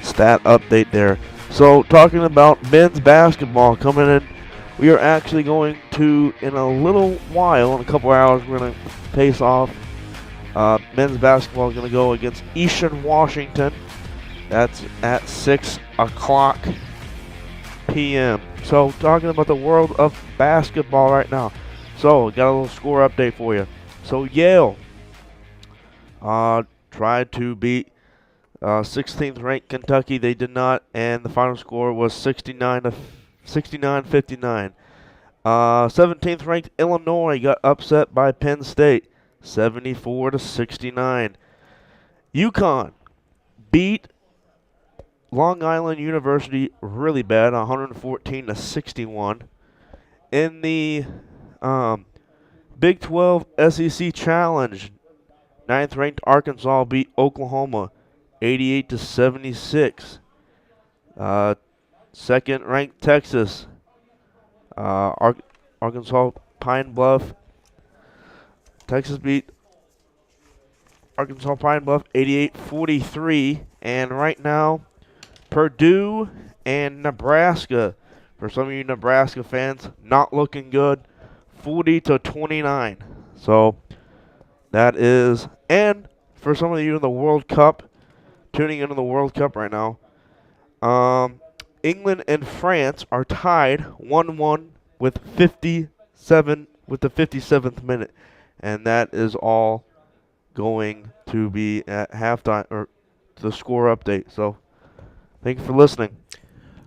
stat update there. So, talking about men's basketball coming in, we are actually going to, in a little while, in a couple hours, we're going to face off. Men's basketball is going to go against Eastern Washington. That's at 6 o'clock p.m. So, talking about the world of basketball right now. So, got a little score update for you. So, Yale tried to beat 16th ranked Kentucky. They did not, and the final score was 69-59. 17th ranked Illinois got upset by Penn State, 74-69. UConn beat Long Island University really bad, 114-61. In the Big 12 SEC Challenge, 9th ranked Arkansas beat Oklahoma 88-76. Second ranked Texas, Arkansas Pine Bluff. Texas beat Arkansas Pine Bluff 88-43. And right now, Purdue and Nebraska, for some of you Nebraska fans, not looking good, 40-29. So that is, and for some of you in the World Cup, tuning into the World Cup right now, England and France are tied 1-1 with the 57th minute, and that is all going to be at halftime, or the score update. So thank you for listening.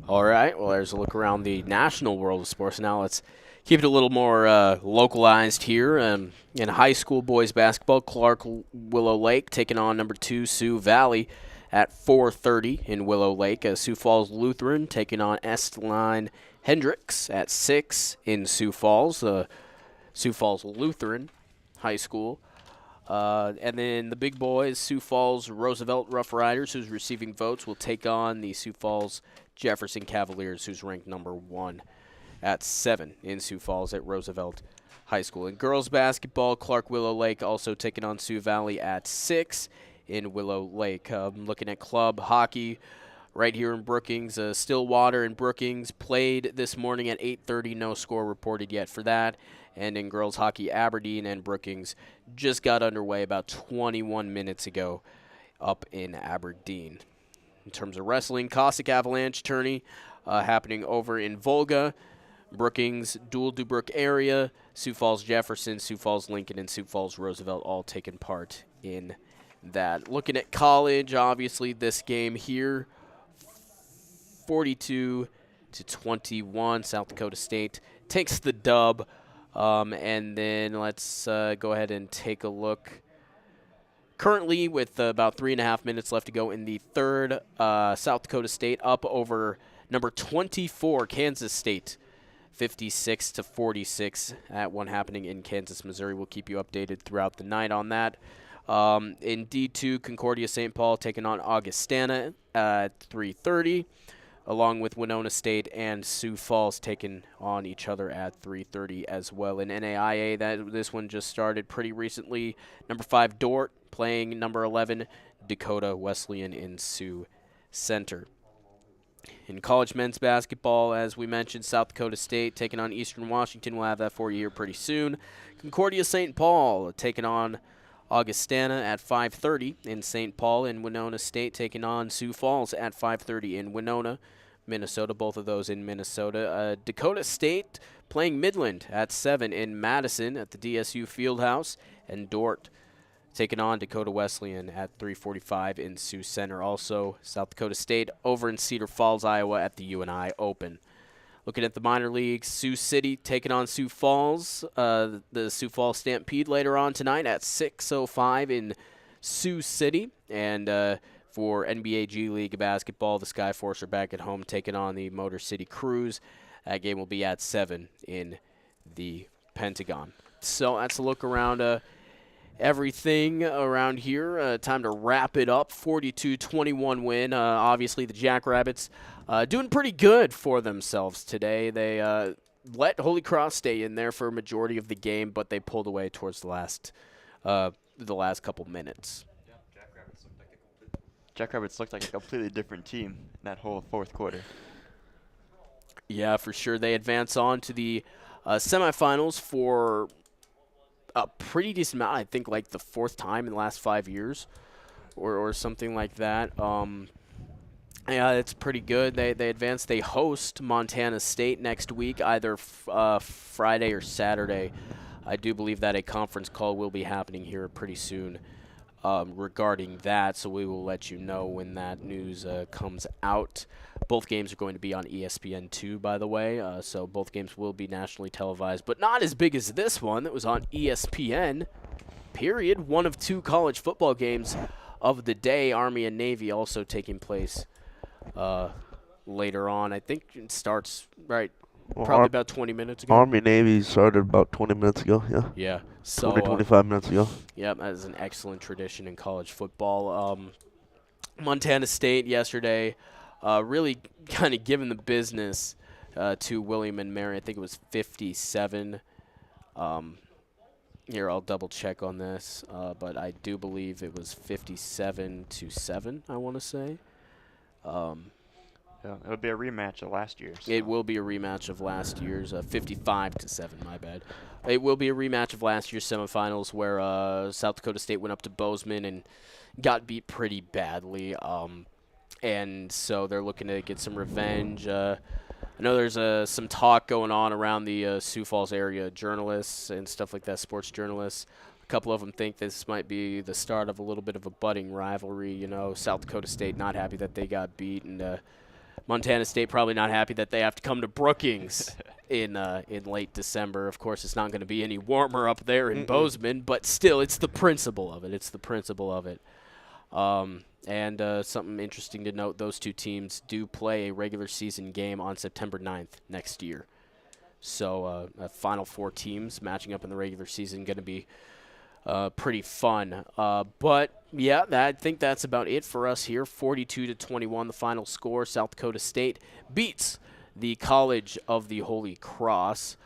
All right, well, there's a look around the national world of sports. Now let's keep it a little more localized here. In high school boys basketball, Clark Willow Lake taking on number 2 Sioux Valley at 4:30 in Willow Lake. Sioux Falls Lutheran taking on Estline Hendricks at 6 in Sioux Falls. Sioux Falls Lutheran High School. And then the big boys, Sioux Falls Roosevelt Rough Riders, who's receiving votes, will take on the Sioux Falls Jefferson Cavaliers, who's ranked number 1 at 7 in Sioux Falls at Roosevelt High School. In girls basketball, Clark Willow Lake also taking on Sioux Valley at 6 in Willow Lake. Looking at club hockey right here in Brookings. Stillwater and Brookings played this morning at 8:30. No score reported yet for that. And in girls hockey, Aberdeen and Brookings just got underway about 21 minutes ago up in Aberdeen. In terms of wrestling, Cossack Avalanche tourney happening over in Volga, Brookings, Dual Dubrook area, Sioux Falls Jefferson, Sioux Falls Lincoln, and Sioux Falls Roosevelt all taking part in that. Looking at college, obviously this game here, 42-21, South Dakota State takes the dub. And then let's go ahead and take a look. Currently, with about 3.5 minutes left to go in the third, South Dakota State up over number 24, Kansas State, 56-46. That one happening in Kansas, Missouri. We'll keep you updated throughout the night on that. In D2, Concordia St. Paul taking on Augustana at 3:30. along with Winona State and Sioux Falls taking on each other at 3:30 as well. In NAIA, this one just started pretty recently. Number 5 Dort playing number 11 Dakota Wesleyan in Sioux Center. In college men's basketball, as we mentioned, South Dakota State taking on Eastern Washington. We'll have that for you here pretty soon. Concordia St. Paul taking on Augustana at 5:30 in St. Paul, and Winona State taking on Sioux Falls at 5:30 in Winona, Minnesota. Both of those in Minnesota. Dakota State playing Midland at 7 in Madison at the DSU Fieldhouse, and Dort taking on Dakota Wesleyan at 3:45 in Sioux Center. Also, South Dakota State over in Cedar Falls, Iowa at the UNI Open. Looking at the minor leagues, Sioux City taking on Sioux Falls. The Sioux Falls Stampede later on tonight at 6:05 in Sioux City. And for NBA G League basketball, the Skyforce are back at home taking on the Motor City Cruise. That game will be at 7 in the Pentagon. So that's a look around everything around here. Time to wrap it up. 42-21 win. Obviously, the Jackrabbits doing pretty good for themselves today. They let Holy Cross stay in there for a majority of the game, but they pulled away towards the last couple minutes. Jackrabbits looked like a completely different team in that whole fourth quarter. Yeah, for sure. They advance on to the semifinals for a pretty decent amount. I think like the 4th time in the last 5 years or something like that. Yeah, it's pretty good. They advance. They host Montana State next week, either Friday or Saturday. I do believe that a conference call will be happening here pretty soon regarding that, so we will let you know when that news comes out. Both games are going to be on ESPN2, by the way, so both games will be nationally televised, but not as big as this one that was on ESPN, period. One of 2 college football games of the day, Army and Navy also taking place later on. I think it starts probably about 20 minutes ago. Army-Navy started about 20 minutes ago, yeah. Yeah. So, 25 minutes ago. Yeah, that is an excellent tradition in college football. Montana State yesterday really kind of giving the business to William and Mary. I think it was 57. Here, I'll double-check on this, but I do believe it was 57-7, I want to say. Yeah, it'll be a rematch of last year's. It will be a rematch of last year's 55-7. My bad. It will be a rematch of last year's semifinals where South Dakota State went up to Bozeman and got beat pretty badly. And so they're looking to get some revenge. I know there's some talk going on around the Sioux Falls area, journalists and stuff like that, sports journalists. A couple of them think this might be the start of a little bit of a budding rivalry. You know, South Dakota State not happy that they got beat, and Montana State probably not happy that they have to come to Brookings in late December. Of course, it's not going to be any warmer up there in Bozeman, but still, it's the principle of it. It's the principle of it. And something interesting to note, those 2 teams do play a regular season game on September 9th next year. So Final 4 teams matching up in the regular season, going to be pretty fun. But, yeah, I think that's about it for us here. 42-21, the final score. South Dakota State beats the College of the Holy Cross,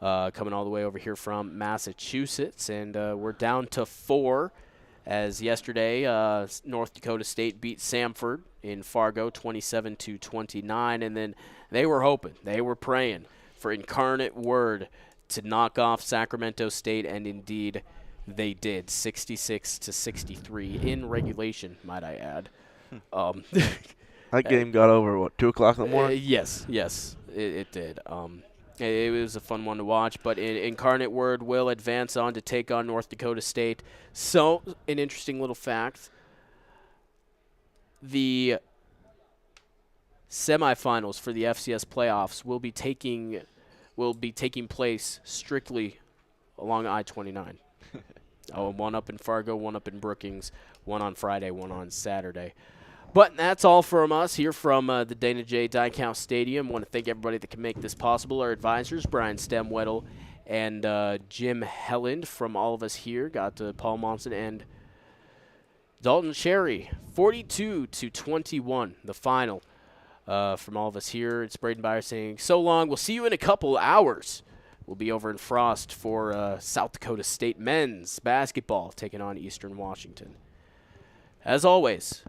coming all the way over here from Massachusetts. And we're down to 4, as yesterday North Dakota State beat Samford in Fargo 27-29. And then they were hoping, they were praying for Incarnate Word to knock off Sacramento State, and indeed they did, 66-63 in regulation, might I add. That game got over, 2 o'clock in the morning? Yes, it did. It was a fun one to watch, but Incarnate Word will advance on to take on North Dakota State. So, an interesting little fact, the semifinals for the FCS playoffs will be taking place strictly along I-29. One up in Fargo, one up in Brookings, one on Friday, one on Saturday. But that's all from us here from the Dana J. Dykhouse Stadium. I want to thank everybody that can make this possible. Our advisors, Brian Stemweddle and Jim Helland. From all of us here, got Paul Monson and Dalton Sherry. 42-21, the final. From all of us here, it's Braden Byers saying so long. We'll see you in a couple hours. We'll be over in Frost for South Dakota State men's basketball taking on Eastern Washington. As always,